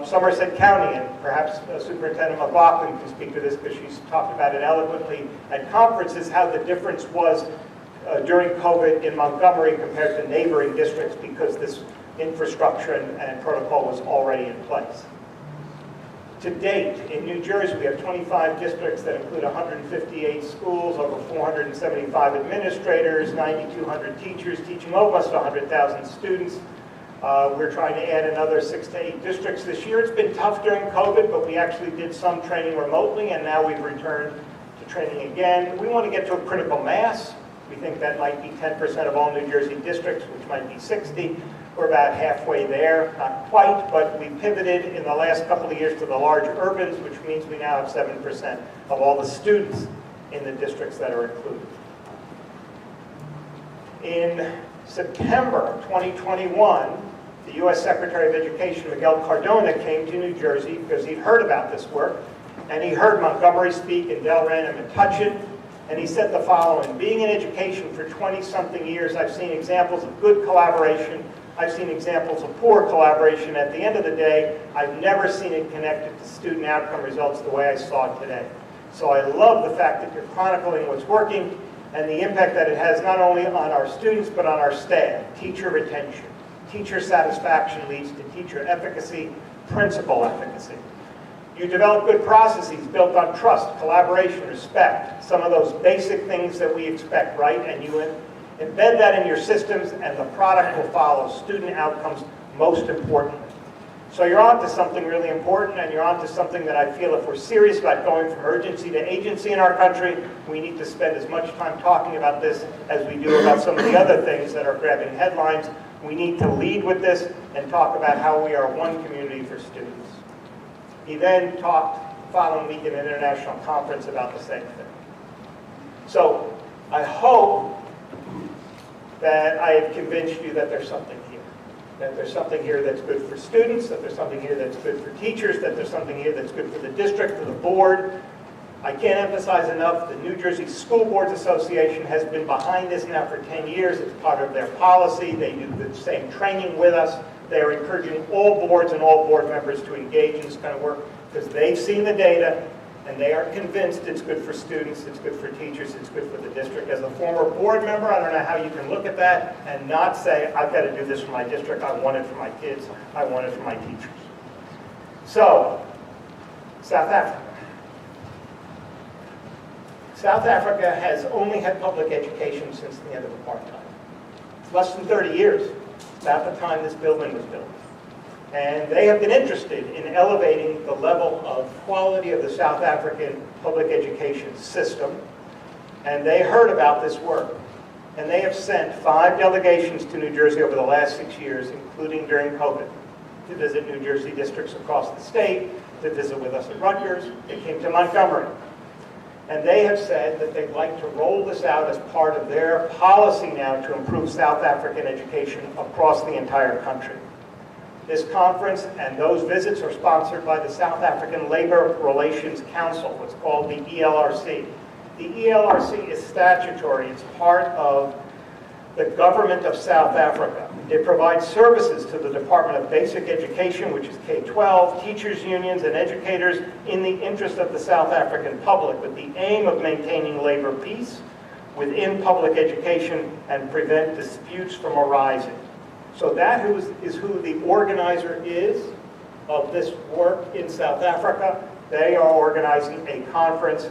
Somerset County, and perhaps Superintendent McLaughlin can speak to this because she's talked about it eloquently at conferences, how the difference was during COVID in Montgomery compared to neighboring districts because this infrastructure and protocol was already in place. To date, in New Jersey, we have 25 districts that include 158 schools, over 475 administrators, 9,200 teachers, teaching almost 100,000 students. We're trying to add another 6 to 8 districts this year. It's been tough during COVID, but we actually did some training remotely, and now we've returned to training again. We want to get to a critical mass. We think that might be 10% of all New Jersey districts, which might be 60. We're about halfway there, not quite, but we pivoted in the last couple of years to the large urbans, which means we now have 7% of all the students in the districts that are included. In September 2021, the U.S. Secretary of Education, Miguel Cardona, came to New Jersey because he'd heard about this work, and he heard Montgomery speak and Delran and Metuchen, and he said the following: being in education for 20-something years, I've seen examples of good collaboration. I've seen examples of poor collaboration. At the end of the day, I've never seen it connected to student outcome results the way I saw it today. So I love the fact that you're chronicling what's working and the impact that it has not only on our students, but on our staff. Teacher retention. Teacher satisfaction leads to teacher efficacy, principal efficacy. You develop good processes built on trust, collaboration, respect, some of those basic things that we expect, right? And you embed that in your systems, and the product will follow. Student outcomes, most importantly. So you're on to something really important, and you're on to something that I feel if we're serious about going from urgency to agency in our country, we need to spend as much time talking about this as we do about some of the other things that are grabbing headlines. We need to lead with this and talk about how we are one community for students. He then talked following week in an international conference about the same thing. So I hope that I have convinced you that there's something here. That there's something here that's good for students, that there's something here that's good for teachers, that there's something here that's good for the district, for the board. I can't emphasize enough, the New Jersey School Boards Association has been behind this now for 10 years. It's part of their policy. They do the same training with us. They are encouraging all boards and all board members to engage in this kind of work because they've seen the data and they are convinced it's good for students, it's good for teachers, it's good for the district. As a former board member, I don't know how you can look at that and not say, I've got to do this for my district, I want it for my kids, I want it for my teachers. So, South Africa. South Africa has only had public education since the end of apartheid. It's less than 30 years, about the time this building was built. And they have been interested in elevating the level of quality of the South African public education system. And they heard about this work. And they have sent 5 delegations to New Jersey over the last 6 years, including during COVID, to visit New Jersey districts across the state, to visit with us at Rutgers. They came to Montgomery. And they have said that they'd like to roll this out as part of their policy now to improve South African education across the entire country. This conference and those visits are sponsored by the South African Labor Relations Council, what's called the ELRC. The ELRC is statutory. It's part of the government of South Africa. It provides services to the Department of Basic Education, which is K-12, teachers' unions, and educators in the interest of the South African public with the aim of maintaining labor peace within public education and prevent disputes from arising. So that is who the organizer is of this work in South Africa. They are organizing a conference,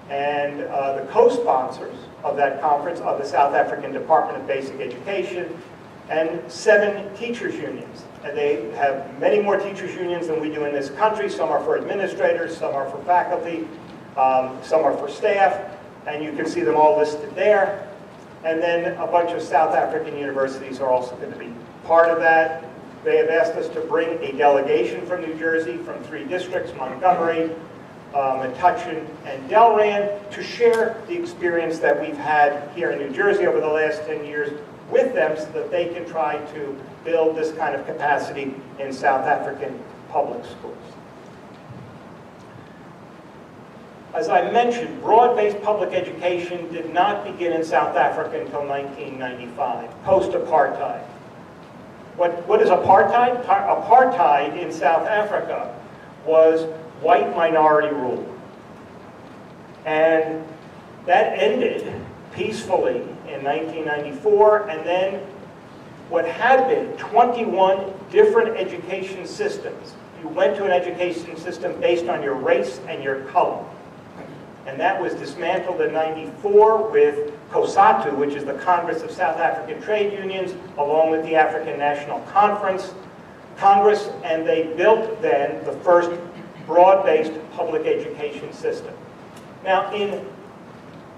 and the co-sponsors of that conference are the South African Department of Basic Education and 7 teachers' unions. And they have many more teachers' unions than we do in this country. Some are for administrators, some are for faculty, some are for staff, and you can see them all listed there. And then a bunch of South African universities are also going to be part of that. They have asked us to bring a delegation from New Jersey, from 3 districts, Montgomery, Metuchen, and Delran, to share the experience that we've had here in New Jersey over the last 10 years with them so that they can try to build this kind of capacity in South African public schools. As I mentioned, broad-based public education did not begin in South Africa until 1995, post-apartheid. What is apartheid? Apartheid in South Africa was white minority rule. And that ended peacefully in 1994, and then what had been 21 different education systems. You went to an education system based on your race and your color. And that was dismantled in 94 with COSATU, which is the Congress of South African Trade Unions, along with the African National Congress, and they built then the first broad-based public education system. Now, in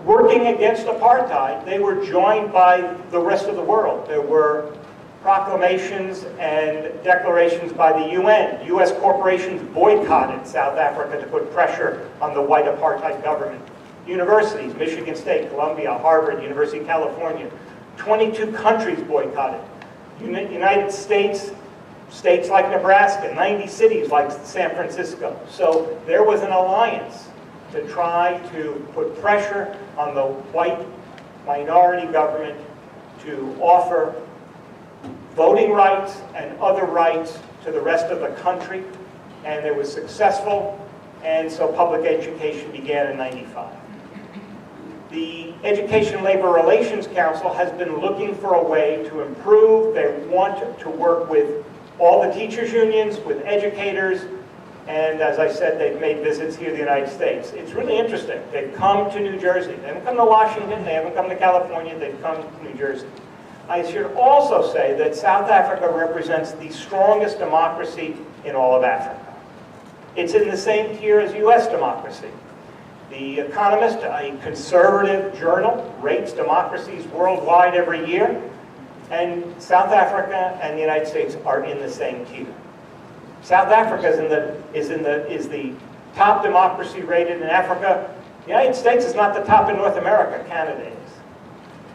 working against apartheid, they were joined by the rest of the world. There were proclamations and declarations by the UN. U.S. corporations boycotted South Africa to put pressure on the white apartheid government. Universities, Michigan State, Columbia, Harvard, University of California, 22 countries boycotted. United States, states like Nebraska, 90 cities like San Francisco. So there was an alliance to try to put pressure on the white minority government to offer voting rights and other rights to the rest of the country, and it was successful, and so public education began in 95. The Education Labor Relations Council has been looking for a way to improve. They want to work with all the teachers' unions, with educators, and as I said, they've made visits here in the United States. It's really interesting. They've come to New Jersey. They haven't come to Washington, they haven't come to California, they've come to New Jersey. I should also say that South Africa represents the strongest democracy in all of Africa. It's in the same tier as U.S. democracy. The Economist, a conservative journal, rates democracies worldwide every year, and South Africa and the United States are in the same tier. South Africa is the top democracy rated in Africa. The United States is not the top in North America, Canada is.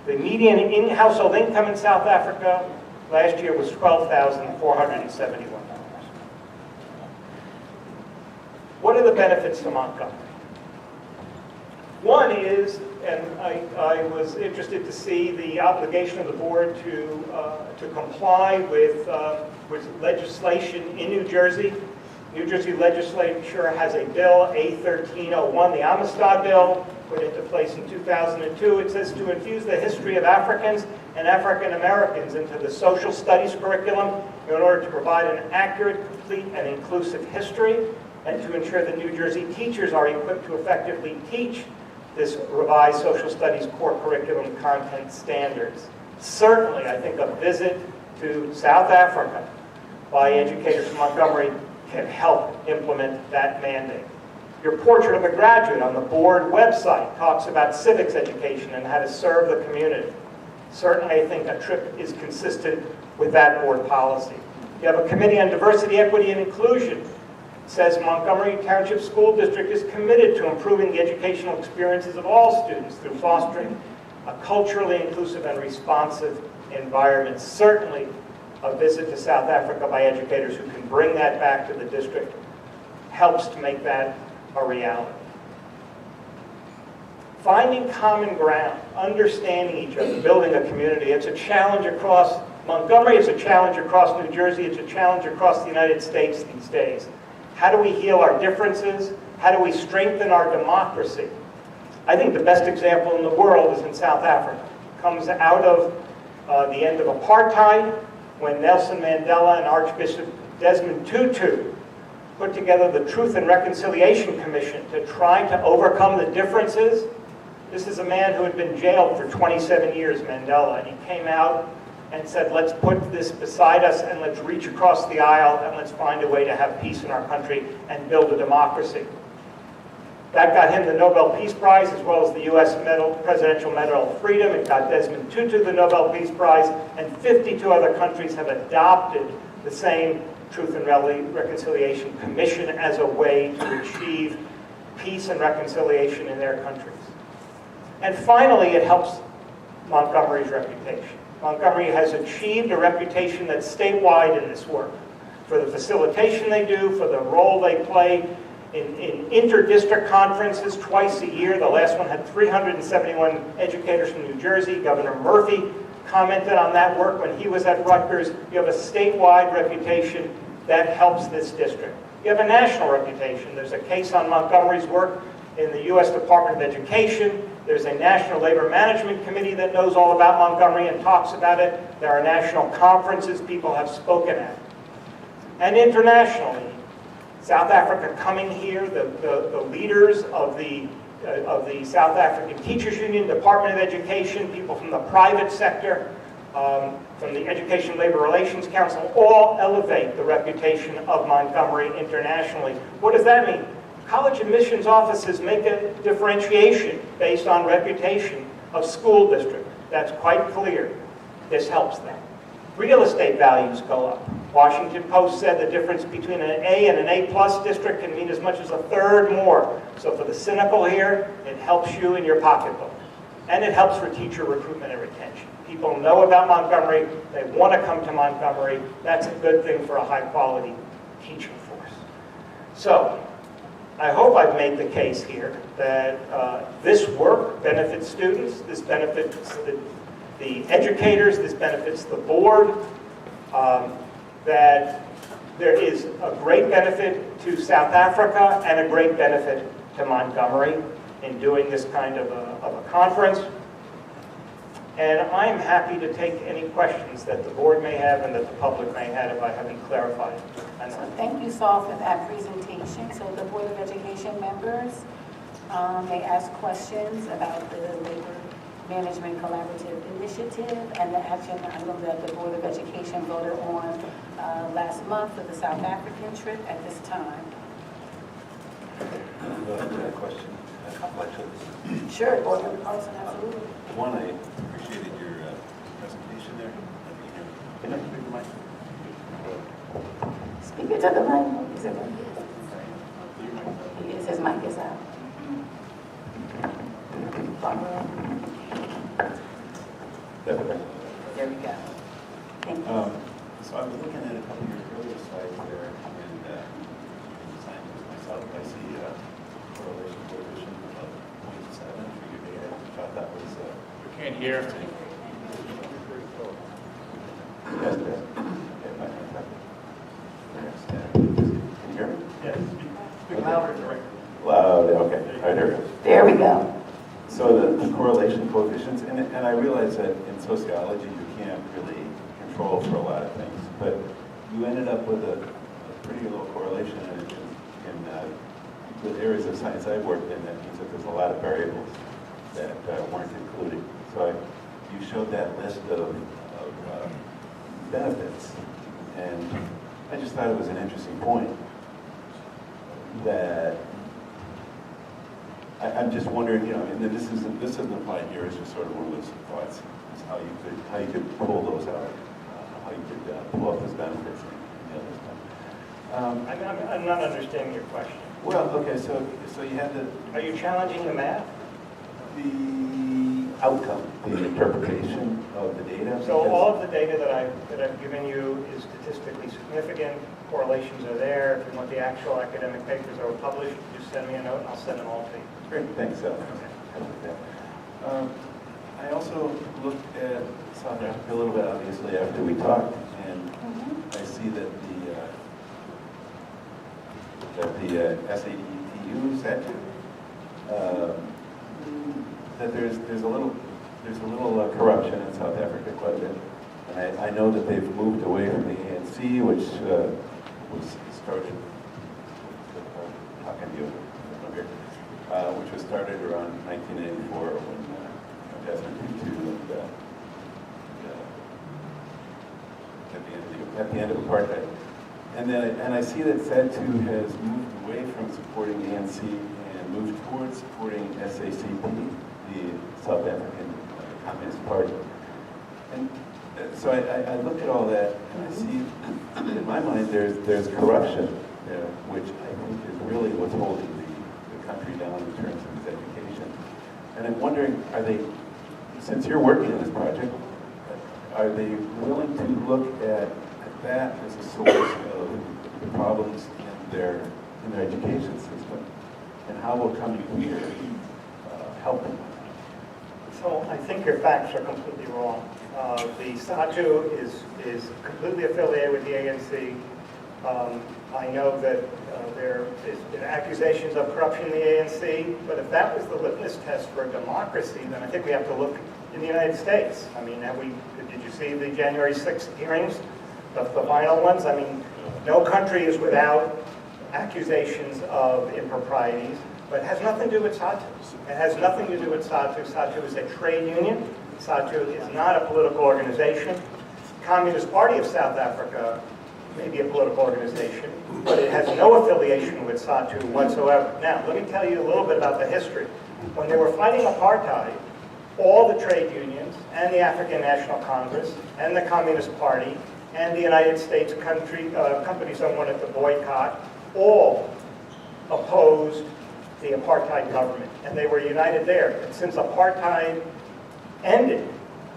The median household income in South Africa last year was $12,471. What are the benefits to Montgomery? One is, and I was interested to see the obligation of the board to comply with legislation in New Jersey. New Jersey legislature has a bill, A1301, the Amistad bill, put into place in 2002. It says to infuse the history of Africans and African Americans into the social studies curriculum in order to provide an accurate, complete, and inclusive history, and to ensure that New Jersey teachers are equipped to effectively teach this revised social studies core curriculum content standards. Certainly, I think a visit to South Africa by educators from Montgomery can help implement that mandate. Your portrait of a graduate on the board website talks about civics education and how to serve the community. Certainly, I think a trip is consistent with that board policy. You have a committee on diversity, equity, and inclusion. It says Montgomery Township School District is committed to improving the educational experiences of all students through fostering a culturally inclusive and responsive environment. Certainly, a visit to South Africa by educators who can bring that back to the district helps to make that a reality. Finding common ground, understanding each other, building a community, it's a challenge across Montgomery, it's a challenge across New Jersey, it's a challenge across the United States these days. How do we heal our differences? How do we strengthen our democracy? I think the best example in the world is in South Africa. It comes out of the end of apartheid, when Nelson Mandela and Archbishop Desmond Tutu put together the Truth and Reconciliation Commission to try to overcome the differences. This is a man who had been jailed for 27 years, Mandela, and he came out and said, let's put this beside us and let's reach across the aisle and let's find a way to have peace in our country and build a democracy. That got him the Nobel Peace Prize, as well as the U.S. Presidential Medal of Freedom. It got Desmond Tutu the Nobel Peace Prize, and 52 other countries have adopted the same Truth and Reconciliation Commission as a way to achieve peace and reconciliation in their countries. And finally, it helps Montgomery's reputation. Montgomery has achieved a reputation that's statewide in this work, for the facilitation they do, for the role they play in inter-district conferences twice a year. The last one had 371 educators from New Jersey. Governor Murphy commented on that work when he was at Rutgers. You have a statewide reputation that helps this district. You have a national reputation. There's a case on Montgomery's work in the U.S. Department of Education. There's a National Labor Management Committee that knows all about Montgomery and talks about it. There are national conferences people have spoken at. And internationally, South Africa coming here, the leaders of the South African Teachers Union, Department of Education, people from the private sector, from the Education Labor Relations Council, all elevate the reputation of Montgomery internationally. What does that mean? College admissions offices make a differentiation based on reputation of school district. That's quite clear. This helps them. Real estate values go up. Washington Post said the difference between an A and an A+ district can mean as much as a third more. So for the cynical here, it helps you in your pocketbook. And it helps for teacher recruitment and retention. People know about Montgomery. They want to come to Montgomery. That's a good thing for a high-quality teaching force. So I hope I've made the case here that this work benefits students, this benefits the educators, this benefits the board, that there is a great benefit to South Africa and a great benefit to Montgomery in doing this kind of a conference. And I'm happy to take any questions that the board may have and that the public may have if I haven't clarified. So thank you, Saul, for that presentation. So the Board of Education members may ask questions about the labor Management Collaborative Initiative and the action item that the Board of Education voted on last month for the South African trip at this time. A question, a couple actually. Sure, Board Member Carlson, absolutely. One, I appreciated your presentation there. Can I speak to my? Speak it to the mic. Is it on? Yes, his mic is out. There we go. Thank you. So I was looking at a couple of your earlier slides there, and scientists myself, I see a correlation coefficient of 0.7 for your data. I thought that was. You can't hear. Yes, yes. Can you hear me? Yes. Speak louder, directly. Loud, okay. All right, here we go. There we go. So the correlation coefficients, and I realize that in sociology you can't really control for a lot of things, but you ended up with a pretty low correlation in the areas of science I've worked in. That means that there's a lot of variables that weren't included. So you showed that list of benefits, and I just thought it was an interesting point that I'm just wondering, you know, and this isn't applied here. It's just sort of one of those thoughts. Is how you could pull those out, how you could pull up those benefits and the other stuff. I'm not understanding your question. Well, okay, so you had Are you challenging the math? the outcome, the interpretation of the data. So because- all of the data that I've given you is statistically significant. Correlations are there. If you want the actual academic papers that were published, just send me a note and I'll send them all to you. Great, thanks. I also looked at South Africa a little bit, obviously, after we talked, and I see that the SADTU statute, that there's a little corruption in South Africa, quite a bit. And I know that they've moved away from the ANC, which was started. Talking to you over here, which was started around 1984 when Desmond Tutu at the end of apartheid. And I see that SADTU has moved away from supporting ANC and moved towards supporting SACP, the South African Communist Party. And so I look at all that and I see, in my mind, there's corruption there, which I think is really what's holding the country down in terms of its education. And I'm wondering, are they, since you're working on this project, are they willing to look at that as a source of the problems in their education system? And how will coming here help them? So I think your facts are completely wrong. The SADTU is completely affiliated with the ANC. I know that there has been accusations of corruption in the ANC, but if that was the litmus test for democracy, then I think we have to look in the United States. I mean, did you see the January 6th hearings, the final ones? I mean, no country is without accusations of improprieties, but it has nothing to do with SADTU. It has nothing to do with SADTU. SADTU is a trade union. SADTU is not a political organization. Communist Party of South Africa may be a political organization, but it has no affiliation with SADTU whatsoever. Now, let me tell you a little bit about the history. When they were fighting apartheid, all the trade unions and the African National Congress and the Communist Party and the United States companies that wanted to boycott all opposed the apartheid government, and they were united there. And since apartheid ended,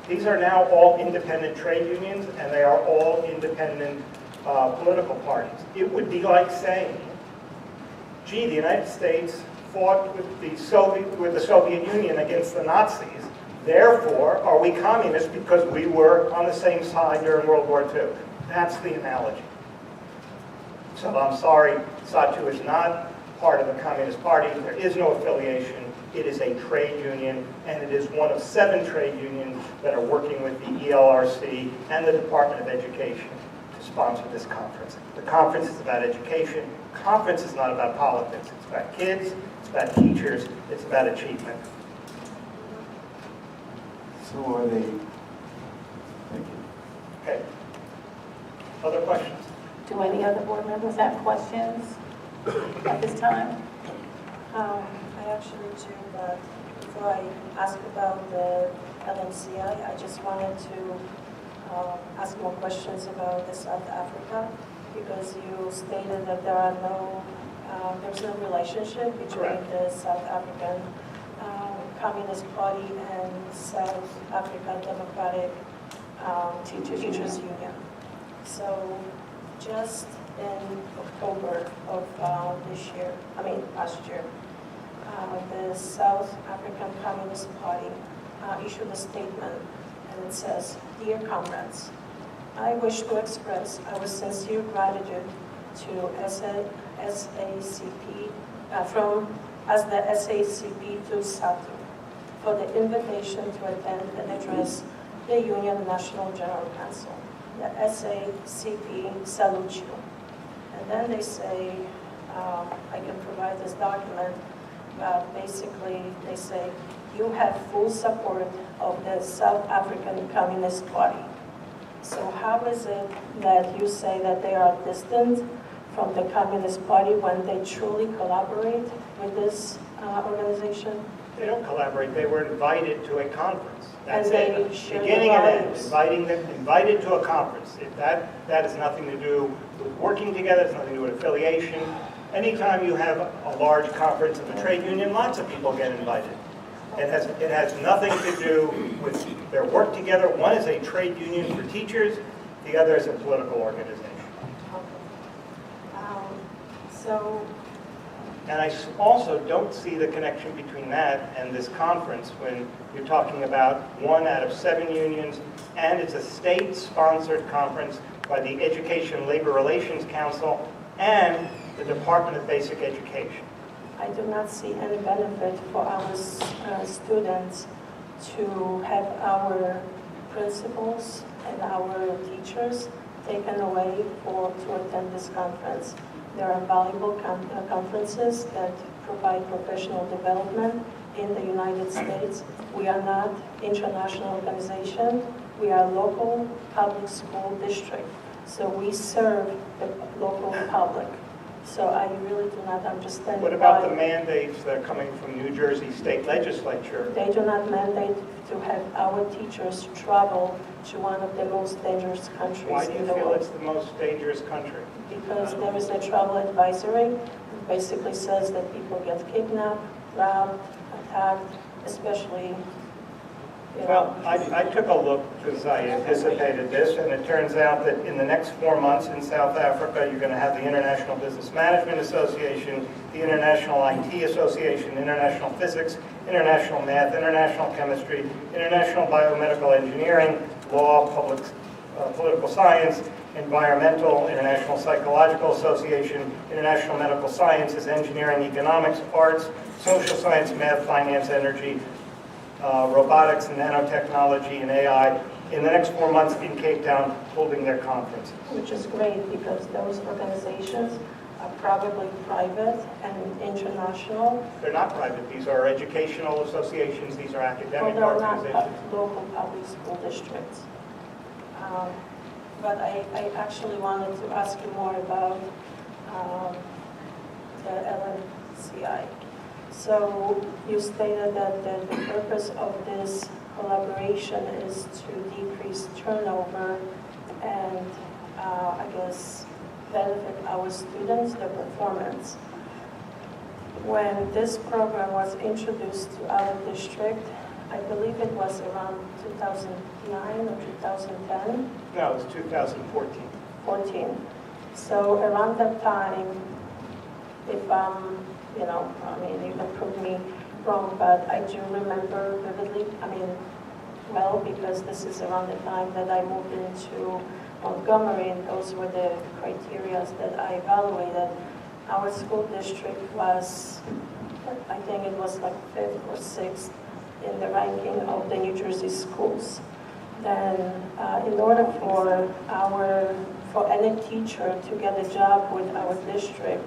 these are now all independent trade unions, and they are all independent political parties. It would be like saying, gee, the United States fought with the Soviet Union against the Nazis, therefore are we communists because we were on the same side during World War II. That's the analogy. So I'm sorry, SADTU is not part of the Communist Party. There is no affiliation. It is a trade union, and it is one of 7 trade unions that are working with the ELRC and the Department of Education to sponsor this conference. The conference is about education. The conference is not about politics. It's about kids. It's about teachers. It's about achievement. So are they, thank you. Okay. Other questions? Do any other board members have questions at this time? I actually do, but before I ask about the LMCI, I just wanted to ask more questions about the South Africa, because you stated that there's no relationship between the South African Communist Party and South African Democratic Teachers Union. So just in October of last year, the South African Communist Party issued a statement, and it says, "Dear comrades, I wish to express our sincere gratitude to SACP as the SACP to SATU for the invitation to attend and address the Union National General Council. The SACP salutes you." And then they say, I can provide this document, basically they say, "You have full support of the South African Communist Party." So how is it that you say that they are distant from the Communist Party when they truly collaborate with this organization? They don't collaborate. They were invited to a conference. That's And they it. share Beginning the and end. values. Invited to a conference. If that has nothing to do with working together. It's nothing to do with affiliation. Anytime you have a large conference of a trade union, lots of people get invited. It has nothing to do with their work together. One is a trade union for teachers. The other is a political organization. So And I also don't see the connection between that and this conference when you're talking about 1 out of 7 unions, and it's a state-sponsored conference by the Education Labor Relations Council and the Department of Basic Education. I do not see any benefit for our students to have our principals and our teachers taken away to attend this conference. There are valuable conferences that provide professional development in the United States. We are not international organization. We are local public school district. So we serve the local public. So I really do not understand What about the mandates that are coming from New Jersey State Legislature? They do not mandate to have our teachers travel to one of the most dangerous countries Why do you in the feel world. it's the most dangerous country? Because there is a travel advisory. It basically says that people get kidnapped, robbed, attacked, especially, Well, I took a look because I anticipated this, and it turns out that in the next 4 months in South Africa, you're going to have the International Business Management Association, the International IT Association, International Physics, International Math, International Chemistry, International Biomedical Engineering, Law, Political Science, Environmental, International Psychological Association, International Medical Sciences, Engineering, Economics, Arts, Social Science, Math, Finance, Energy, Robotics, Nanotechnology, and AI in the next 4 months in Cape Town holding their conferences. which is great because those organizations are probably private and international. They're not private. These are educational associations. These are academic Well, they're not organizations. local public school districts. But I actually wanted to ask you more about the LMCI. So you stated that the purpose of this collaboration is to decrease turnover and, I guess, benefit our students, their performance. When this program was introduced to our district, I believe it was around 2009 or 2010. No, it's 2014. 14. So around that time, if you can prove me wrong, but I do remember vividly, well, because this is around the time that I moved into Montgomery, and those were the criteria that I evaluated. Our school district was, I think it was like 5th or 6th in the ranking of the New Jersey schools. Then in order for any teacher to get a job with our district,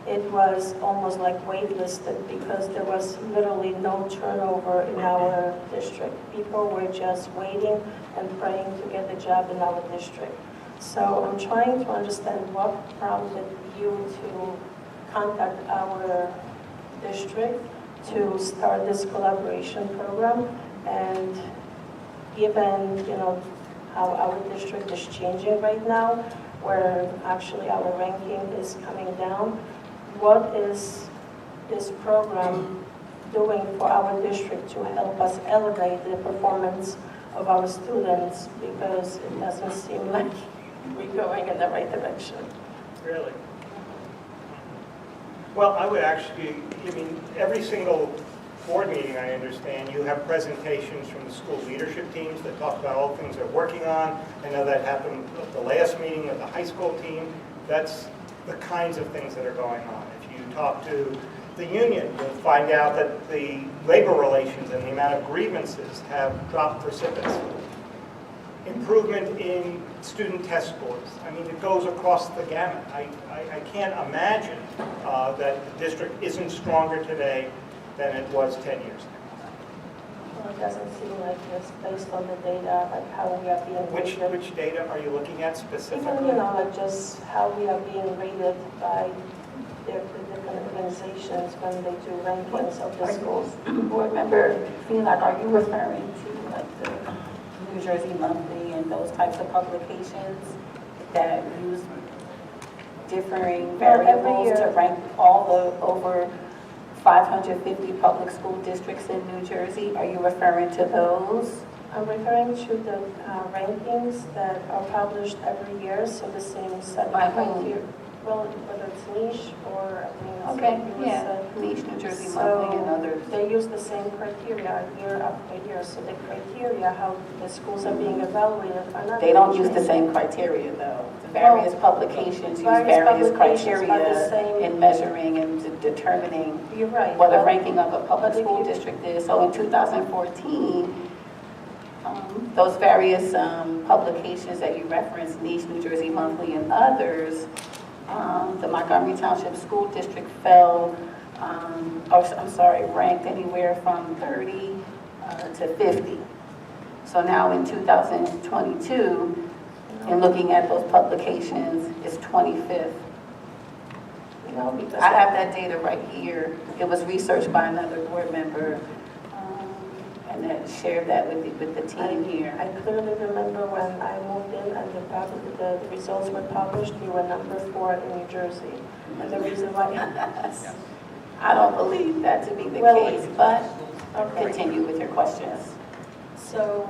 it was almost like waitlisted because there was literally no turnover in our district. People were just waiting and praying to get a job in our district. So I'm trying to understand what prompted you to contact our district to start this collaboration program, and given, you know, how our district is changing right now, where actually our ranking is coming down, what is this program doing for our district to help us elevate the performance of our students? Because it doesn't seem like we're going in the right direction. Really? Well, I would actually, I mean, every single board meeting, I understand, you have presentations from the school leadership teams that talk about all the things they're working on. I know that happened at the last meeting with the high school team. That's the kinds of things that are going on. If you talk to the union, you'll find out that the labor relations and the amount of grievances have dropped precipitously. Improvement in student test scores. I mean, it goes across the gamut. I can't imagine that the district isn't stronger today than it was 10 years ago. Well, it doesn't seem like this based on the data, like how we are being rated. Which data are you looking at specifically? Even, you know, like just how we are being rated by the different organizations when they do rankings of the schools. Board member Phelan, are you referring to like the New Jersey Monthly and those types of publications that use differing variables to rank all the over 550 public school districts in New Jersey? Are you referring to those? I'm referring to the rankings that are published every year, so the same set By of whom? criteria. Well, whether it's Niche or I think it's Okay, US, yeah, Niche, New Jersey Monthly and others. They use the same criteria year after year, so the criteria, how the schools are being evaluated are not. They don't use the changing. same criteria though. The various publications use various publications are the criteria same. in measuring and determining You're right. what a but- ranking of a public but if school you- district is. So in 2014, those various publications that you referenced, Niche, New Jersey Monthly, and others, the Montgomery Township School District fell, ranked anywhere from 30 to 50. So now in 2022, in looking at those publications, it's 25th. You know, because I have that data right here. It was researched by another board member, and that shared that with the team here. I clearly remember when I moved in and the results were published, we were number 4 in New Jersey. And the reason why... I don't believe that to be the case, but continue with your questions. So,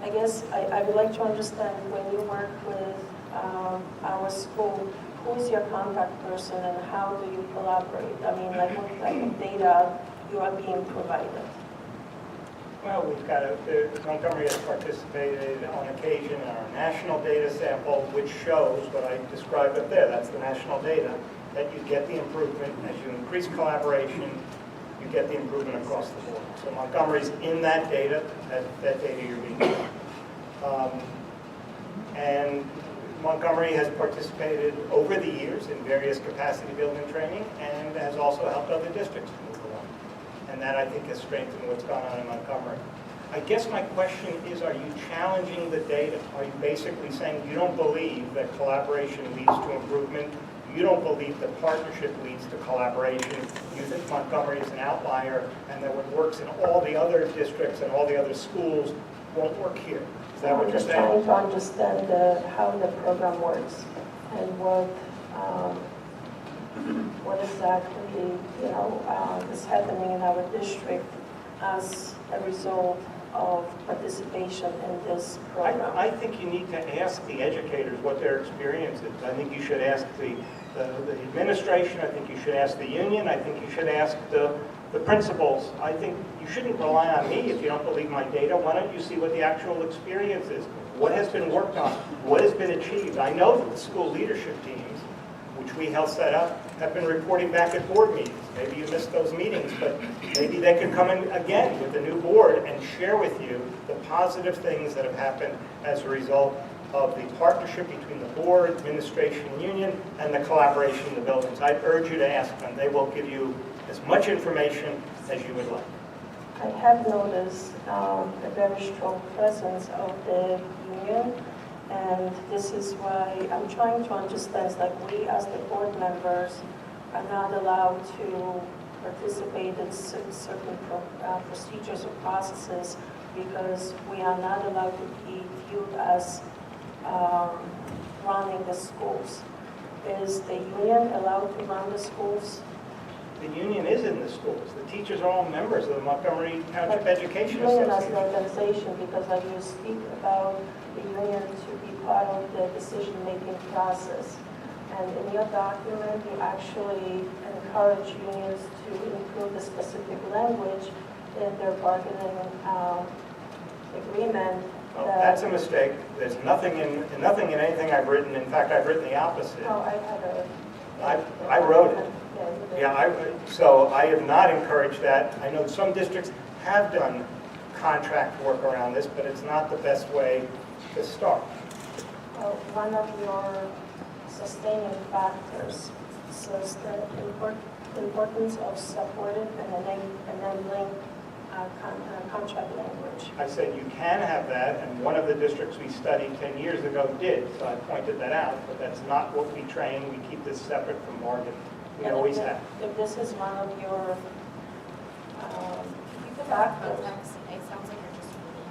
I guess I would like to understand when you work with our school, who is your contact person and how do you collaborate? I mean, like what type of data you are being provided? Well, we've got Montgomery has participated on occasion in our national data sample, which shows what I described up there. That's the national data, that you get the improvement as you increase collaboration, you get the improvement across the board. So Montgomery's in that data, that data you're being given. And Montgomery has participated over the years in various capacity building training and has also helped other districts move along. And that, I think, has strengthened what's gone on in Montgomery. I guess my question is, are you challenging the data? Are you basically saying you don't believe that collaboration leads to improvement? You don't believe that partnership leads to collaboration? You think Montgomery is an outlier and that what works in all the other districts and all the other schools won't work here? Is that what you're saying? I'm just trying to understand how the program works and what exactly, is happening in our district as a result of participation in this program. I think you need to ask the educators what their experience is. I think you should ask the administration. I think you should ask the union. I think you should ask the principals. I think you shouldn't rely on me if you don't believe my data. Why don't you see what the actual experience is? What has been worked on? What has been achieved? I know that the school leadership teams, which we helped set up, have been reporting back at board meetings. Maybe you missed those meetings, but maybe they could come in again with the new board and share with you the positive things that have happened as a result of the partnership between the board, administration, and union, and the collaboration in the buildings. I urge you to ask them. They will give you as much information as you would like. I have noticed a very strong presence of the union, and this is why I'm trying to understand, like we as the board members are not allowed to participate in certain procedures or processes because we are not allowed to be viewed as running the schools. Is the union allowed to run the schools? The union is in the schools. The teachers are all members of the Montgomery Township Education Union as an Association. organization, because like you speak about the union to be part of the decision-making process. And in your document, you actually encourage unions to include the specific language in their bargaining agreement. Well, that's a mistake. There's nothing in anything I've written. In fact, I've written the opposite. No, I had a... I wrote it. Yeah, So I have not encouraged that. I know some districts have done contract work around this, but it's not the best way to start. Well, one of your sustaining factors says the importance of supportive and enabling contract language. I said you can have that, and one of the districts we studied 10 years ago did, so I pointed that out, but that's not what we train. We keep this separate from bargaining. We always have. If this is one of your Factors. factors, It sounds like you're just reading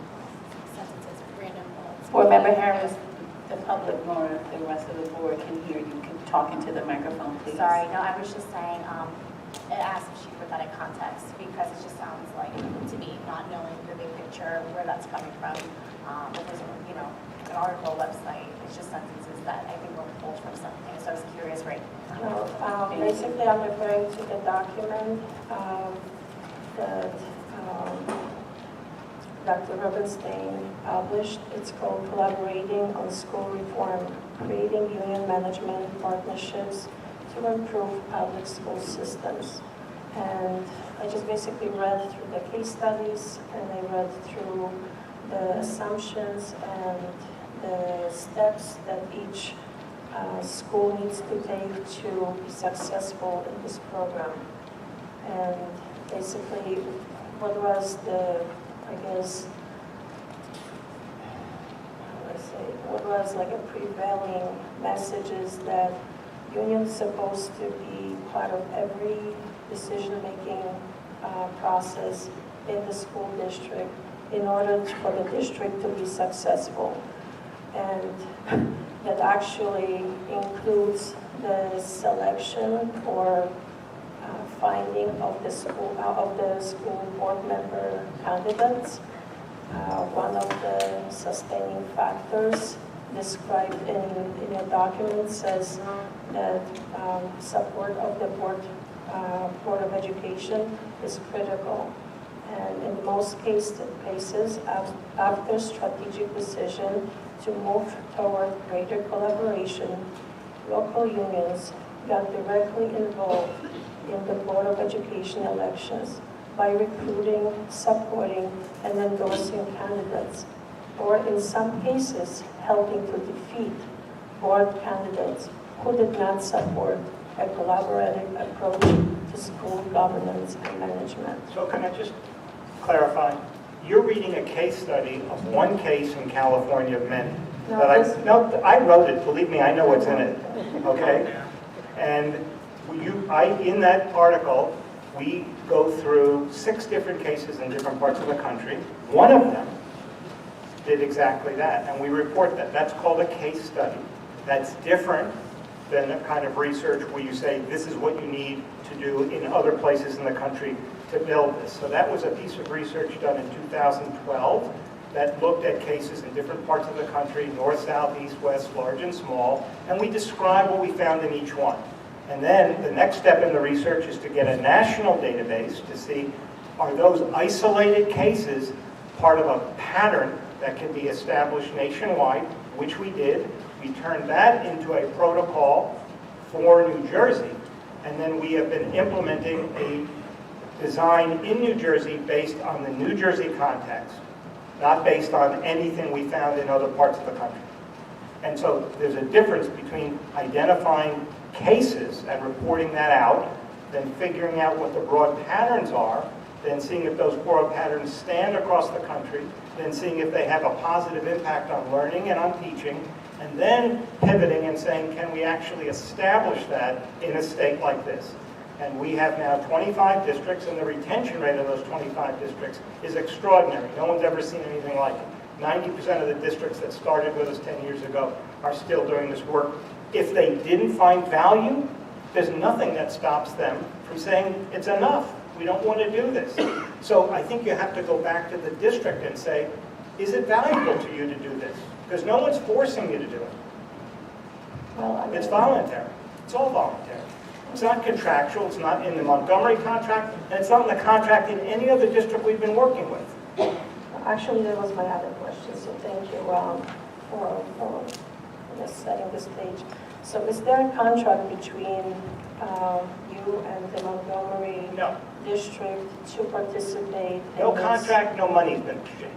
sentences, random words. Board Member Harris, the public nor the rest of the board can hear you. Can talk into the microphone, please. Sorry, no, I was just saying, it asks if she put that in context, because it just sounds like, to me, not knowing the big picture, where that's coming from. If there's, an article, website, it's just sentences that I think were pulled from something, so I was curious, right? basically I'm referring to the document that Dr. Rubenstein published. It's called Collaborating on School Reform, Creating Union Management Partnerships to Improve Public School Systems. And I just basically read through the case studies, and I read through the assumptions and the steps that each school needs to take to be successful in this program. And basically, what was the, I guess, how do I say, what was like a prevailing message is that union's supposed to be part of every decision-making process in the school district in order for the district to be successful. And that actually includes the selection or finding of the school board member candidates. One of the sustaining factors described in your document says that support of the Board of Education is critical. And in most cases, after strategic decision to move toward greater collaboration, local unions got directly involved in the Board of Education elections by recruiting, supporting, and endorsing candidates, or in some cases, helping to defeat board candidates who did not support a collaborative approach to school governance and management. So can I just clarify? You're reading a case study of one case in California of many. No, I wrote it, believe me, I know what's in it, okay? And in that article, we go through 6 different cases in different parts of the country. One of them did exactly that, and we report that. That's called a case study. That's different than a kind of research where you say, this is what you need to do in other places in the country to build this. So that was a piece of research done in 2012 that looked at cases in different parts of the country, north, south, east, west, large and small, and we describe what we found in each one. And then the next step in the research is to get a national database to see, are those isolated cases part of a pattern that can be established nationwide, which we did. We turned that into a protocol for New Jersey, and then we have been implementing a design in New Jersey based on the New Jersey context, not based on anything we found in other parts of the country. And so there's a difference between identifying cases and reporting that out, then figuring out what the broad patterns are, then seeing if those broad patterns stand across the country, then seeing if they have a positive impact on learning and on teaching, and then pivoting and saying, can we actually establish that in a state like this? And we have now 25 districts, and the retention rate of those 25 districts is extraordinary. No one's ever seen anything like it. 90% of the districts that started with us 10 years ago are still doing this work. If they didn't find value, there's nothing that stops them from saying, it's enough. We don't want to do this. So I think you have to go back to the district and say, is it valuable to you to do this? Because no one's forcing you to do it. Well, It's voluntary. It's all voluntary. It's not contractual. It's not in the Montgomery contract, and it's not in the contract in any other district we've been working with. Actually, that was my other question, so thank you for just setting the stage. So is there a contract between you and the Montgomery No. district to participate in No this? contract, no money's been exchanged.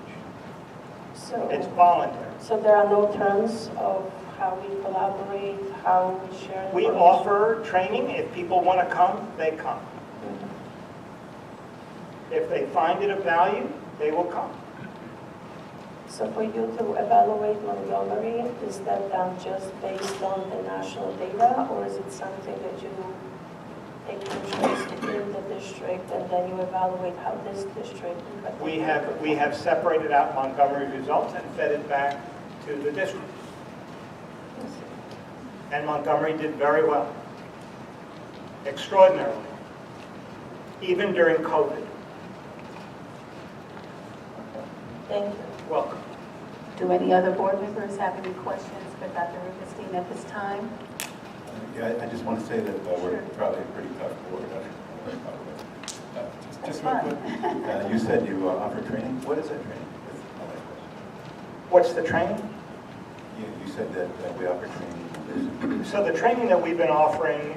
So, It's voluntary. so there are no terms of how we collaborate, how we share We information? offer training. If people want to come, they come. If they find it of value, they will come. So for you to evaluate Montgomery, is that done just based on the national data, or is it something that you take interest in the district and then you evaluate how this district? We have separated out Montgomery's results and fed it back to the district. And Montgomery did very well, extraordinarily, even during COVID. Thank you. Welcome. Do any other board members have any questions for Dr. Rubenstein at this time? Yeah, I just want to say that we're probably a pretty tough board. Just real quick, you said you offer training. What is that training? That's my last question. What's the training? You said that we offer training. So the training that we've been offering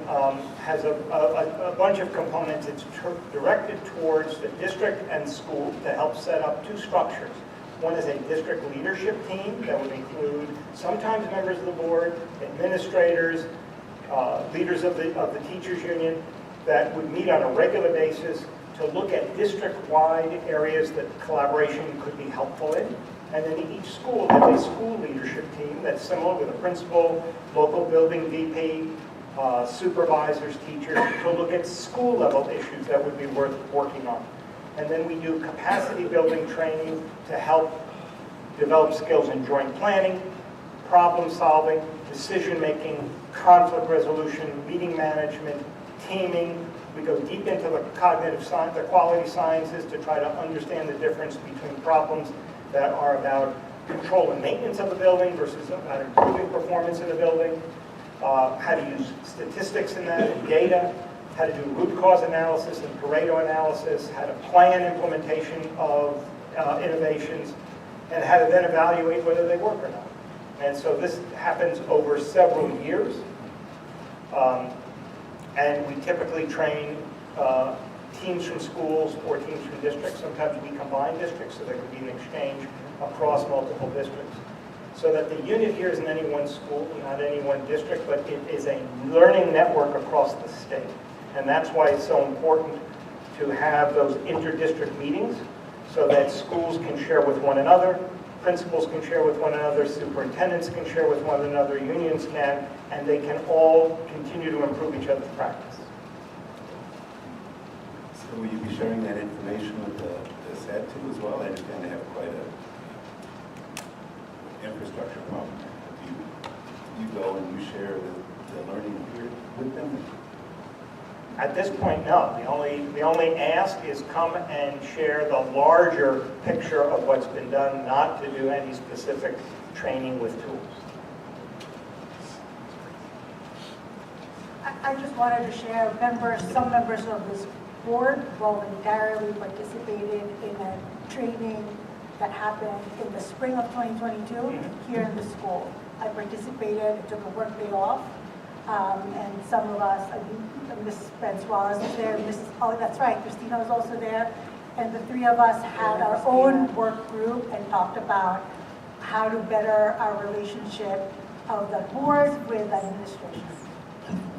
has a bunch of components. It's directed towards the district and school to help set up two structures. One is a district leadership team that would include sometimes members of the board, administrators, leaders of the teachers union that would meet on a regular basis to look at district-wide areas that collaboration could be helpful in. And then each school has a school leadership team that's similar with a principal, local building VP, supervisors, teachers, to look at school level issues that would be worth working on. And then we do capacity building training to help develop skills in joint planning, problem solving, decision making, conflict resolution, meeting management, teaming. We go deep into the cognitive science, the quality sciences to try to understand the difference between problems that are about control and maintenance of the building versus about improving performance in the building, how to use statistics in that and data, how to do root cause analysis and Pareto analysis, how to plan implementation of innovations, and how to then evaluate whether they work or not. And so this happens over several years. And we typically train teams from schools or teams from districts. Sometimes we combine districts so there can be an exchange across multiple districts. So that the unit here isn't any one school, not any one district, but it is a learning network across the state. And that's why it's so important to have those inter-district meetings so that schools can share with one another, principals can share with one another, superintendents can share with one another, unions can, and they can all continue to improve each other's practice. So will you be sharing that information with the SAD too as well? I understand they have quite a infrastructure problem. Do you go and you share the learning here with them? At this point, no. The only ask is come and share the larger picture of what's been done, not to do any specific training with tools. I just wanted to share, some members of this board voluntarily participated in a training that happened in the spring of 2022 here in the school. I participated, took a work day off, and some of us, I think Ms. Bensuarez was there, oh, that's right, Christina was also there, and the three of us had our own work group and talked about how to better our relationship of the board with administration.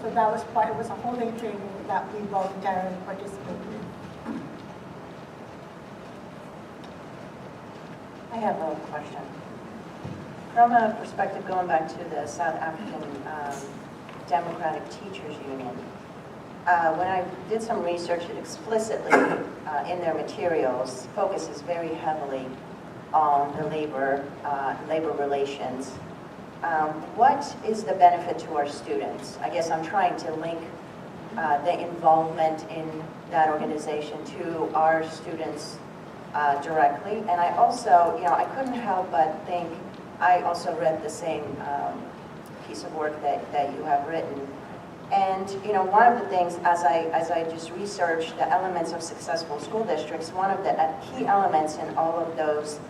So that was part, it was a whole day training that we voluntarily participated in. I have a question. From a perspective going back to the South African Democratic Teachers Union, when I did some research, it explicitly in their materials focuses very heavily on the labor relations. What is the benefit to our students? I guess I'm trying to link the involvement in that organization to our students directly. And I also, I couldn't help but think, I also read the same piece of work that you have written. And one of the things, as I just researched the elements of successful school districts, one of the key elements in all of those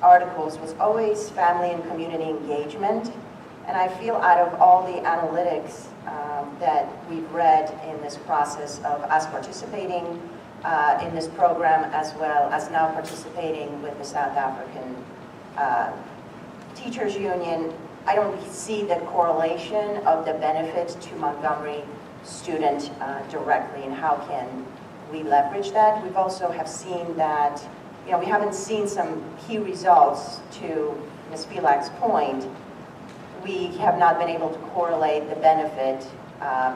articles was always family and community engagement. And I feel out of all the analytics that we've read in this process of us participating in this program, as well as now participating with the South African Teachers Union, I don't see the correlation of the benefit to Montgomery student directly, and how can we leverage that. We've also have seen that, we haven't seen some key results. To Ms. Filak's point, we have not been able to correlate the benefit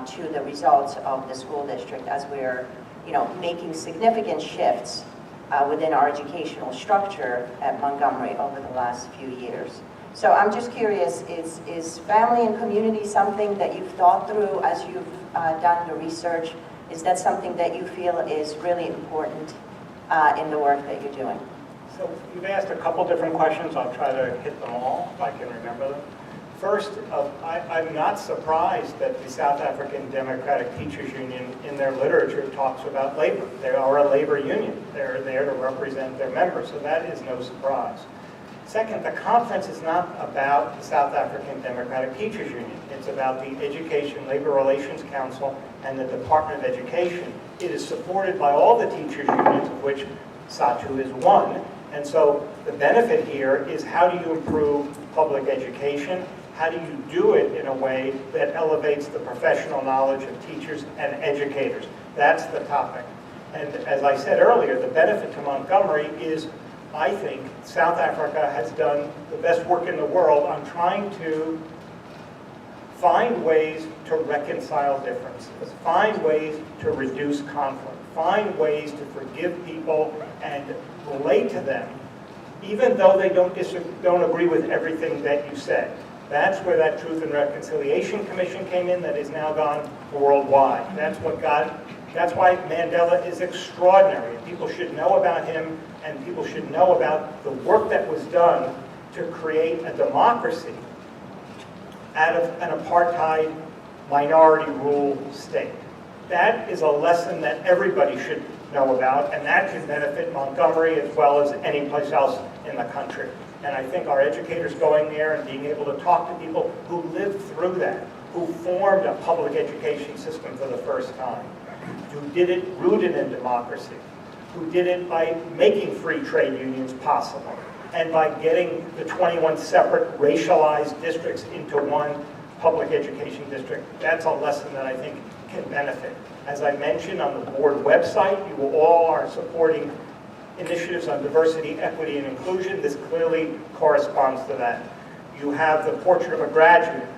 to the results of the school district as we're making significant shifts within our educational structure at Montgomery over the last few years. So I'm just curious, is family and community something that you've thought through as you've done the research? Is that something that you feel is really important in the work that you're doing? So you've asked a couple different questions. I'll try to hit them all if I can remember them. First, I'm not surprised that the South African Democratic Teachers Union in their literature talks about labor. They are a labor union. They're there to represent their members, so that is no surprise. Second, the conference is not about the South African Democratic Teachers Union. It's about the Education Labor Relations Council and the Department of Education. It is supported by all the teachers unions, of which SACU is one. And so the benefit here is, how do you improve public education? How do you do it in a way that elevates the professional knowledge of teachers and educators? That's the topic. And as I said earlier, the benefit to Montgomery is, I think, South Africa has done the best work in the world on trying to find ways to reconcile differences, find ways to reduce conflict, find ways to forgive people and relate to them, even though they don't agree with everything that you say. That's where that Truth and Reconciliation Commission came in, that is now gone worldwide. That's why Mandela is extraordinary. People should know about him, and people should know about the work that was done to create a democracy out of an apartheid minority rule state. That is a lesson that everybody should know about, and that can benefit Montgomery as well as any place else in the country. And I think our educators going there and being able to talk to people who lived through that, who formed a public education system for the first time, who did it rooted in democracy, who did it by making free trade unions possible, and by getting the 21 separate racialized districts into one public education district. That's a lesson that I think can benefit. As I mentioned, on the board website, you all are supporting initiatives on diversity, equity, and inclusion. This clearly corresponds to that. You have the portrait of a graduate.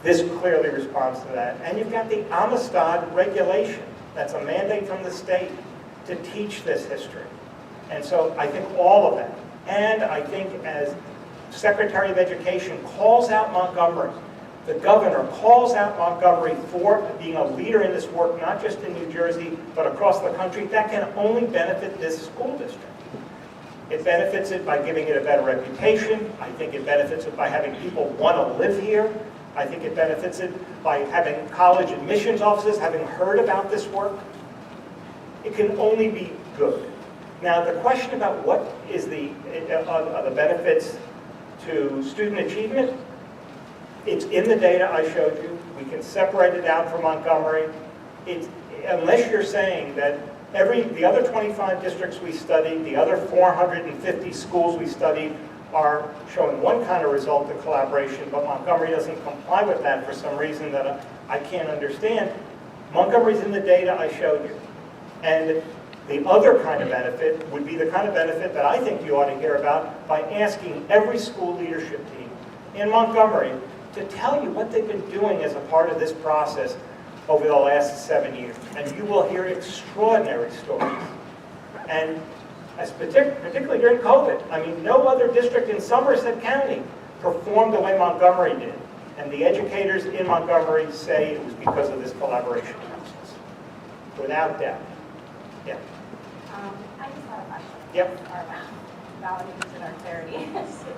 This clearly responds to that. And you've got the Amistad regulation. That's a mandate from the state to teach this history. And so I think all of that. And I think as Secretary of Education calls out Montgomery, the governor calls out Montgomery for being a leader in this work, not just in New Jersey, but across the country. That can only benefit this school district. It benefits it by giving it a better reputation. I think it benefits it by having people want to live here. I think it benefits it by having college admissions offices having heard about this work. It can only be good. Now, the question about what is the benefits to student achievement, it's in the data I showed you. We can separate it out from Montgomery. Unless you're saying that the other 25 districts we studied, the other 450 schools we studied, are showing one kind of result of collaboration, but Montgomery doesn't comply with that for some reason that I can't understand. Montgomery's in the data I showed you. And the other kind of benefit would be the kind of benefit that I think you ought to hear about by asking every school leadership team in Montgomery to tell you what they've been doing as a part of this process over the last 7 years. And you will hear extraordinary stories. And particularly during COVID, I mean, no other district in Somerset County performed the way Montgomery did. And the educators in Montgomery say it was because of this collaboration process, without doubt. Yeah. I just had a question. Yep. Validation or clarity.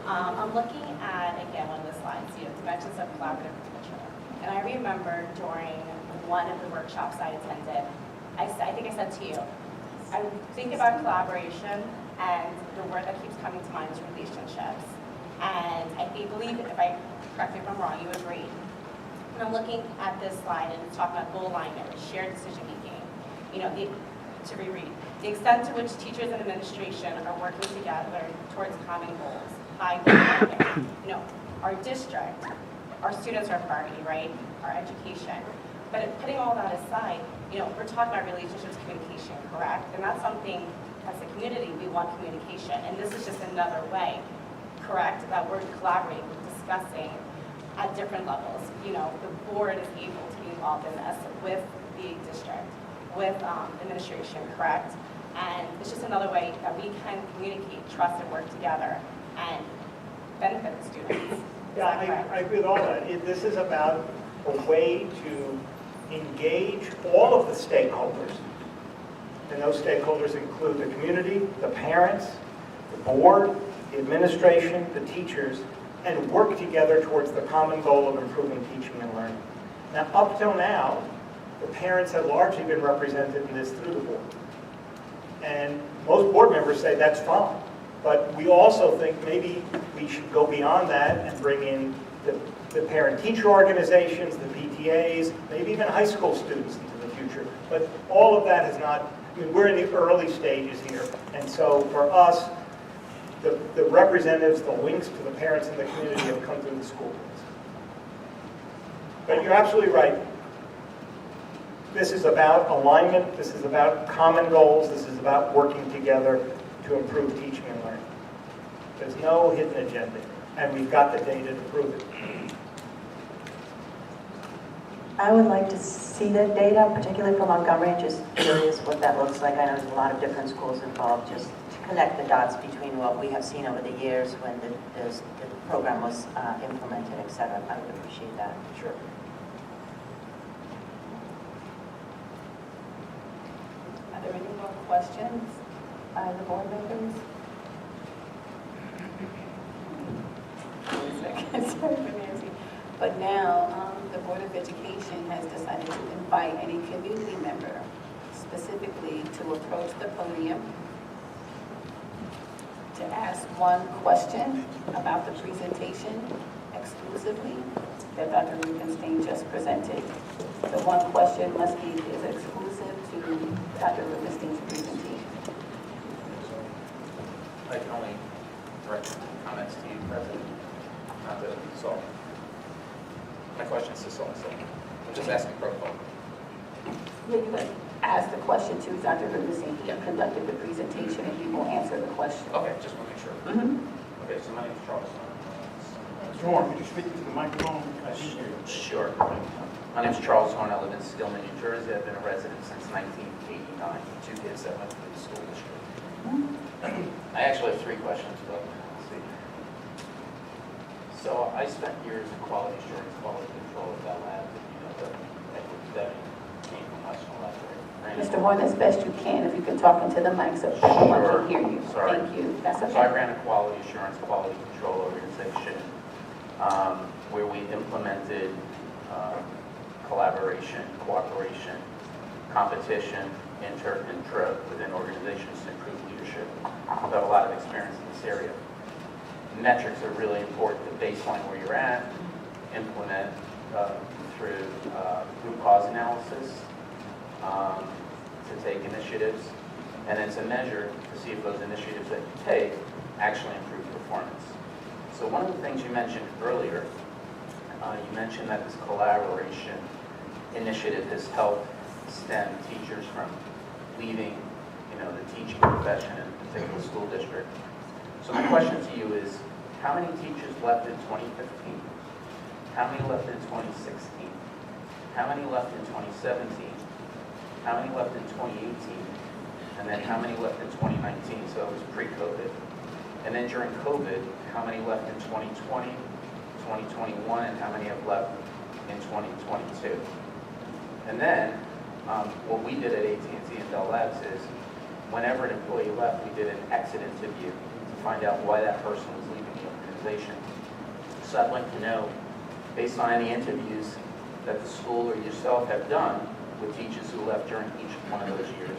I'm looking at, again, one of the slides, dimensions of collaborative culture. And I remember during one of the workshops I attended, I think I said to you, I think about collaboration, and the word that keeps coming to mind is relationships. And I believe, correct me if I'm wrong, you agree. And I'm looking at this slide, and it's talking about goal alignment, shared decision making. To reread, the extent to which teachers and administration are working together towards common goals, high goal alignment. Our district, our students are a priority, right? Our education. But putting all that aside, we're talking about relationships, communication, correct? And that's something, as a community, we want communication. And this is just another way, correct, that we're collaborating, we're discussing at different levels. The board is able to be involved in this with the district, with administration, correct? And it's just another way that we can communicate, trust, and work together and benefit the students. Yeah, I agree with all that. This is about a way to engage all of the stakeholders. And those stakeholders include the community, the parents, the board, the administration, the teachers, and work together towards the common goal of improving teaching and learning. Now, up till now, the parents have largely been represented in this through the board. And most board members say that's fine. But we also think maybe we should go beyond that and bring in the parent-teacher organizations, the PTAs, maybe even high school students into the future. But all of that has not, we're in the early stages here. And so for us, the representatives, the links to the parents in the community have come through the school boards. But you're absolutely right. This is about alignment, this is about common goals, this is about working together to improve teaching and learning. There's no hidden agenda, and we've got the data to prove it. I would like to see that data, particularly for Montgomery, just curious what that looks like. I know there's a lot of different schools involved, just to connect the dots between what we have seen over the years when the program was implemented, et cetera. I would appreciate that. Sure. Are there any more questions by the board members? Sorry for Nancy. But now, the Board of Education has decided to invite any community member specifically to approach the podium to ask one question about the presentation exclusively that Dr. Rubenstein just presented. The one question must be is exclusive to Dr. Rubenstein's presentation. I can only direct comments to you, President, not to Saul. My question is to Saul, so I'm just asking protocol. Yeah, you can ask the question to Dr. Rubenstein. He conducted the presentation and he will answer the question. Okay, just want to make sure. Okay, so my name is Charles. Mr. Warren, could you speak to the microphone? Sure. My name is Charles Horn. I live in Stillman, New Jersey. I've been a resident since 1989. 2 kids that went through the school district. I actually have 3 questions, but let's see. So I spent years in quality assurance, quality control at that lab, that came from National Laboratory. Mr. Horn, as best you can, if you can talk into the mic so everyone can hear you. Sorry. Thank you. That's okay. So I ran a quality assurance, quality control organization where we implemented collaboration, cooperation, competition, intra within organizations to improve leadership. I've got a lot of experience in this area. Metrics are really important to baseline where you're at, implement through root cause analysis, to take initiatives, and then to measure to see if those initiatives that you take actually improve performance. So one of the things you mentioned earlier, you mentioned that this collaboration initiative has helped stem teachers from leaving, the teaching profession in a particular school district. So my question to you is, how many teachers left in 2015? How many left in 2016? How many left in 2017? How many left in 2018? And then how many left in 2019? So it was pre-COVID. And then during COVID, how many left in 2020, 2021, and how many have left in 2022? And then what we did at AT&T and Bell Labs is whenever an employee left, we did an exit interview to find out why that person was leaving the organization. So I'd like to know, based on any interviews that the school or yourself have done with teachers who left during each one of those years,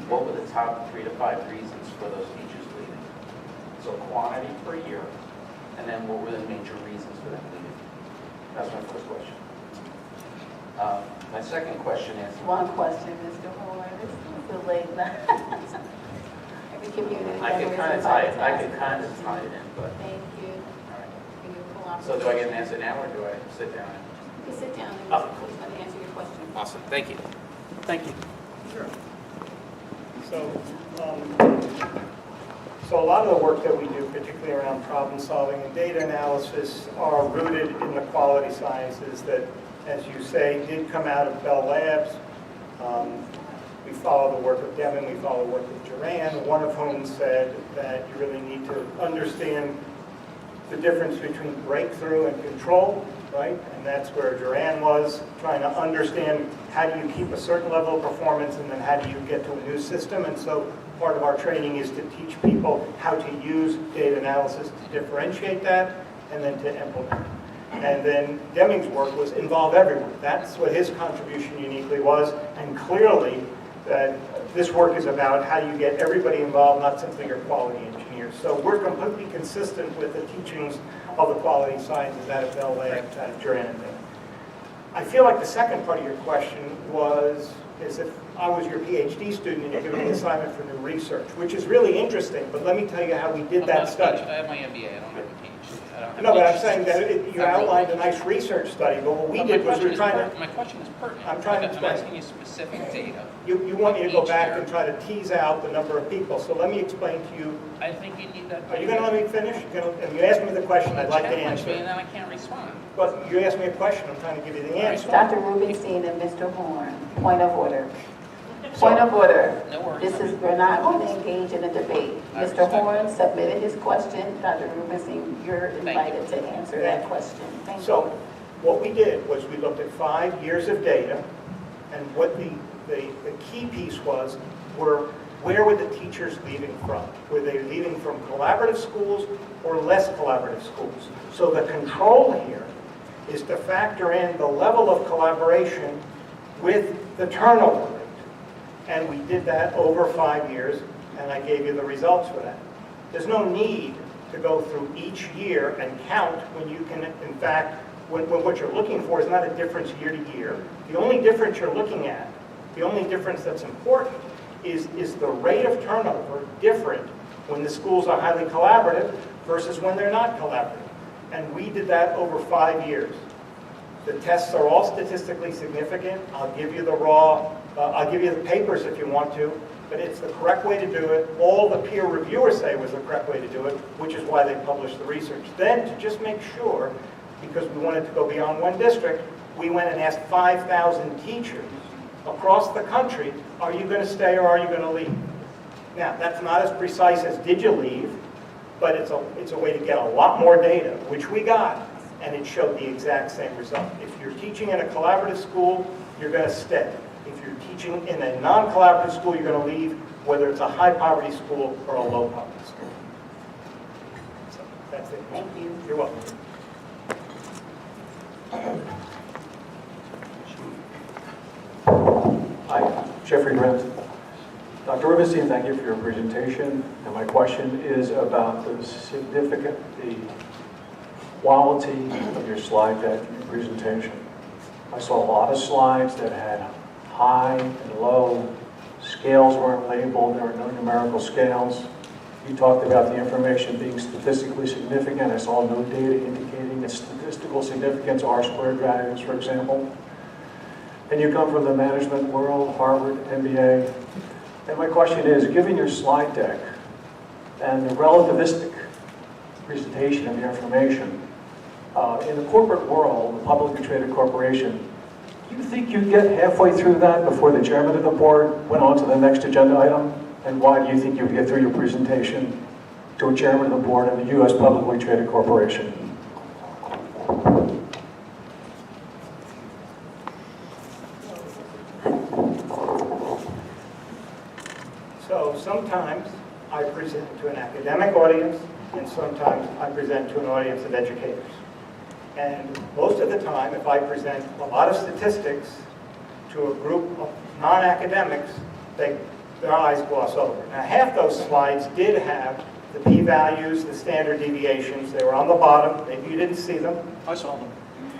what were the top 3 to 5 reasons for those teachers leaving? So quantity per year, and then what were the major reasons for them leaving? That's my first question. My second question is... One question, Mr. Horn. It's too late now. Every community. I could kind of tie it in, but... Thank you. All right. For your cooperation. So do I get an answer now, or do I sit down? You can sit down and Oh. let me answer your question. Awesome, thank you. Thank you. Sure. So a lot of the work that we do, particularly around problem solving and data analysis, are rooted in the quality sciences that, as you say, did come out of Bell Labs. We follow the work of Devin, we follow the work of Duran, one of whom said that you really need to understand the difference between breakthrough and control, right? And that's where Duran was, trying to understand how do you keep a certain level of performance and then how do you get to a new system. And so part of our training is to teach people how to use data analysis to differentiate that and then to implement. And then Deming's work was involve everyone. That's what his contribution uniquely was. And clearly, that this work is about how you get everybody involved, not simply your quality engineers. So we're completely consistent with the teachings of the quality sciences out of Bell Labs, out of Duran and Deming. I feel like the second part of your question is if I was your PhD student and you're giving me an assignment for new research, which is really interesting, but let me tell you how we did that study. I have my MBA, I don't have a PhD. No, but I'm saying that you outlined a nice research study, but what we did was we were trying to... My question is pertinent. I'm trying to explain. I'm asking you specific data. You want me to go back and try to tease out the number of people, so let me explain to you. I think you need that. Are you going to let me finish? And you asked me the question, I'd like to answer. And then I can't respond. But you asked me a question, I'm trying to give you the answer. Dr. Rubenstein and Mr. Horn, point of order. Point of order. No worries. We're not going to engage in a debate. Mr. Horn submitted his question. Dr. Rubenstein, you're invited to answer that question. Thank you. So what we did was we looked at 5 years of data, and what the key piece was where were the teachers leaving from? Were they leaving from collaborative schools or less collaborative schools? So the control here is to factor in the level of collaboration with the turnover rate. And we did that over 5 years, and I gave you the results for that. There's no need to go through each year and count when you can, in fact, when what you're looking for is not a difference year to year. The only difference you're looking at, the only difference that's important, is the rate of turnover different when the schools are highly collaborative versus when they're not collaborative. And we did that over 5 years. The tests are all statistically significant. I'll give you I'll give you the papers if you want to, but it's the correct way to do it. All the peer reviewers say was the correct way to do it, which is why they published the research. Then, to just make sure, because we wanted to go beyond one district, we went and asked 5,000 teachers across the country, are you going to stay or are you going to leave? Now, that's not as precise as did you leave, but it's a way to get a lot more data, which we got, and it showed the exact same result. If you're teaching in a collaborative school, you're going to stay. If you're teaching in a non-collaborative school, you're going to leave, whether it's a high-poverty school or a low-poverty school. So that's it. Thank you. You're welcome. Hi, Jeffrey Brent. Dr. Rubenstein, thank you for your presentation. And my question is about the quality of your slide deck and your presentation. I saw a lot of slides that had high and low scales weren't labeled. There were no numerical scales. You talked about the information being statistically significant. I saw no data indicating its statistical significance, R-squared values, for example. And you come from the management world, Harvard, MBA. And my question is, given your slide deck and the relativistic presentation of your information, in the corporate world, the publicly traded corporation, do you think you'd get halfway through that before the chairman of the board went on to the next agenda item? And why do you think you'd get through your presentation to a chairman of the board in a U.S. publicly traded corporation? So sometimes I present to an academic audience, and sometimes I present to an audience of educators. And most of the time, if I present a lot of statistics to a group of non-academics, their eyes gloss over. Now, half those slides did have the p-values, the standard deviations. They were on the bottom. Maybe you didn't see them. I saw them.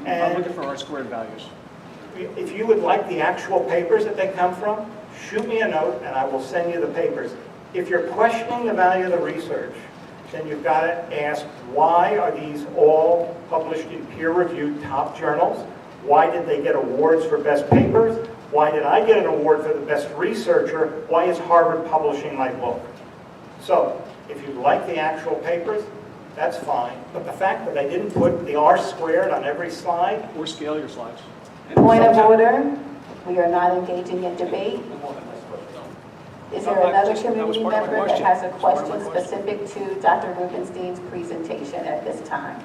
And I'm looking for R-squared values. if you would like the actual papers that they come from, shoot me a note and I will send you the papers. If you're questioning the value of the research, then you've got to ask, why are these all published in peer-reviewed top journals? Why did they get awards for best papers? Why did I get an award for the best researcher? Why is Harvard publishing my book? So, if you like the actual papers, that's fine. But the fact that I didn't put the R-squared on every slide... Or scale your slides. Point of order, we are not engaging in debate. Is there another community member that has a question specific to Dr. Rubenstein's presentation at this time?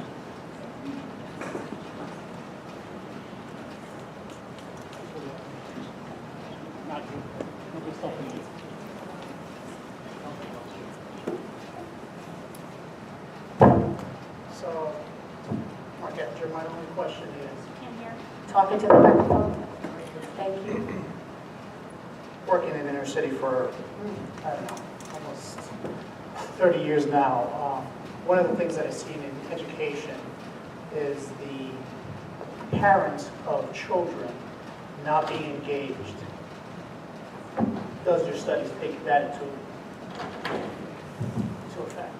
So, Mark Etcher, my only question is... Talking to the microphone. Thank you. Working in inner city for, I don't know, almost 30 years now. One of the things that I've seen in education is the parents of children not being engaged. Does your studies take that into effect?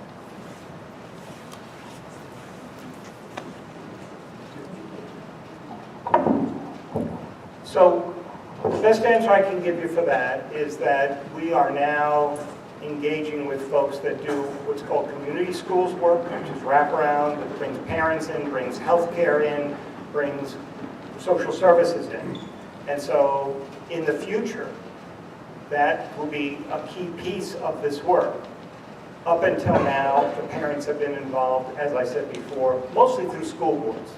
So, the best answer I can give you for that is that we are now engaging with folks that do what's called community schools work, which is wraparound, that brings parents in, brings healthcare in, brings social services in. And so, in the future, that will be a key piece of this work. Up until now, the parents have been involved, as I said before, mostly through school boards.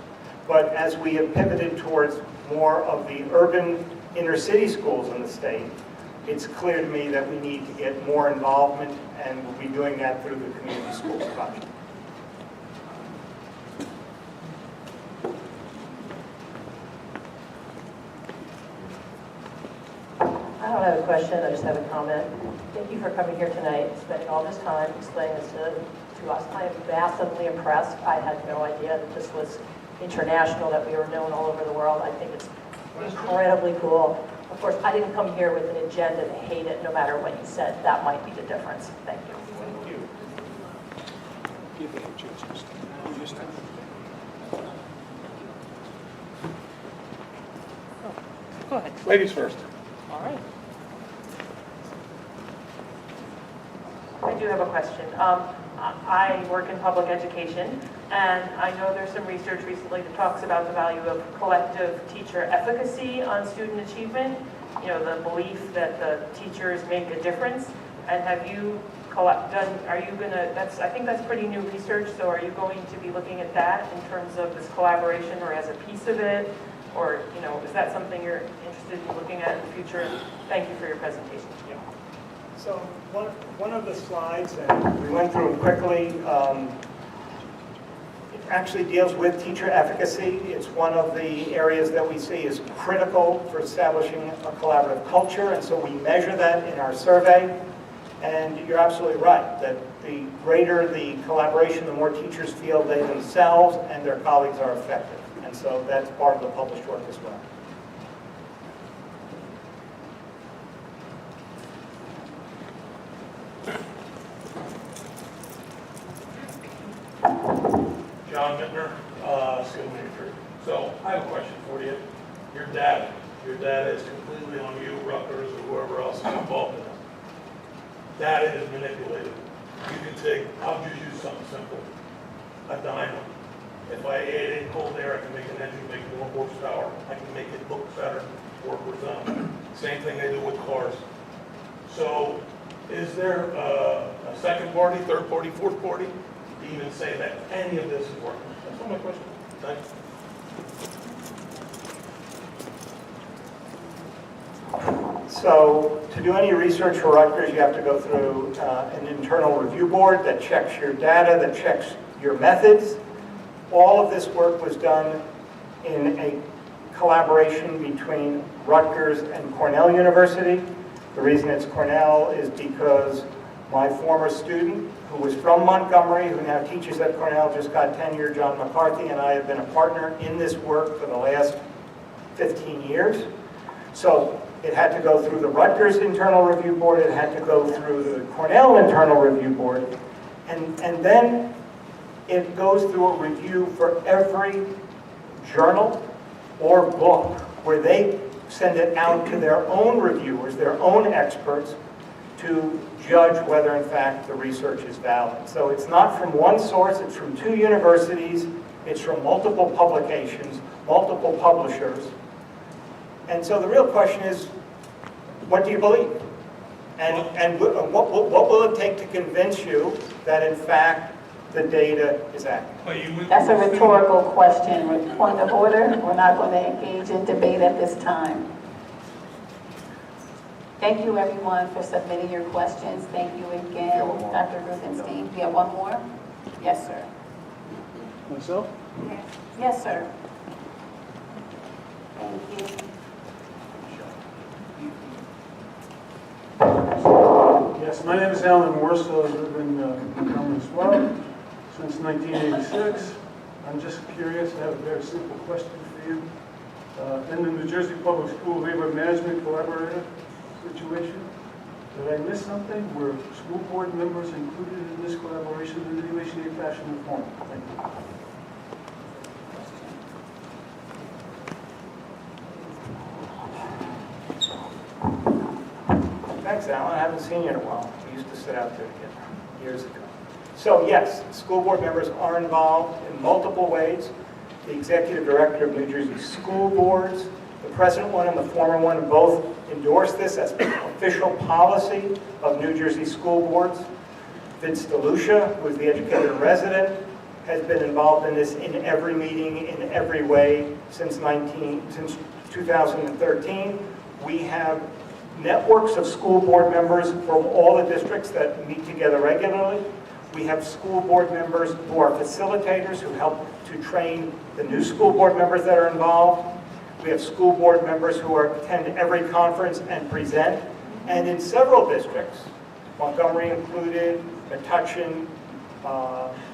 But as we have pivoted towards more of the urban inner city schools in the state, it's clear to me that we need to get more involvement, and we'll be doing that through the Community Schools Project. I don't have a question, I just have a comment. Thank you for coming here tonight, spending all this time explaining this to us. I am vastly impressed. I had no idea that this was international, that we were known all over the world. I think it's incredibly cool. Of course, I didn't come here with an agenda to hate it, no matter what you said. That might be the difference. Thank you. Thank you. Give me a chance to stand. Go ahead. Ladies first. All right. I do have a question. I work in public education, and I know there's some research recently that talks about the value of collective teacher efficacy on student achievement, you know, the belief that the teachers make a difference. And have you are you going to, I think that's pretty new research, so are you going to be looking at that in terms of this collaboration or as a piece of it? Or, you know, is that something you're interested in looking at in the future? Thank you for your presentation. Yeah. So one of the slides, and we went through them quickly, it actually deals with teacher efficacy. It's one of the areas that we see is critical for establishing a collaborative culture, and so we measure that in our survey. And you're absolutely right, that the greater the collaboration, the more teachers feel they themselves and their colleagues are effective. And so that's part of the published work as well. skill matrix. So I have a question for you. Your data is completely on you, Rutgers, or whoever else is involved in it. Data is manipulated. You can take, I'll just use something simple, a dyno. If I add in cold air, I can make an engine make more horsepower. I can make it look better, work with them. Same thing they do with cars. So is there a second party, third party, fourth party to even say that any of this is working? That's all my question. Thanks. So to do any research for Rutgers, you have to go through an internal review board that checks your data, that checks your methods. All of this work was done in a collaboration between Rutgers and Cornell University. The reason it's Cornell is because my former student, who was from Montgomery, who now teaches at Cornell, just got tenure, John McCarthy, and I have been a partner in this work for the last 15 years. So it had to go through the Rutgers internal review board, it had to go through the Cornell internal review board, and then it goes through a review for every journal or book where they send it out to their own reviewers, their own experts, to judge whether in fact the research is valid. So it's not from one source, it's from 2 universities, it's from multiple publications, multiple publishers. And so the real question is, what do you believe? And what will it take to convince you that in fact the data is accurate? That's a rhetorical question. Point of order. We're not going to engage in debate at this time. Thank you, everyone, for submitting your questions. Thank you again, Dr. Rubenstein. Do you have one more? Yes, sir. Myself? Yes, sir. Thank you. Yes, my name is Alan Morse. I live in Montgomery as well since 1986. I'm just curious. I have a very simple question for you. In the New Jersey Public School Labor Management Collaborator situation, did I miss something? Were school board members included in this collaboration in any way, shape, fashion, or form? Thank you. Thanks, Alan. I haven't seen you in a while. We used to sit out there together years ago. So yes, school board members are involved in multiple ways. The executive director of New Jersey School Boards, the present one and the former one, both endorsed this as official policy of New Jersey School Boards. Vince DeLucia, who is the educator in resident, has been involved in this in every meeting, in every way since 2013. We have networks of school board members from all the districts that meet together regularly. We have school board members who are facilitators who help to train the new school board members that are involved. We have school board members who attend every conference and present. And in several districts, Montgomery included, Metuchen,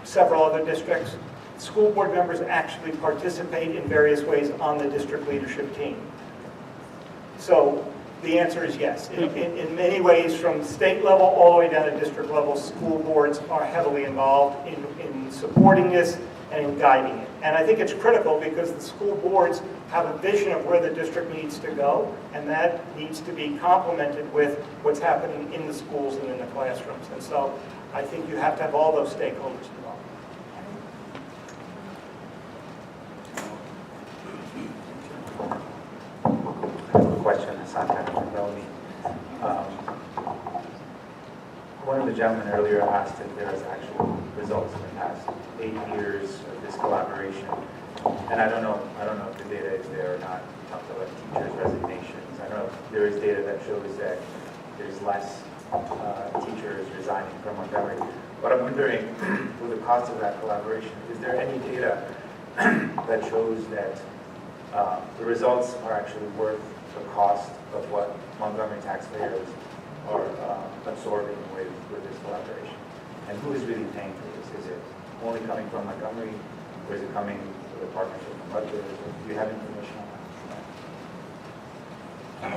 several other districts, school board members actually participate in various ways on the district leadership team. So the answer is yes. In many ways, from state level all the way down to district level, school boards are heavily involved in supporting this and in guiding it. And I think it's critical because the school boards have a vision of where the district needs to go, and that needs to be complemented with what's happening in the schools and in the classrooms. And so I think you have to have all those stakeholders involved. Question, Santa Melanie. One of the gentlemen earlier asked if there was actual results in the past 8 years of this collaboration. And I don't know if the data is there or not. You talked about teachers' resignations. I don't know if there is data that shows that there's less teachers resigning from Montgomery. But I'm wondering, with the cost of that collaboration, is there any data that shows that the results are actually worth the cost of what Montgomery taxpayers are absorbing with this collaboration? And who is really paying for this? Is it only coming from Montgomery, or is it coming with a partnership from Rutgers? Do you have information on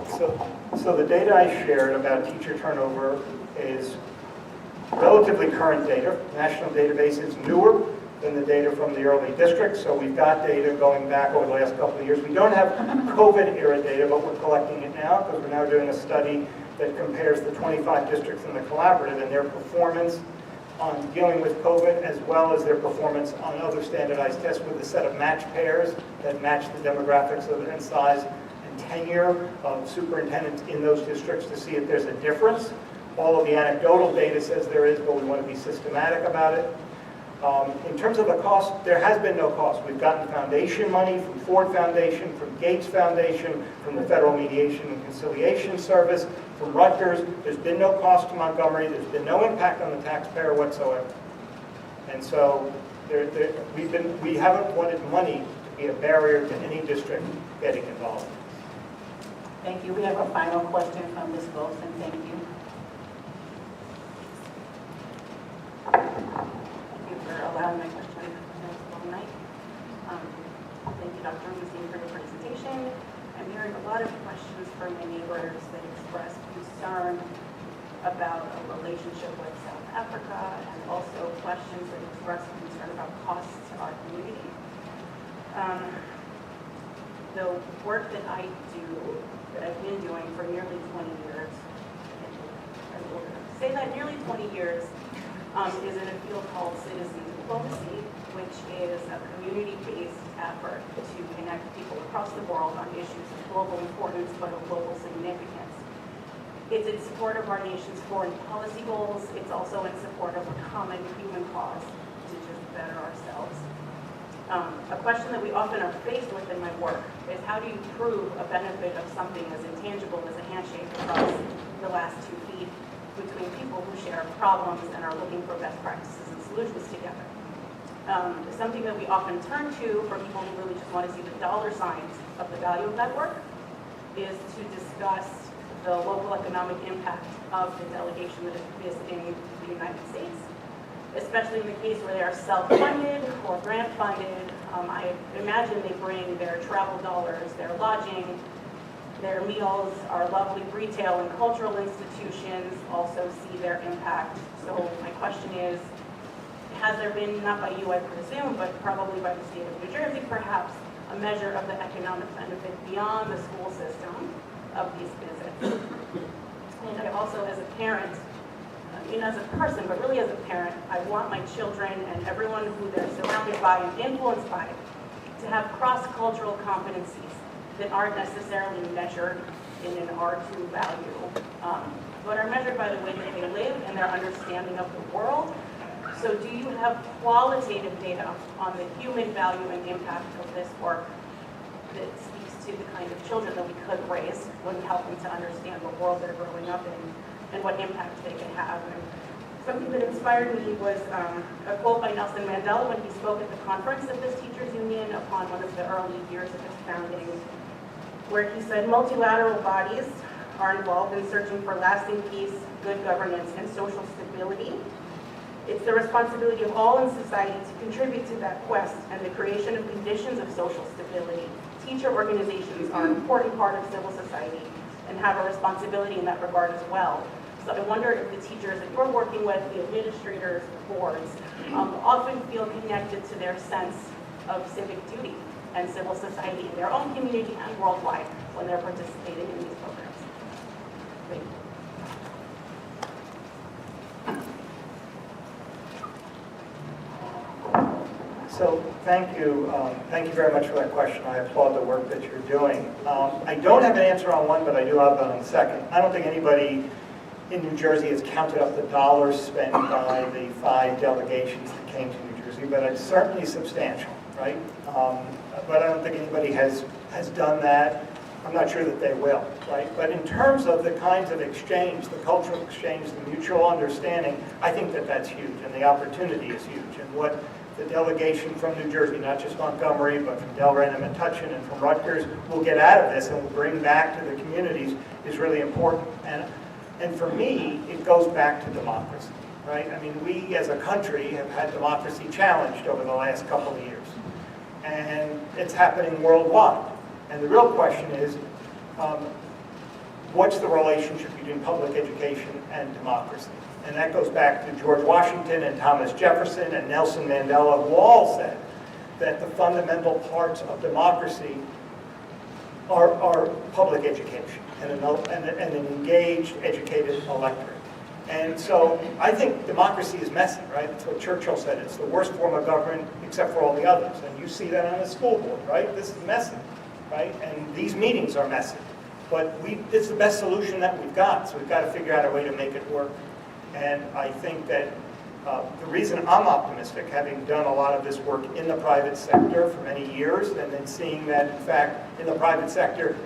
that? So the data I shared about teacher turnover is relatively current data. The national database is newer, than the data from the early districts. So we've got data going back over the last couple of years. We don't have COVID era data, but we're collecting it now because we're now doing a study that compares the 25 districts in the collaborative and their performance on dealing with COVID, as well as their performance on other standardized tests with a set of match pairs that match the demographics and size and tenure of superintendents in those districts to see if there's a difference. All of the anecdotal data says there is, but we want to be systematic about it. In terms of the cost, there has been no cost. We've gotten foundation money from Ford Foundation, from Gates Foundation, from the Federal Mediation and Conciliation Service, from Rutgers. There's been no cost to Montgomery. There's been no impact on the taxpayer whatsoever. And so we haven't wanted money to be a barrier to any district getting involved. Thank you. We have a final question from Ms. Wilson. Thank you. For allowing my question this long night. Thank you, Dr. Rubinstein, for your presentation. I'm hearing a lot of questions from my neighbors that express concern about a relationship with South Africa, and also questions that express concern about costs to our community. The work that I do, that I've been doing for nearly 20 years, say that nearly 20 years, is in a field called citizen diplomacy, which is a community-based effort to connect people across the world on issues of global importance but of global significance. It's in support of our nation's foreign policy goals. It's also in support of a common human cause to just better ourselves. A question that we often are faced with in my work is, how do you prove a benefit of something as intangible as a handshake across the last 2 feet between people who share problems and are looking for best practices and solutions together? Something that we often turn to for people who really just want to see the dollar signs of the value of that work is to discuss the local economic impact of the delegation that is visiting the United States, especially in the case where they are self-funded or grant-funded. I imagine they bring their travel dollars, their lodging, their meals. Our lovely retail and cultural institutions also see their impact. So my question is, has there been, not by you I presume, but probably by the state of New Jersey perhaps, a measure of the economic benefit beyond the school system of these visits? And I also, as a parent, as a person, but really as a parent, I want my children and everyone who they're surrounded by and influenced by to have cross-cultural competencies that aren't necessarily measured in an R2 value, but are measured by the way that they live and their understanding of the world. So do you have qualitative data on the human value and impact of this work that speaks to the kind of children that we could raise when we help them to understand the world they're growing up in and what impact they can have? And something that inspired me was a quote by Nelson Mandela when he spoke at the conference of this teachers union upon one of the early years of its founding, where he said, multilateral bodies are involved in searching for lasting peace, good governance, and social stability. It's the responsibility of all in society to contribute to that quest and the creation of conditions of social stability. Teacher organizations are an important part of civil society and have a responsibility in that regard as well. So I wonder if the teachers that you're working with, the administrators, the boards, often feel connected to their sense of civic duty and civil society in their own community and worldwide when they're participating in these programs. Thank you. So thank you very much for that question. I applaud the work that you're doing. I don't have an answer on one, but I do have one on the second. I don't think anybody in New Jersey has counted up the dollars spent by the 5 delegations that came to New Jersey, but it's certainly substantial, right? But I don't think anybody has done that. I'm not sure that they will, right? But in terms of the kinds of exchange, the cultural exchange, the mutual understanding, I think that that's huge, and the opportunity is huge. And what the delegation from New Jersey, not just Montgomery, but from Delran and Metuchen and from Rutgers, will get out of this and will bring back to the communities is really important. And for me, it goes back to democracy, right? I mean, we as a country have had democracy challenged over the last couple of years. And it's happening worldwide. And the real question is, what's the relationship between public education and democracy? And that goes back to George Washington and Thomas Jefferson and Nelson Mandela, who all said that the fundamental parts of democracy are public education and an engaged, educated electorate. And so I think democracy is messy, right? That's what Churchill said. It's the worst form of government except for all the others. And you see that on the school board, right? This is messy, right? And these meetings are messy. But it's the best solution that we've got, so we've got to figure out a way to make it work. And I think that the reason I'm optimistic, having done a lot of this work in the private sector for many years, and then seeing that, in fact, in the private sector,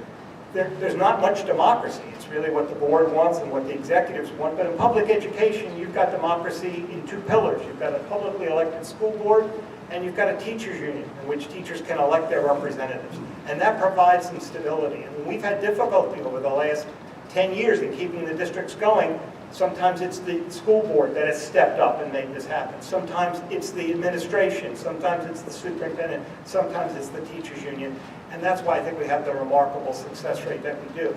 there's not much democracy. It's really what the board wants and what the executives want. But in public education, you've got democracy in two pillars. You've got a publicly elected school board, and you've got a teachers union in which teachers can elect their representatives. And that provides some stability. And we've had difficulty over the last 10 years in keeping the districts going. Sometimes it's the school board that has stepped up and made this happen. Sometimes it's the administration. Sometimes it's the superintendent. Sometimes it's the teachers union. And that's why I think we have the remarkable success rate that we do.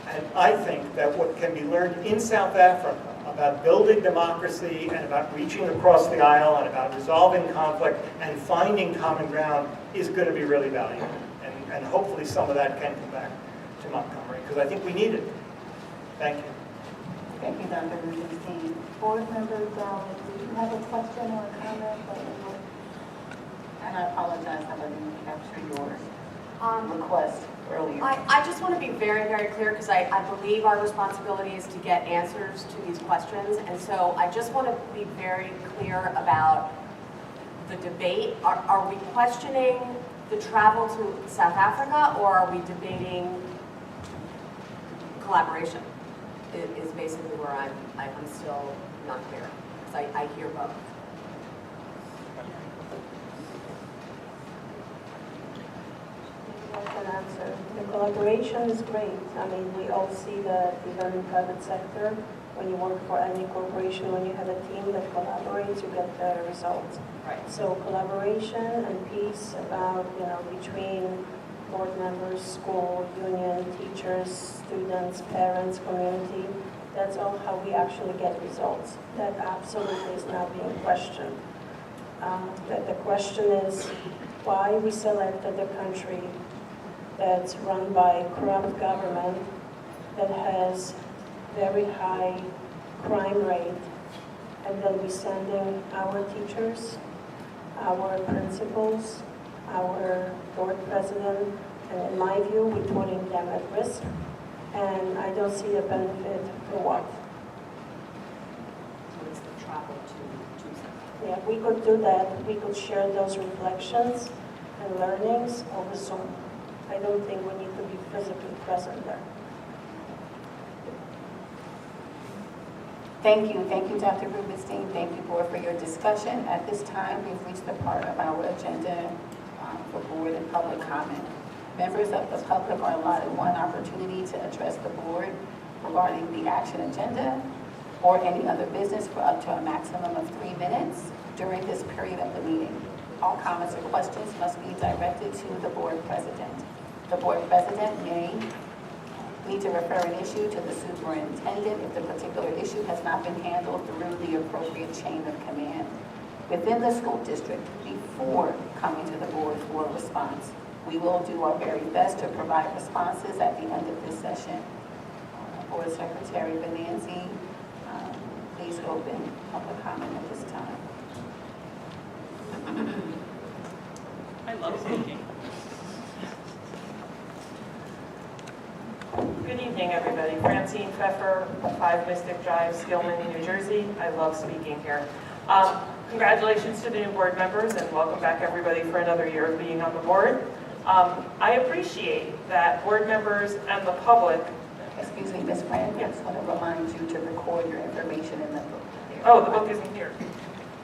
And I think that what can be learned in South Africa about building democracy and about reaching across the aisle and about resolving conflict and finding common ground is going to be really valuable. And hopefully some of that can come back to Montgomery, because I think we need it. Thank you. Thank you, Dr. Rubenstein. Board members, do you have a question or a comment? And I apologize, I didn't capture your request earlier. I just want to be very, very clear, because I believe our responsibility is to get answers to these questions. And so I just want to be very clear about the debate. Are we questioning the travel to South Africa, or are we debating collaboration? Is basically where I'm still not clear, because I hear both. I can answer. The collaboration is great. I mean, we all see that even in private sector, when you work for any corporation, when you have a team that collaborates, you get better results. Right. So collaboration and peace about, between board members, school, union, teachers, students, parents, community, that's all how we actually get results. That absolutely is not being questioned. The question is why we selected a country that's run by corrupt government that has very high crime rate, and then we sending our teachers, our principals, our board president, and in my view, we're putting them at risk, and I don't see a benefit for what. So it's the travel to South. Yeah, we could do that. We could share those reflections and learnings over Zoom. I don't think we need to be physically present there. Thank you, Dr. Rubenstein. Thank you, board, for your discussion. At this time, we've reached the part of our agenda for board and public comment. Members of the public are allotted one opportunity to address the board regarding the action agenda or any other business for up to a maximum of 3 minutes during this period of the meeting. All comments or questions must be directed to the board president. The board president may need to refer an issue to the superintendent if the particular issue has not been handled through the appropriate chain of command within the school district before coming to the board for a response. We will do our very best to provide responses at the end of this session. Board Secretary Benanzi, please open public comment at this time. I love speaking. Good evening, everybody. Francine Pfeffer, 5 Mystic Drive, Skillman, New Jersey. I love speaking here. Congratulations to the new board members, and welcome back, everybody, for another year of being on the board. I appreciate that board members and the public... Excuse me, Ms. Brand, I just want to remind you to record your information in the book. Oh, the book isn't here.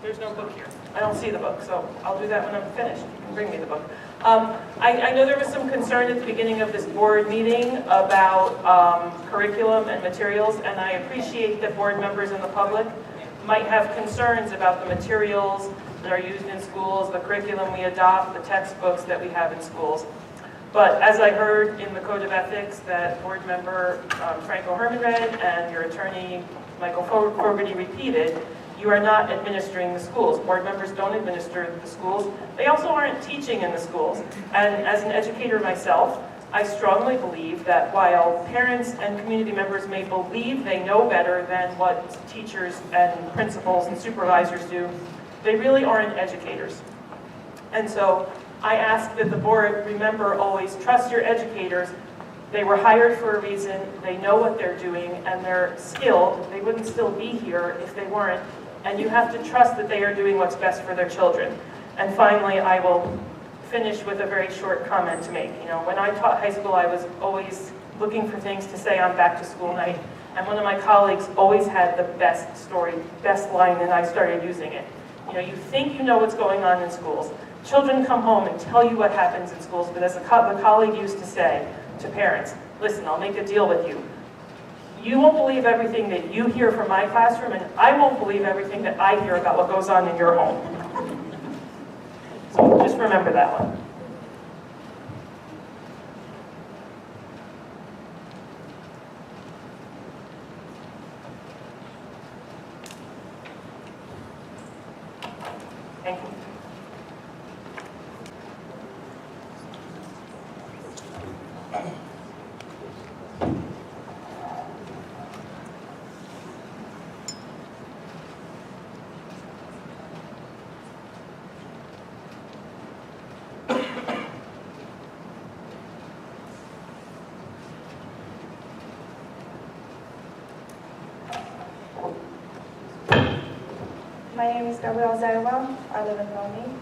There's no book here. I don't see the book, so I'll do that when I'm finished. You can bring me the book. I know there was some concern at the beginning of this board meeting about curriculum and materials, and I appreciate that board members and the public might have concerns about the materials that are used in schools, the curriculum we adopt, the textbooks that we have in schools. But as I heard in the Code of Ethics that board member Franco Herman read and your attorney Michael Fogarty repeated, you are not administering the schools. Board members don't administer the schools. They also aren't teaching in the schools. And as an educator myself, I strongly believe that while parents and community members may believe they know better than what teachers and principals and supervisors do, they really aren't educators. And so I ask that the board remember always trust your educators. They were hired for a reason, they know what they're doing, and they're skilled. They wouldn't still be here if they weren't. And you have to trust that they are doing what's best for their children. And finally, I will finish with a very short comment to make. You know, when I taught high school, I was always looking for things to say on back to school night. And one of my colleagues always had the best story, best line, and I started using it. You know, you think you know what's going on in schools. Children come home and tell you what happens in schools, but as the colleague used to say to parents, listen, I'll make a deal with you. You won't believe everything that you hear from my classroom, and I won't believe everything that I hear about what goes on in your home. So just remember that one. Thank you. My name is Gabriel Zaiwa. I live in Rome.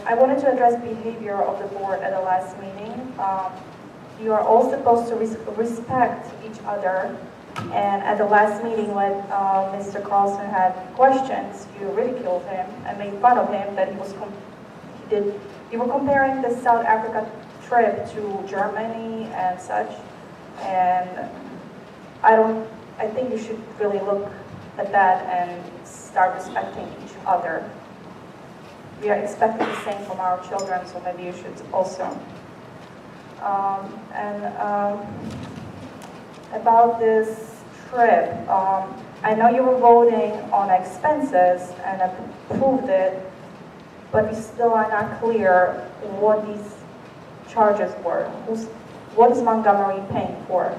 I wanted to address behavior of the board at the last meeting. You are all supposed to respect each other. And at the last meeting when Mr. Carlson had questions, you ridiculed him and made fun of him that you were comparing the South Africa trip to Germany and such. And I think you should really look at that and start respecting each other. We are expecting the same from our children, so maybe you should also. About this trip, I know you were voting on expenses and approved it, but you still are not clear what these charges were. What is Montgomery paying for?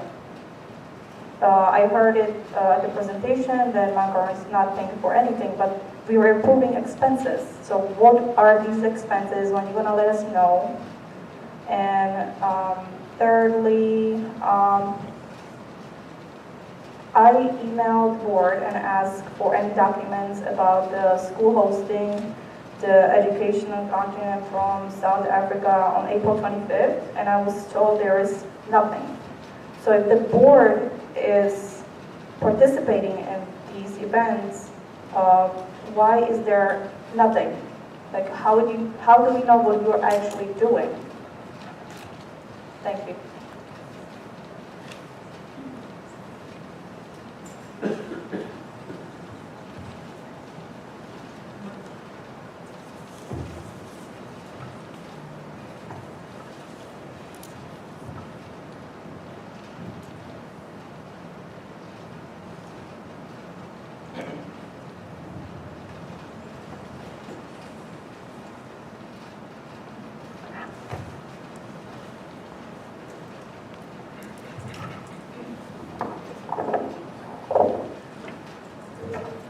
I heard it at the presentation that Montgomery is not paying for anything, but we were approving expenses. So what are these expenses? When you're going to let us know? And thirdly, I emailed board and asked for any documents about the school hosting the educational content from South Africa on April 25th, and I was told there is nothing. So if the board is participating in these events, why is there nothing? Like, how do we know what you're actually doing? Thank you.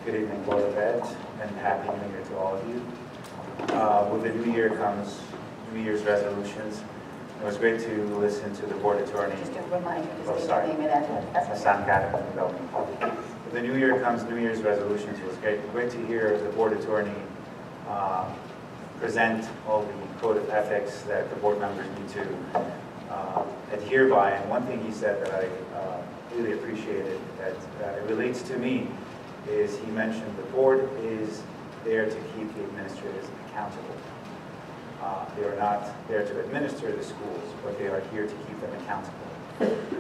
Good evening, Board of Ed, and Happy New Year to all of you. With the new year comes New Year's resolutions. It was great to listen to the board attorney. Just a reminder, Oh, sorry. name and address. Hassan Khatib from Belgium. With the new year comes New Year's resolutions. It was great to hear the board attorney present all the code of ethics that the board members need to adhere by. And one thing he said that I really appreciated, that it relates to me, is he mentioned the board is there to keep the administrators accountable. They are not there to administer the schools, but they are here to keep them accountable.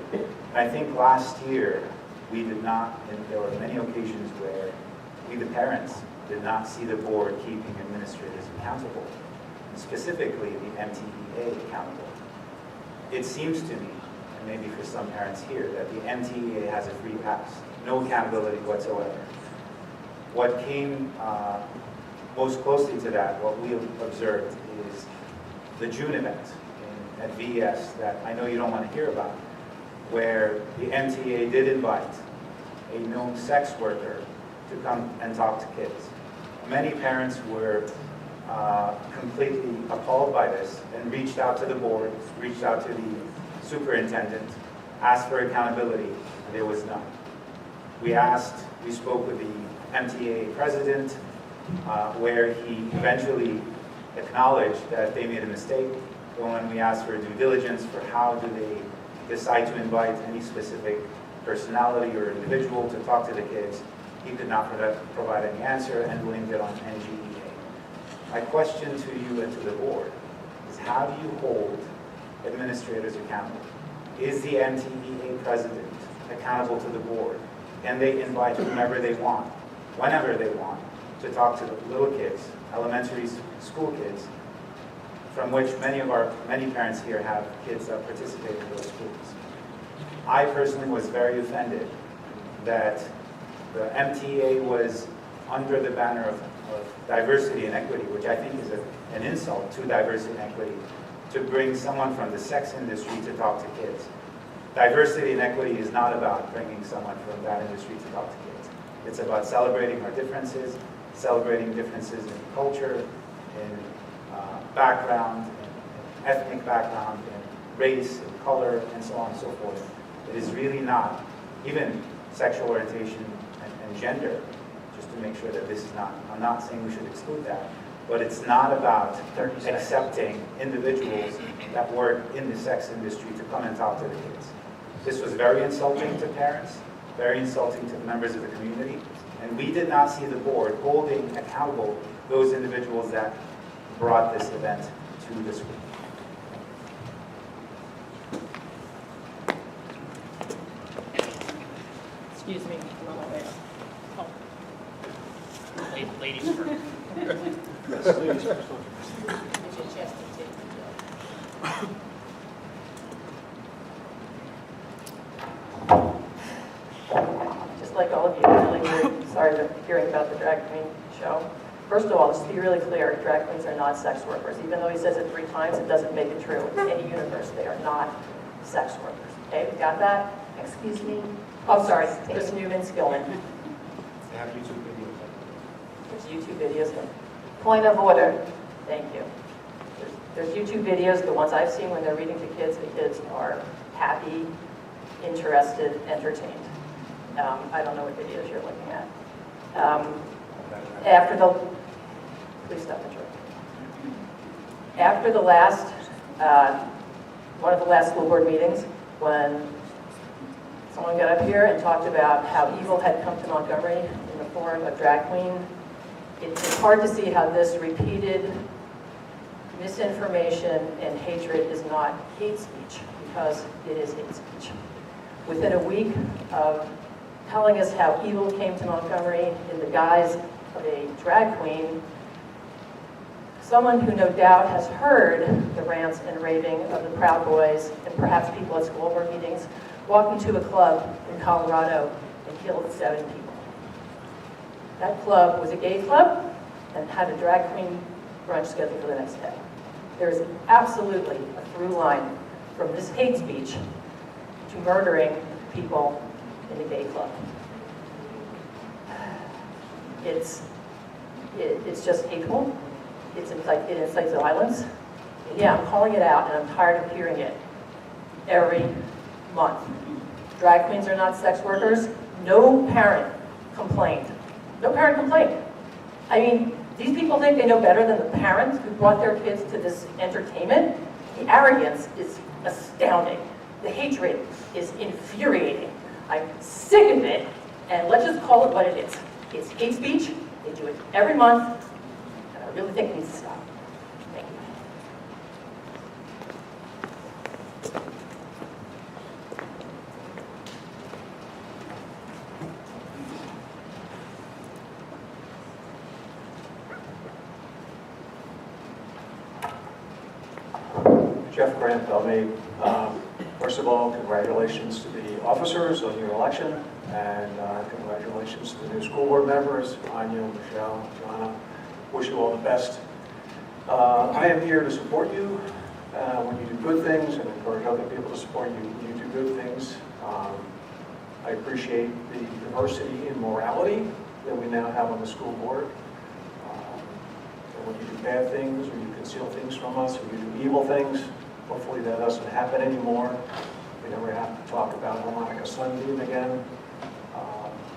And I think last year, we did not, and there were many occasions where we, the parents, did not see the board keeping administrators accountable, and specifically the MTEA accountable. It seems to me and maybe for some parents here, that the MTEA has a free pass, no accountability whatsoever. What came most closely to that, what we observed, is the June event at VES that I know you don't want to hear about, where the MTA did invite a known sex worker to come and talk to kids. Many parents were completely appalled by this and reached out to the board, reached out to the superintendent, asked for accountability, and there was none. We spoke with the MTA president, where he eventually acknowledged that they made a mistake. But when we asked for due diligence for how do they decide to invite any specific personality or individual to talk to the kids, he could not provide any answer and blamed it on NGEA. My question to you and to the board is, how do you hold administrators accountable? Is the MTEA president accountable to the board? Can they invite whomever they want, whenever they want, to talk to the little kids, elementary school kids, from which many parents here have kids that participate in those schools? I personally was very offended that the MTA was under the banner of diversity and equity, which I think is an insult to diversity and equity, to bring someone from the sex industry to talk to kids. Diversity and equity is not about bringing someone from that industry to talk to kids. It's about celebrating our differences, celebrating differences in culture, in background, in ethnic background, in race, and color, and so on and so forth. It is really not, even sexual orientation and gender, just to make sure that this is not, I'm not saying we should exclude that, but it's not about accepting individuals that work in the sex industry to come and talk to the kids. This was very insulting to parents, very insulting to the members of the community, and we did not see the board holding accountable those individuals that brought this event to the school. Excuse me, I'm on my way up. Oh. Ladies first. Yes, ladies first. It's your chest to take. Just like all of you, really sorry to hearing about the drag queen show. First of all, just to be really clear, drag queens are not sex workers. Even though he says it 3 times, it doesn't make it true. In any universe, they are not sex workers. Okay, we got that? Excuse me? Oh, sorry, Chris Newman Skillman. They have YouTube videos. There's YouTube videos. Point of order. Thank you. There's YouTube videos, the ones I've seen when they're reading to kids, the kids are happy, interested, entertained. I don't know what videos you're looking at. Please stop the joke. After the last, one of the last school board meetings, when someone got up here and talked about how evil had come to Montgomery in the form of drag queen, it's hard to see how this repeated misinformation and hatred is not hate speech, because it is hate speech. Within a week of telling us how evil came to Montgomery in the guise of a drag queen, someone who no doubt has heard the rants and raving of the Proud Boys and perhaps people at school board meetings, walked into a club in Colorado and killed 7 people. That club was a gay club and had a drag queen brunch scheduled for the next day. There is absolutely a through line from this hate speech to murdering people in the gay club. It's just hateful. It incites violence. And yeah, I'm calling it out, and I'm tired of hearing it every month. Drag queens are not sex workers. No parent complained. No parent complained. I mean, these people think they know better than the parents who brought their kids to this entertainment. The arrogance is astounding. The hatred is infuriating. I'm sick of it, and let's just call it what it is. It's hate speech. They do it every month, and I really think it needs to stop. Thank you. Jeff Grant, LMA, First of all, congratulations to the officers on your election, and congratulations to the new school board members, Anya, Michelle, Joanna. Wish you all the best. I am here to support you when you do good things and encourage other people to support you when you do good things. I appreciate the diversity in morality that we now have on the school board. And when you do bad things, or you conceal things from us, or you do evil things, hopefully that doesn't happen anymore. We never have to talk about harmonica sunbeam again,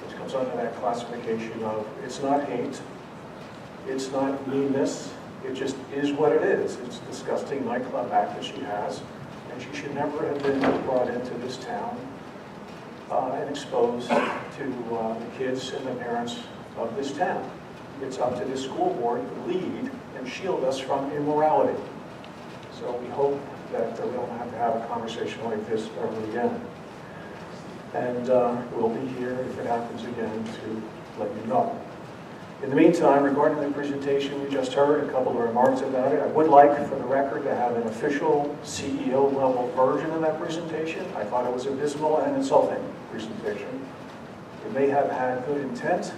which comes under that classification of it's not hate, it's not meanness, it just is what it is. It's a disgusting nightclub act that she has, and she should never have been brought into this town and exposed to the kids and the parents of this town. It's up to the school board to lead and shield us from immorality. So we hope that we don't have to have a conversation like this ever again. And we'll be here if it happens again to let you know. In the meantime, regarding the presentation we just heard, a couple of remarks about it. I would like, for the record, to have an official CEO-level version of that presentation. I thought it was abysmal and insulting presentation. It may have had good intent,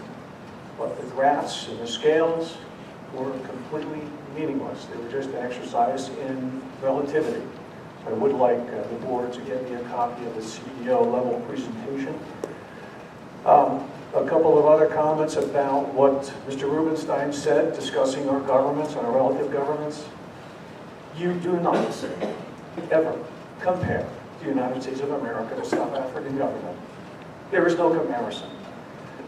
but the graphs and the scales were completely meaningless. They were just an exercise in relativity. I would like the board to get me a copy of the CEO-level presentation. A couple of other comments about what Mr. Rubenstein said, discussing our governments, our relative governments. You do not ever compare the United States of America to South African government. There is no comparison.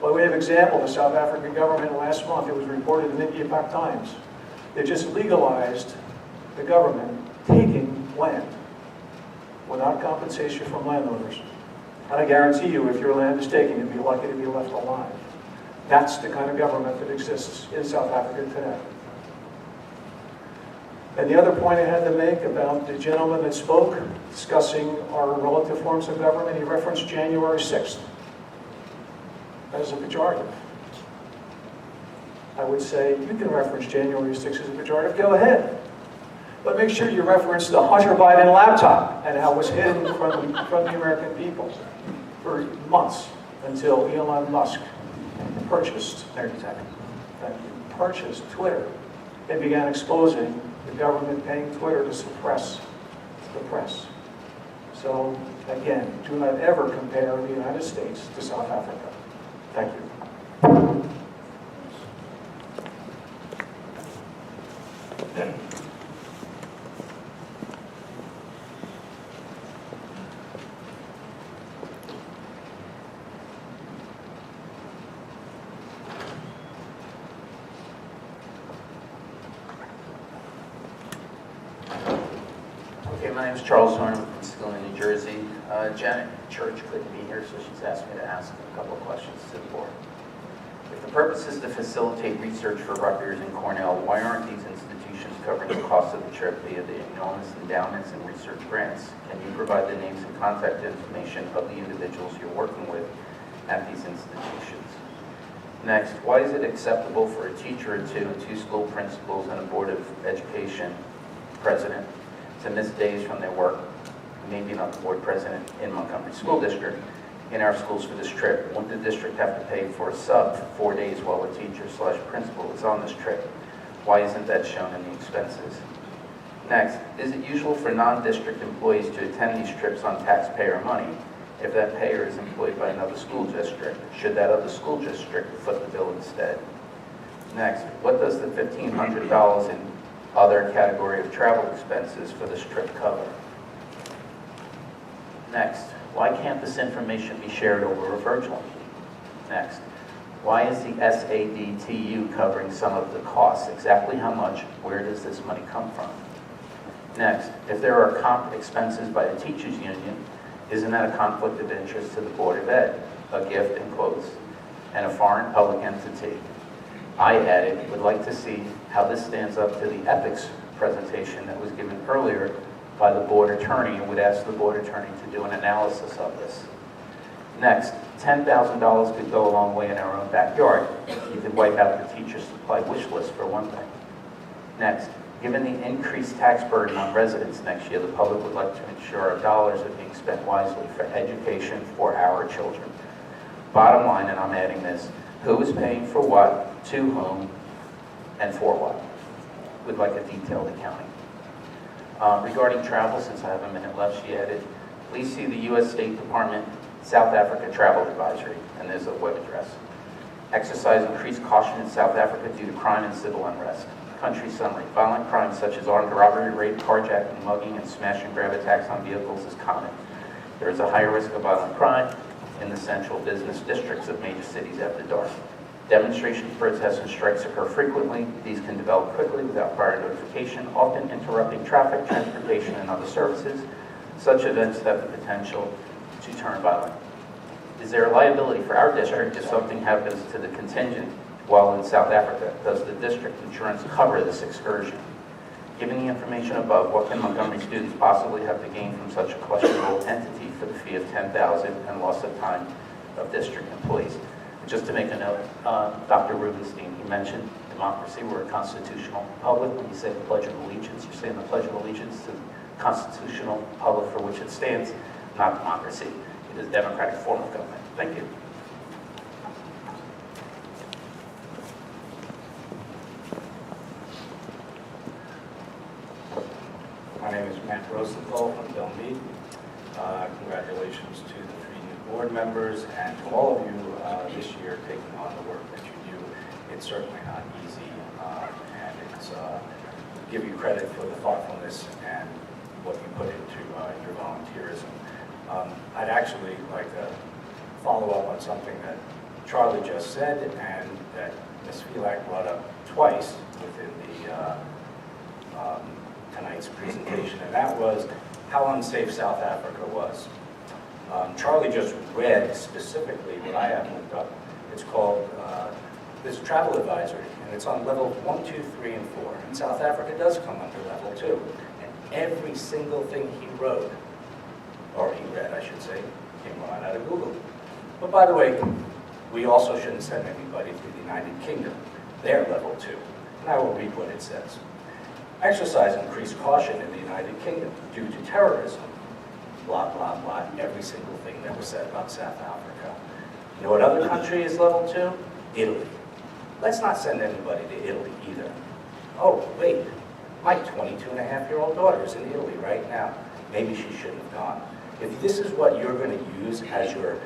By way of example, the South African government last month, it was reported in the India Pak Times, they just legalized the government taking land without compensation from landowners. And I guarantee you, if your land is taken, you'd be lucky to be left alive. That's the kind of government that exists in South Africa today. And the other point I had to make about the gentleman that spoke, discussing our relative forms of government, he referenced January 6th as a pejorative. I would say, you can reference January 6th as a pejorative, go ahead. But make sure you reference the Hunter Biden laptop and how it was hidden from the American people for months until Elon Musk purchased Twitter and began exposing the government paying Twitter to suppress the press. So again, do not ever compare the United States to South Africa. Thank you. My name is Charles Horn from Skilling, New Jersey. Janet Church couldn't be here, so she's asked me to ask a couple of questions to the board. If the purpose is to facilitate research for Rutgers and Cornell, why aren't these institutions covering the cost of the trip via the enormous endowments and research grants? Can you provide the names and contact information of the individuals you're working with at these institutions? Next, why is it acceptable for a teacher or two and two school principals and a Board of Education president to miss days from their work, maybe not the board president in Montgomery School District, in our schools for this trip? Wouldn't the district have to pay for a sub for 4 days while a teacher/principal is on this trip? Why isn't that shown in the expenses? Next, is it usual for non-district employees to attend these trips on taxpayer money? If that payer is employed by another school district, should that other school district foot the bill instead? Next, what does the $1,500 in other category of travel expenses for this trip cover? Next, why can't this information be shared over a virtual meeting? Next, why is the SADTU covering some of the costs? Exactly how much? Where does this money come from? Next, if there are comp expenses by the teachers union, isn't that a conflict of interest to the Board of Ed? A gift, in quotes, and a foreign public entity. I added, would like to see how this stands up to the ethics presentation that was given earlier by the board attorney, and would ask the board attorney to do an analysis of this. Next, $10,000 could go a long way in our own backyard. You could wipe out the teacher supply wish list for one thing. Next, Given the increased tax burden on residents next year, the public would like to ensure our dollars are being spent wisely for education for our children. Bottom line, and I'm adding this, who is paying for what, to whom, and for what? We'd like a detailed accounting. Regarding travel, since I have a minute left, she added, please see the U.S. State Department South Africa Travel Advisory, and there's a web address. Exercise increased caution in South Africa due to crime and civil unrest. Country summary. Violent crimes such as armed robbery, rape, carjacking, mugging, and smash and grab attacks on vehicles is common. There is a higher risk of violent crime in the central business districts of major cities after dark. Demonstrations, protests, and strikes occur frequently. These can develop quickly without prior notification, often interrupting traffic, transportation, and other services. Such events have the potential to turn violent. Is there a liability for our district if something happens to the contingent while in South Africa? Does the district insurance cover this excursion? Given the information above, what can Montgomery students possibly have to gain from such a questionable entity for the fee of $10,000 and loss of time of district employees? Just to make a note, Dr. Rubenstein, he mentioned democracy. We're a constitutional republic. When you say the Pledge of Allegiance, you're saying the Pledge of Allegiance to the constitutional republic for which it stands, not democracy. It is a democratic form of government. Thank you. My name is Matt Rosenthal from Delmead. Congratulations to the 3 new board members and to all of you this year taking on the work that you do. It's certainly not easy, and it's give you credit for the thoughtfulness and what you put into your volunteerism. I'd actually like to follow up on something that Charlie just said and that Ms. Felak brought up twice within the tonight's presentation, and that was how unsafe South Africa was. Charlie just read specifically what I have looked up. It's called this travel advisory, and it's on level 1, 2, 3, and 4. And South Africa does come under level 2. And every single thing he wrote, or he read, I should say, came right out of Google. But by the way, we also shouldn't send anybody to the United Kingdom. They're level 2. And I will read what it says. Exercise increased caution in the United Kingdom due to terrorism. Blah, blah, blah. Every single thing that was said about South Africa. You know what other country is level 2? Italy. Let's not send anybody to Italy either. Oh, wait. My 22-and-a-half-year-old daughter is in Italy right now. Maybe she shouldn't have gone. If this is what you're going to use as your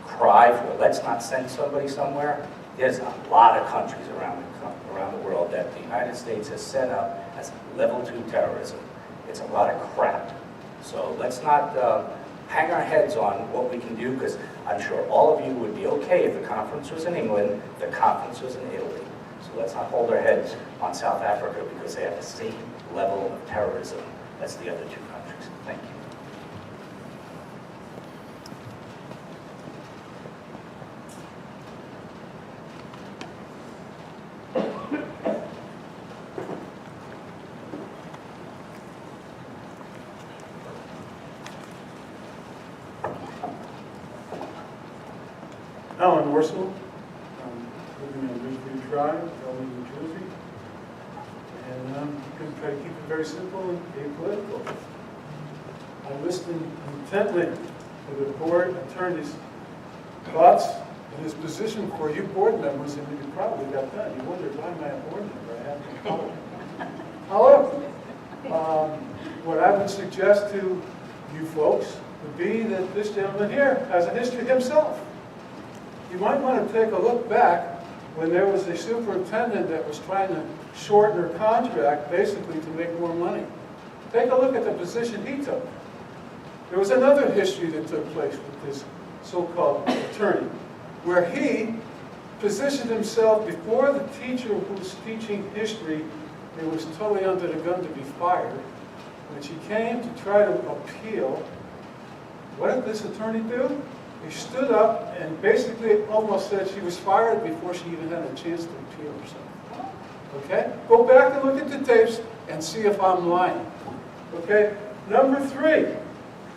cry for let's not send somebody somewhere, there's a lot of countries around the world that the United States has set up as level 2 terrorism. It's a lot of crap. So let's not hang our heads on what we can do, because I'm sure all of you would be okay if the conference was in England, the conference was in Italy. So let's not hold our heads on South Africa because they have the same level of terrorism as the other 2 countries. Thank you. Alan Worsel, living in Ridgeview Drive, Delaware, New Jersey. And I'm going to try to keep it very simple and apolitical. I listened intently to the board attorney's thoughts and his position for you board members, and you probably got that. You wondered, why am I a board member? I have no power. However, what I would suggest to you folks would be that this gentleman here has a history himself. You might want to take a look back when there was a superintendent that was trying to shorten her contract basically to make more money. Take a look at the position he took. There was another history that took place with this so-called attorney, where he positioned himself before the teacher who was teaching history and was totally under the gun to be fired. When she came to try to appeal, what did this attorney do? He stood up and basically almost said she was fired before she even had a chance to appeal herself. Okay? Go back and look at the tapes and see if I'm lying. Okay? Number 3,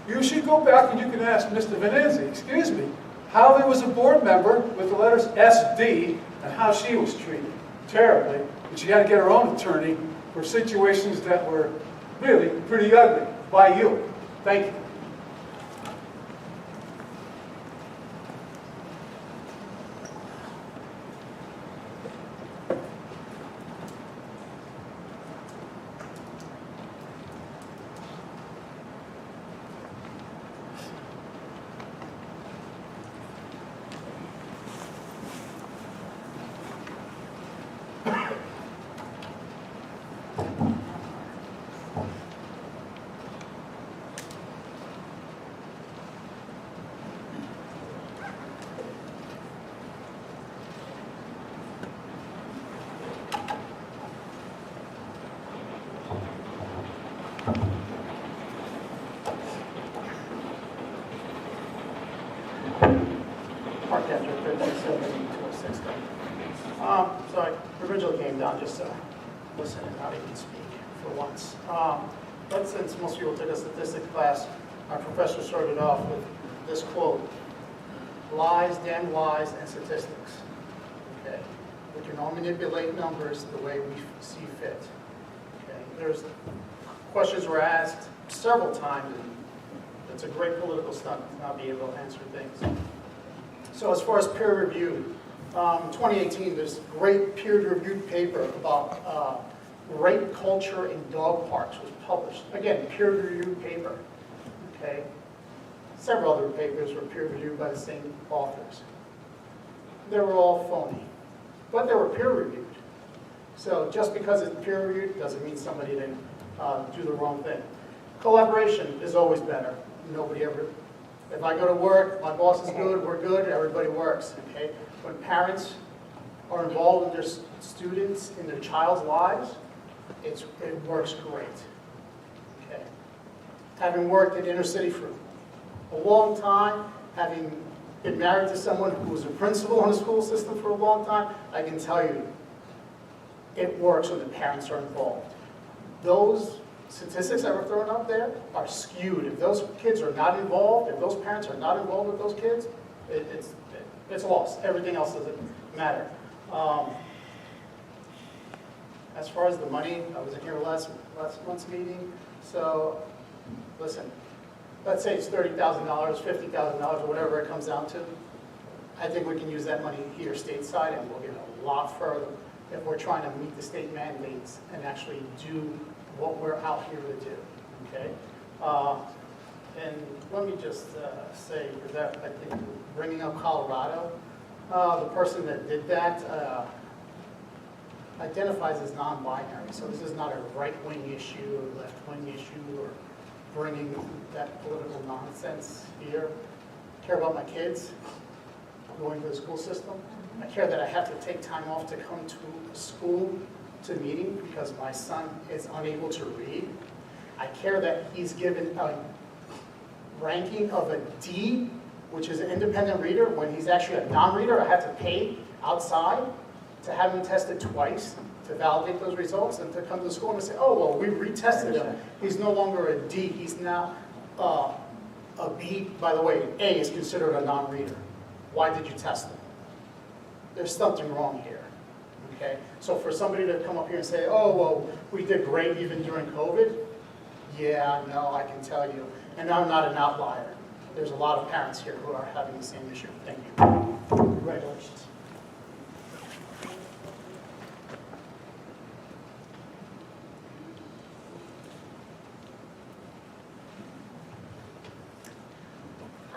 you should go back and you can ask Mr. Venezzi, excuse me, how there was a board member with the letters SD and how she was treated. Terribly. But she had to get her own attorney for situations that were really pretty ugly by you. Thank you. Park after 57-206. So I originally came down just to listen and not even speak for once. But since most people took a statistics class, our professor started off with this quote: lies, damn lies, and statistics. Okay, we can all manipulate numbers the way we see fit. Okay, there's questions were asked several times, and it's a great political stunt to not be able to answer things. So as far as peer review, 2018, this great peer-reviewed paper about rape culture in dog parks was published. Again, peer-reviewed paper. Okay, several other papers were peer-reviewed by the same authors. They were all phony, but they were peer-reviewed. So just because it's peer-reviewed doesn't mean somebody didn't do the wrong thing. Collaboration is always better. Nobody ever. If I go to work, my boss is good, we're good, everybody works. Okay. When parents are involved in their students, in their child's lives, it works great. Okay. Having worked in inner city for a long time, having been married to someone who was a principal in the school system for a long time, I can tell you, it works when the parents are involved. Those statistics that were thrown up there are skewed. If those kids are not involved, if those parents are not involved with those kids, it's lost. Everything else doesn't matter. As far as the money, I was in here last month's meeting, so listen, let's say it's $30,000, $50,000, or whatever it comes down to. I think we can use that money here stateside, and we'll get a lot further if we're trying to meet the state mandates and actually do what we're out here to do, okay? And let me just say that I think bringing up Colorado, the person that did that identifies as non-binary. So this is not a right-wing issue or left-wing issue or bringing that political nonsense here. I care about my kids going to the school system. I care that I have to take time off to come to school to meeting because my son is unable to read. I care that he's given a ranking of a D, which is an independent reader, when he's actually a non-reader. I have to pay outside to have him tested twice to validate those results and to come to school and say, oh, well, we retested him. He's no longer a D, he's now a B. By the way, A is considered a non-reader. Why did you test him? There's something wrong here. Okay? So for somebody to come up here and say, oh, well, we did great even during COVID, yeah, no, I can tell you. And I'm not an outlier. There's a lot of parents here who are having the same issue. Thank you. Congratulations.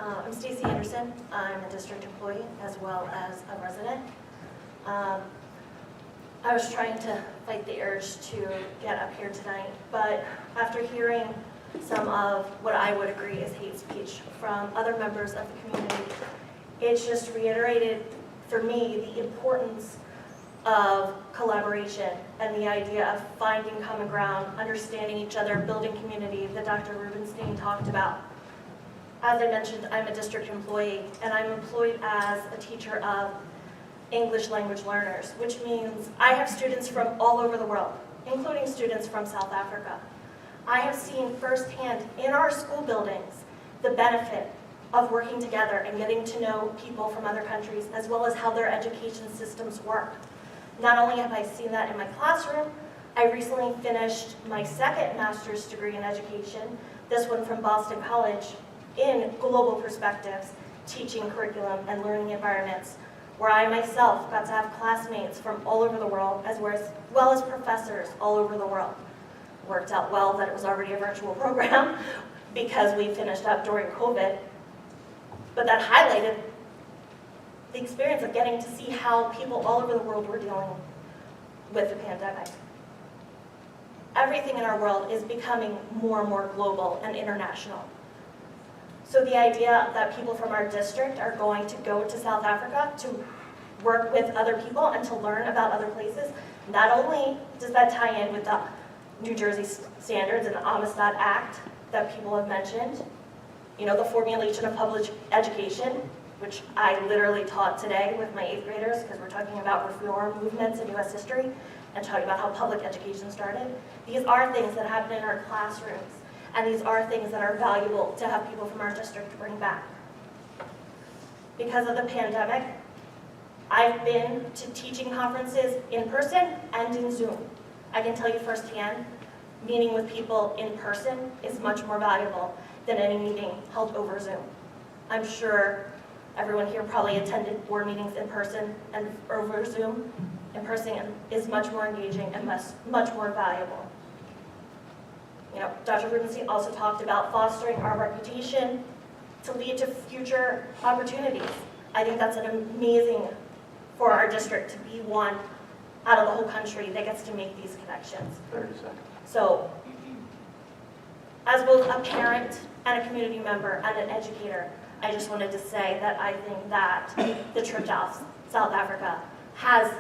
I'm Stacey Anderson. I'm a district employee as well as a resident. I was trying to fight the urge to get up here tonight, but after hearing some of what I would agree is hate speech from other members of the community, it's just reiterated for me the importance of collaboration and the idea of finding common ground, understanding each other, building community that Dr. Rubenstein talked about. As I mentioned, I'm a district employee, and I'm employed as a teacher of English language learners, which means I have students from all over the world, including students from South Africa. I have seen firsthand in our school buildings the benefit of working together and getting to know people from other countries, as well as how their education systems work. Not only have I seen that in my classroom, I recently finished my second master's degree in education, this one from Boston College, in global perspectives, teaching curriculum and learning environments, where I myself got to have classmates from all over the world, as well as professors all over the world. Worked out well that it was already a virtual program because we finished up during COVID, but that highlighted the experience of getting to see how people all over the world were dealing with the pandemic. Everything in our world is becoming more and more global and international. So the idea that people from our district are going to go to South Africa to work with other people and to learn about other places, not only does that tie in with the New Jersey standards and the Amistad Act that people have mentioned, you know, the formulation of public education, which I literally taught today with my 8th graders because we're talking about reform movements in U.S. history and talking about how public education started. These are things that happen in our classrooms, and these are things that are valuable to have people from our district bring back. Because of the pandemic, I've been to teaching conferences in person and in Zoom. I can tell you firsthand, meeting with people in person is much more valuable than any meeting held over Zoom. I'm sure everyone here probably attended board meetings in person and over Zoom. In person is much more engaging and much more valuable. You know, Dr. Rubenstein also talked about fostering our reputation to lead to future opportunities. I think that's an amazing for our district to be one out of the whole country that gets to make these connections. 30 seconds. So, as both a parent and a community member and an educator, I just wanted to say that I think that the trip to South Africa has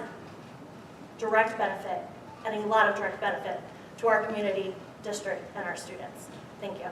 direct benefit, and a lot of direct benefit, to our community, district, and our students. Thank you.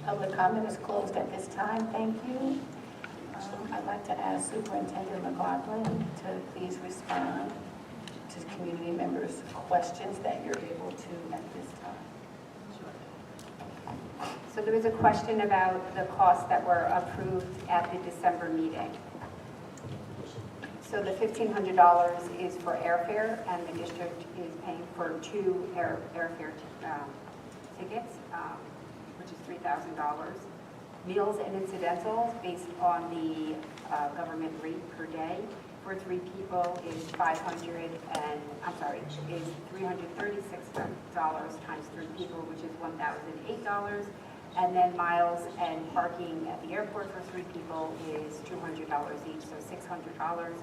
Public comment is closed at this time. Thank you. I'd like to ask Superintendent McLaughlin to please respond to community members' questions that you're able to at this time. So there was a question about the costs that were approved at the December meeting. So the $1,500 is for airfare, and the district is paying for 2 airfare tickets, which is $3,000. Meals and incidentals, based on the government rate per day, for 3 people is is $336 times 3 people, which is $1,008. And then miles and parking at the airport for 3 people is $200 each, so $600.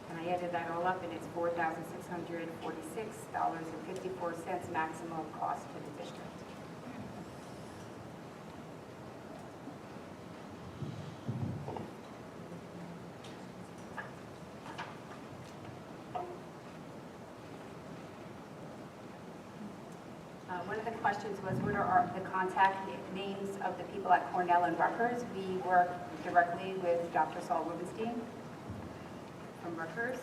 And I added that all up, and it's $4,646.54 maximum cost to the district. One of the questions was, what are the contact names of the people at Cornell and Rutgers? We work directly with Dr. Saul Rubenstein from Rutgers.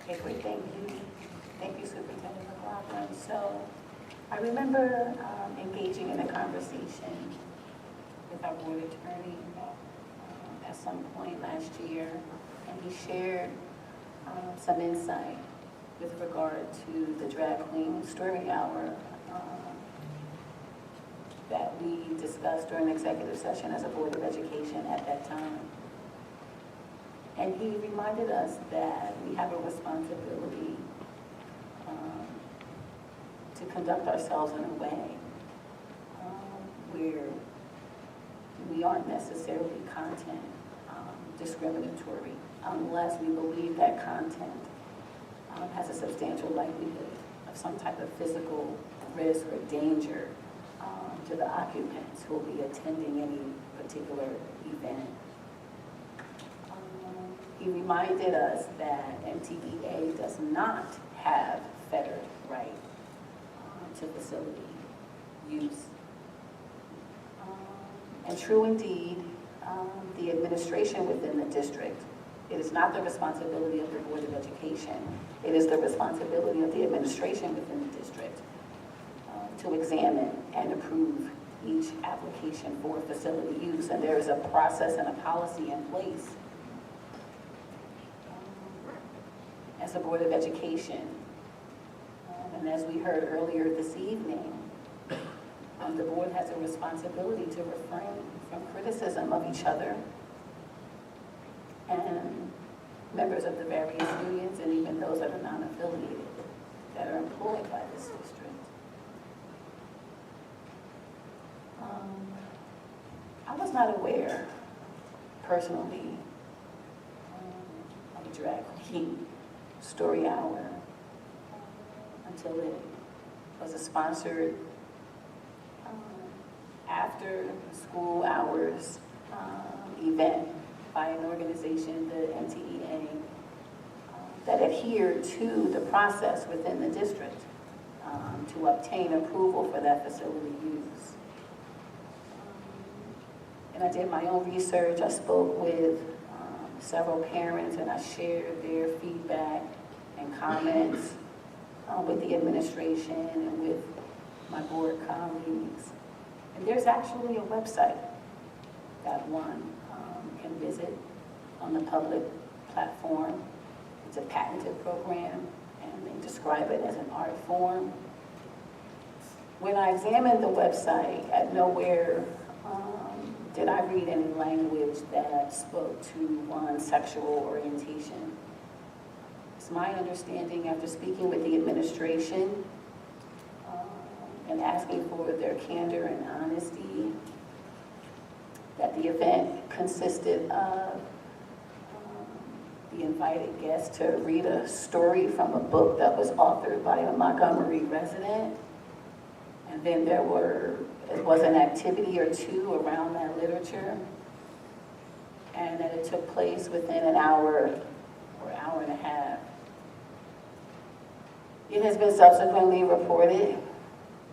Okay, great, thank you. Thank you, Superintendent McLaughlin. So I remember engaging in a conversation with our board attorney at some point last year, and he shared some insight with regard to the drag queen story hour that we discussed during executive session as a Board of Education at that time. And he reminded us that we have a responsibility to conduct ourselves in a way where we aren't necessarily content discriminatory unless we believe that content has a substantial likelihood of some type of physical risk or danger to the occupants who will be attending any particular event. He reminded us that MTEA does not have fettered right to facility use. And true indeed, the administration within the district, it is not the responsibility of the Board of Education. It is the responsibility of the administration within the district to examine and approve each application for facility use. And there is a process and a policy in place as a Board of Education. And as we heard earlier this evening, the board has a responsibility to refrain from criticism of each other and members of the various unions and even those that are non-affiliated that are employed by this district. I was not aware, personally, of a drag queen story hour until it was a sponsored after school hours event by an organization, the MTEA, that adhered to the process within the district to obtain approval for that facility use. And I did my own research. I spoke with several parents and I shared their feedback and comments with the administration and with my board colleagues. And there's actually a website that one can visit on the public platform. It's a patented program, and they describe it as an art form. When I examined the website, at nowhere did I read any language that spoke to one's sexual orientation. It's my understanding, after speaking with the administration, and asking for their candor and honesty, that the event consisted of the invited guests to read a story from a book that was authored by a Montgomery resident. And then it was an activity or two around that literature. And that it took place within an hour or hour and a half. It has been subsequently reported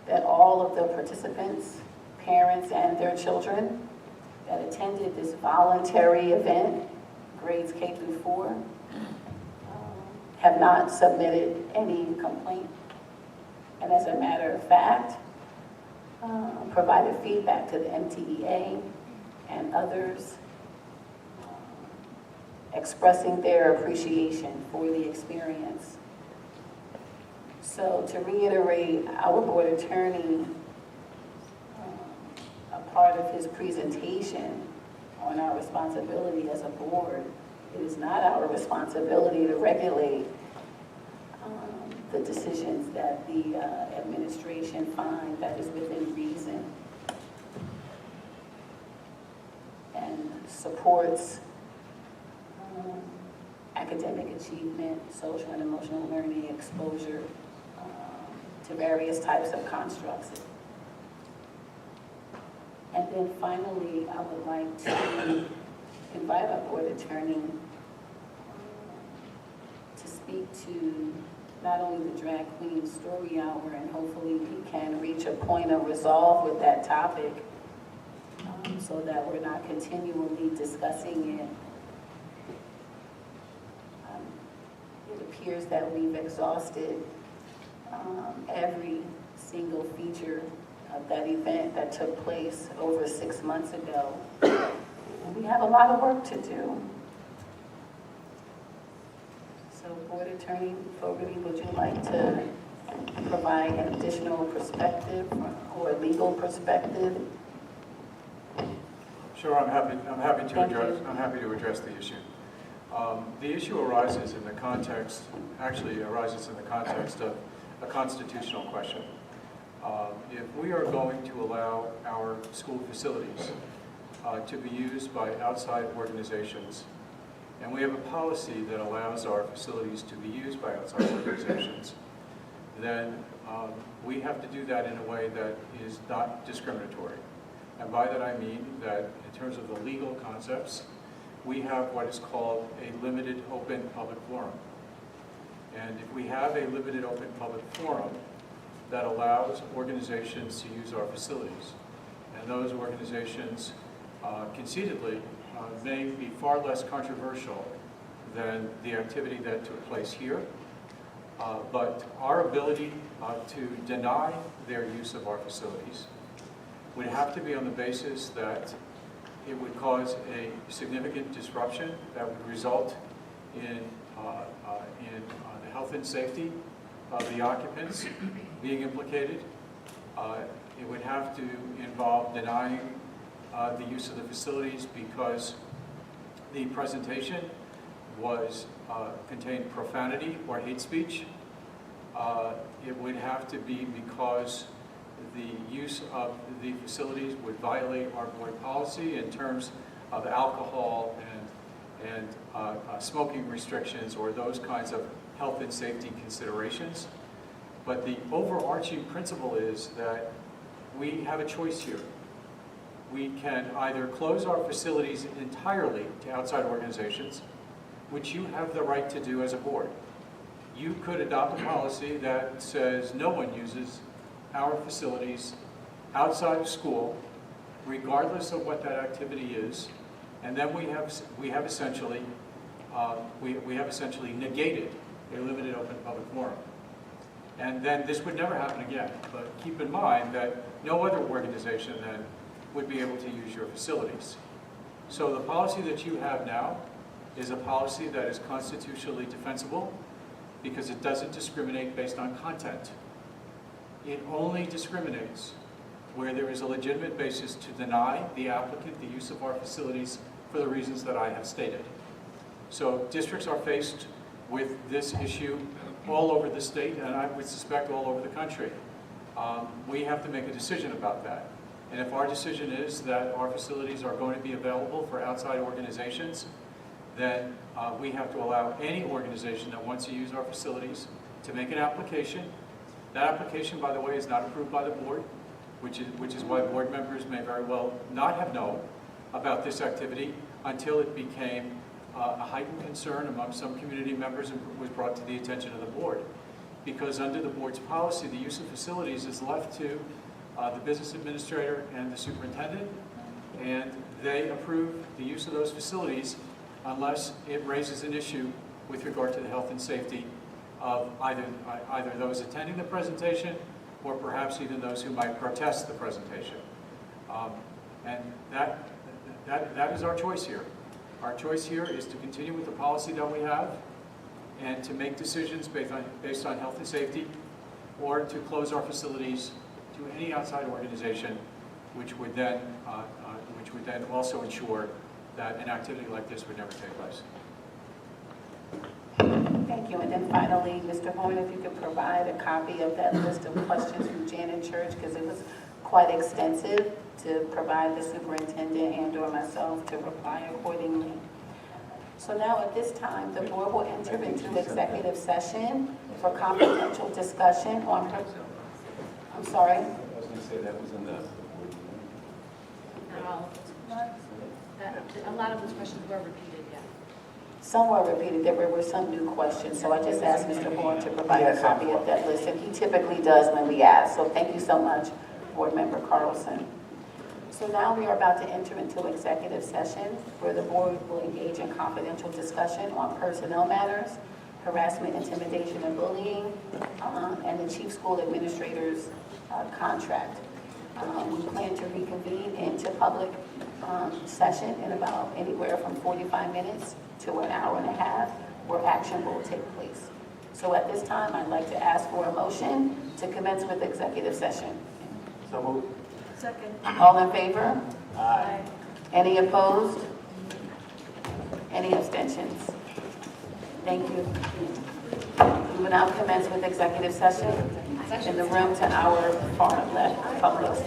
that all of the participants, parents, and their children that attended this voluntary event, grades K through 4, have not submitted any complaint. And as a matter of fact, provided feedback to the MTEA and others, expressing their appreciation for the experience. So to reiterate, our board attorney, a part of his presentation on our responsibility as a board, it is not our responsibility to regulate the decisions that the administration find that is within reason and supports academic achievement, social and emotional learning, exposure to various types of constructs. And then finally, I would like to invite our board attorney to speak to not only the drag queen story hour, and hopefully we can reach a point of resolve with that topic so that we're not continually discussing it. It appears that we've exhausted every single feature of that event that took place over 6 months ago. And we have a lot of work to do. So, Board Attorney Fogarty, would you like to provide an additional perspective or legal perspective? Sure, I'm happy to address the issue. The issue arises in the context of a constitutional question. If we are going to allow our school facilities to be used by outside organizations, and we have a policy that allows our facilities to be used by outside organizations, then we have to do that in a way that is not discriminatory. And by that I mean that in terms of the legal concepts, we have what is called a limited open public forum. And if we have a limited open public forum that allows organizations to use our facilities, and those organizations conceitedly may be far less controversial than the activity that took place here, but our ability to deny their use of our facilities would have to be on the basis that it would cause a significant disruption that would result in the health and safety of the occupants being implicated. It would have to involve denying the use of the facilities because the presentation contained profanity or hate speech. It would have to be because the use of the facilities would violate our board policy in terms of alcohol and smoking restrictions or those kinds of health and safety considerations. But the overarching principle is that we have a choice here. We can either close our facilities entirely to outside organizations, which you have the right to do as a board. You could adopt a policy that says no one uses our facilities outside of school, regardless of what that activity is, and then we have essentially negated a limited open public forum. And then this would never happen again. But keep in mind that no other organization then would be able to use your facilities. So the policy that you have now is a policy that is constitutionally defensible because it doesn't discriminate based on content. It only discriminates where there is a legitimate basis to deny the applicant the use of our facilities for the reasons that I have stated. So districts are faced with this issue all over the state, and I would suspect all over the country. We have to make a decision about that. And if our decision is that our facilities are going to be available for outside organizations, then we have to allow any organization that wants to use our facilities to make an application. That application, by the way, is not approved by the board, which is why board members may very well not have known about this activity until it became a heightened concern among some community members and was brought to the attention of the board. Because under the board's policy, the use of facilities is left to the business administrator and the superintendent, and they approve the use of those facilities unless it raises an issue with regard to the health and safety of either those attending the presentation or perhaps even those who might protest the presentation. And that is our choice here. Our choice here is to continue with the policy that we have and to make decisions based on health and safety, or to close our facilities to any outside organization, which would then also ensure that an activity like this would never take place. Thank you. And then finally, Mr. Horn, if you could provide a copy of that list of questions from Janet Church, because it was quite extensive, to provide the superintendent and/or myself to reply accordingly. So now at this time, the board will enter into executive session for confidential discussion on, I'm sorry? I was going to say that was in the board A lot of those questions were repeated, yeah. Some were repeated, there were some new questions, so I just asked Mr. Horn to provide a copy of that list, and he typically does when we ask. So thank you so much, Board Member Carlson. So now we are about to enter into executive session where the board will engage in confidential discussion on personnel matters, harassment, intimidation, and bullying, and the chief school administrator's contract. We plan to reconvene into public session in about anywhere from 45 minutes to an hour and a half where action will take place. So at this time, I'd like to ask for a motion to commence with executive session. So moved. Second. All in favor? Aye. Any opposed? Any abstentions? Thank you. We will now commence with executive session in the room to our far left, public.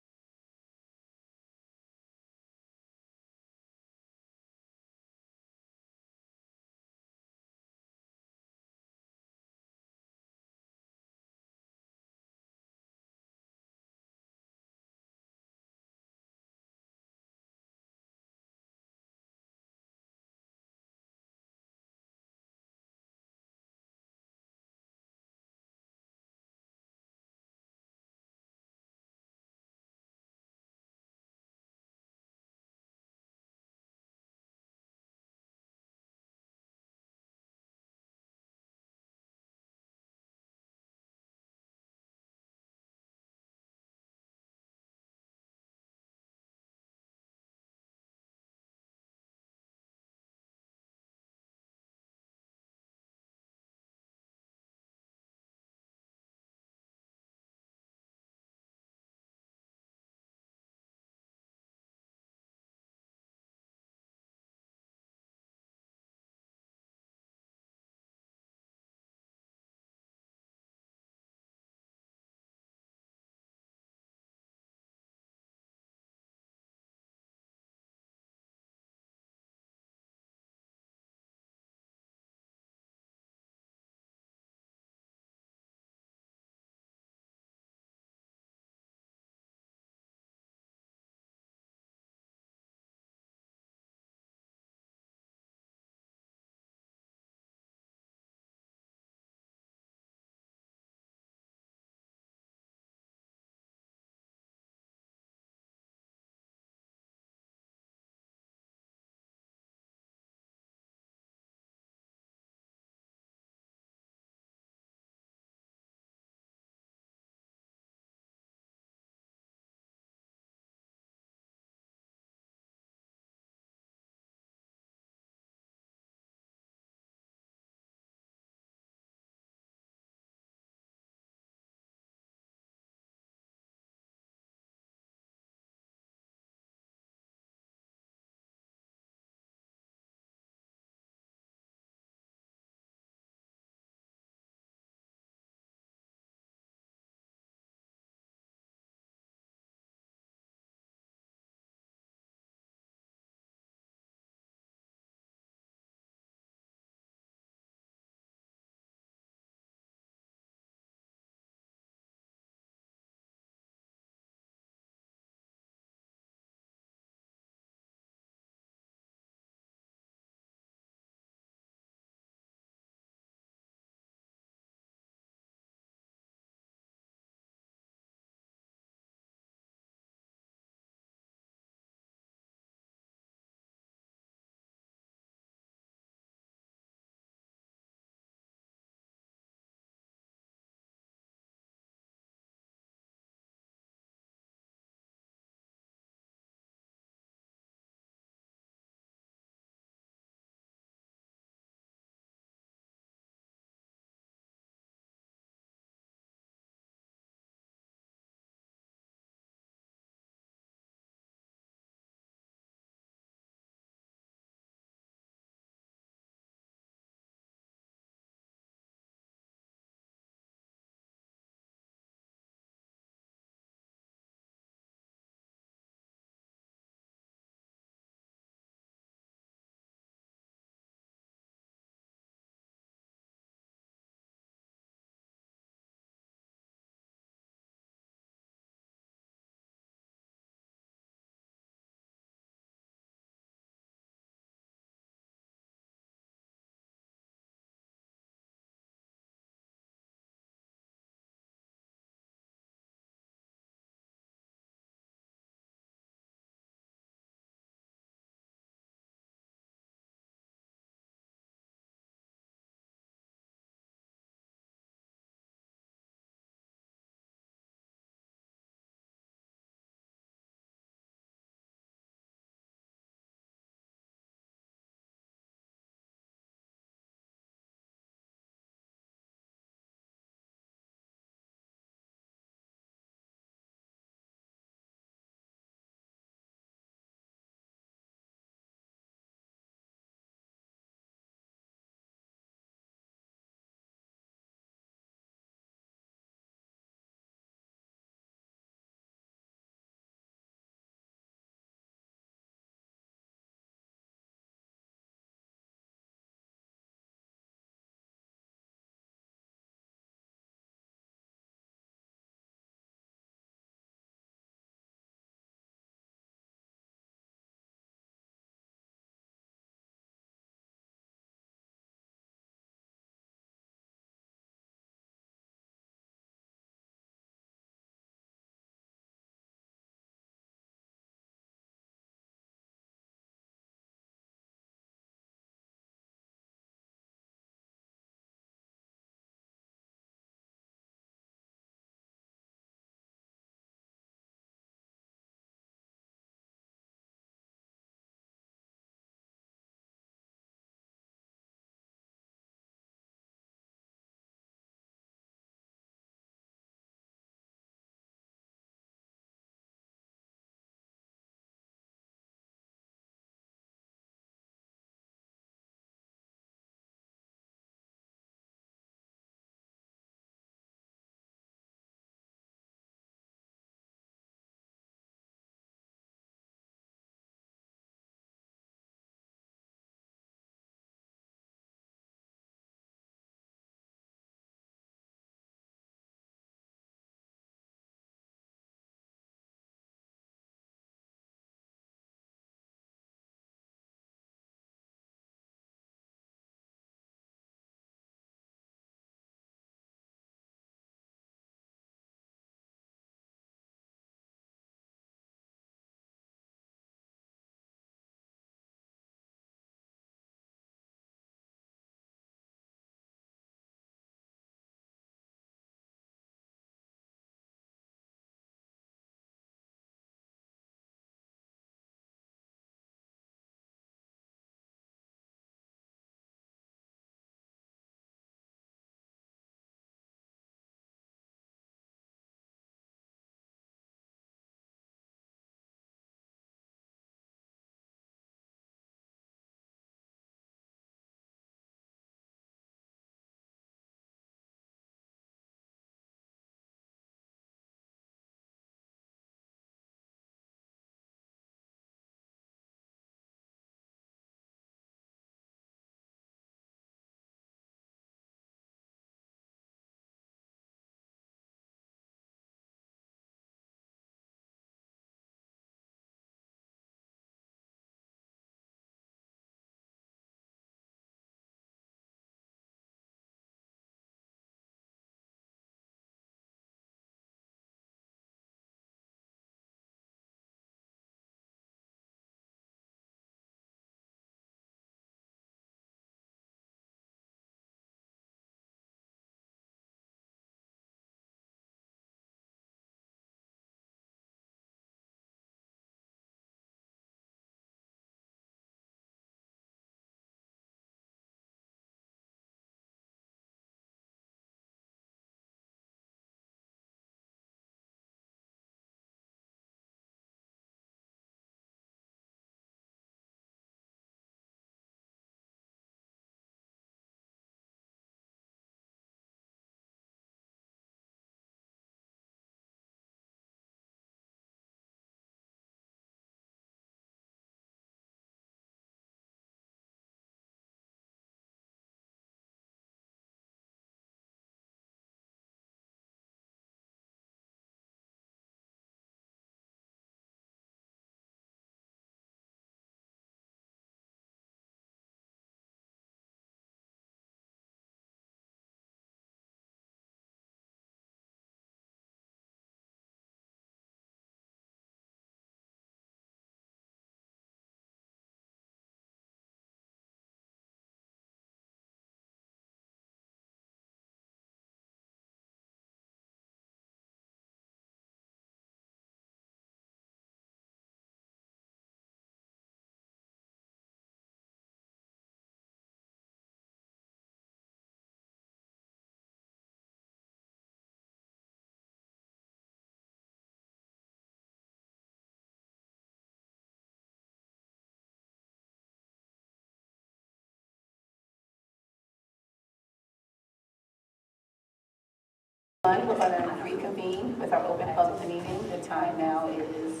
We're going to reconvene with our open public meeting. The time now is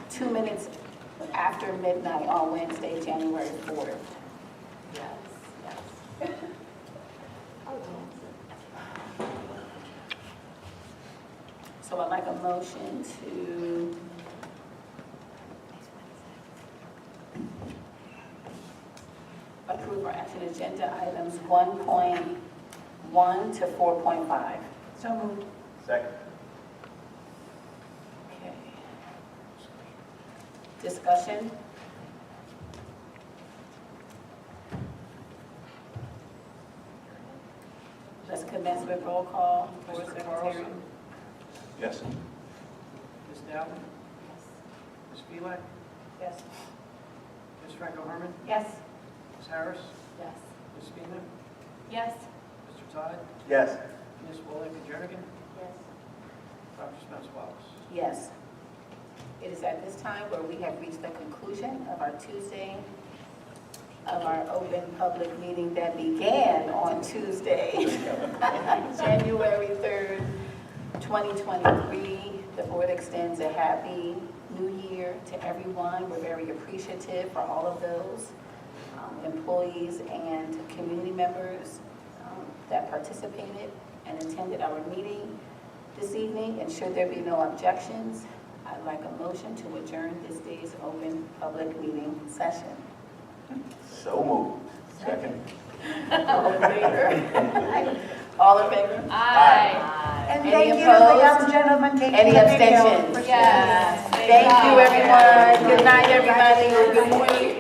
2 minutes after midnight on Wednesday, January 4th. Yes. So I'd like a motion to approve our action agenda items 1.1 to 4.5. So moved. Second. Okay. Discussion? Let's commence with roll call. Board Mr. Secretary. Carlson? Yes. Ms. Dowden? Ms. Belak? Yes. Ms. Franco-Herman? Yes. Ms. Harris? Yes. Ms. Speakman? Yes. Mr. Todd? Yes. Ms. Woolley-Jernigan? Yes. Dr. Spence-Wallace? Yes. It is at this time where we have reached the conclusion of our Tuesday, of our open public meeting that began on Tuesday, January 3rd, 2023. The board extends a happy new year to everyone. We're very appreciative for all of those employees and community members that participated and attended our meeting this evening. And should there be no objections, I'd like a motion to adjourn this day's open public meeting session. So moved. Second. All in favor? All in favor? Aye. And Any thank you to the opposed? young gentleman taking Any the video. abstentions? Yes. Thank you, everyone. Good night, everybody. Good morning.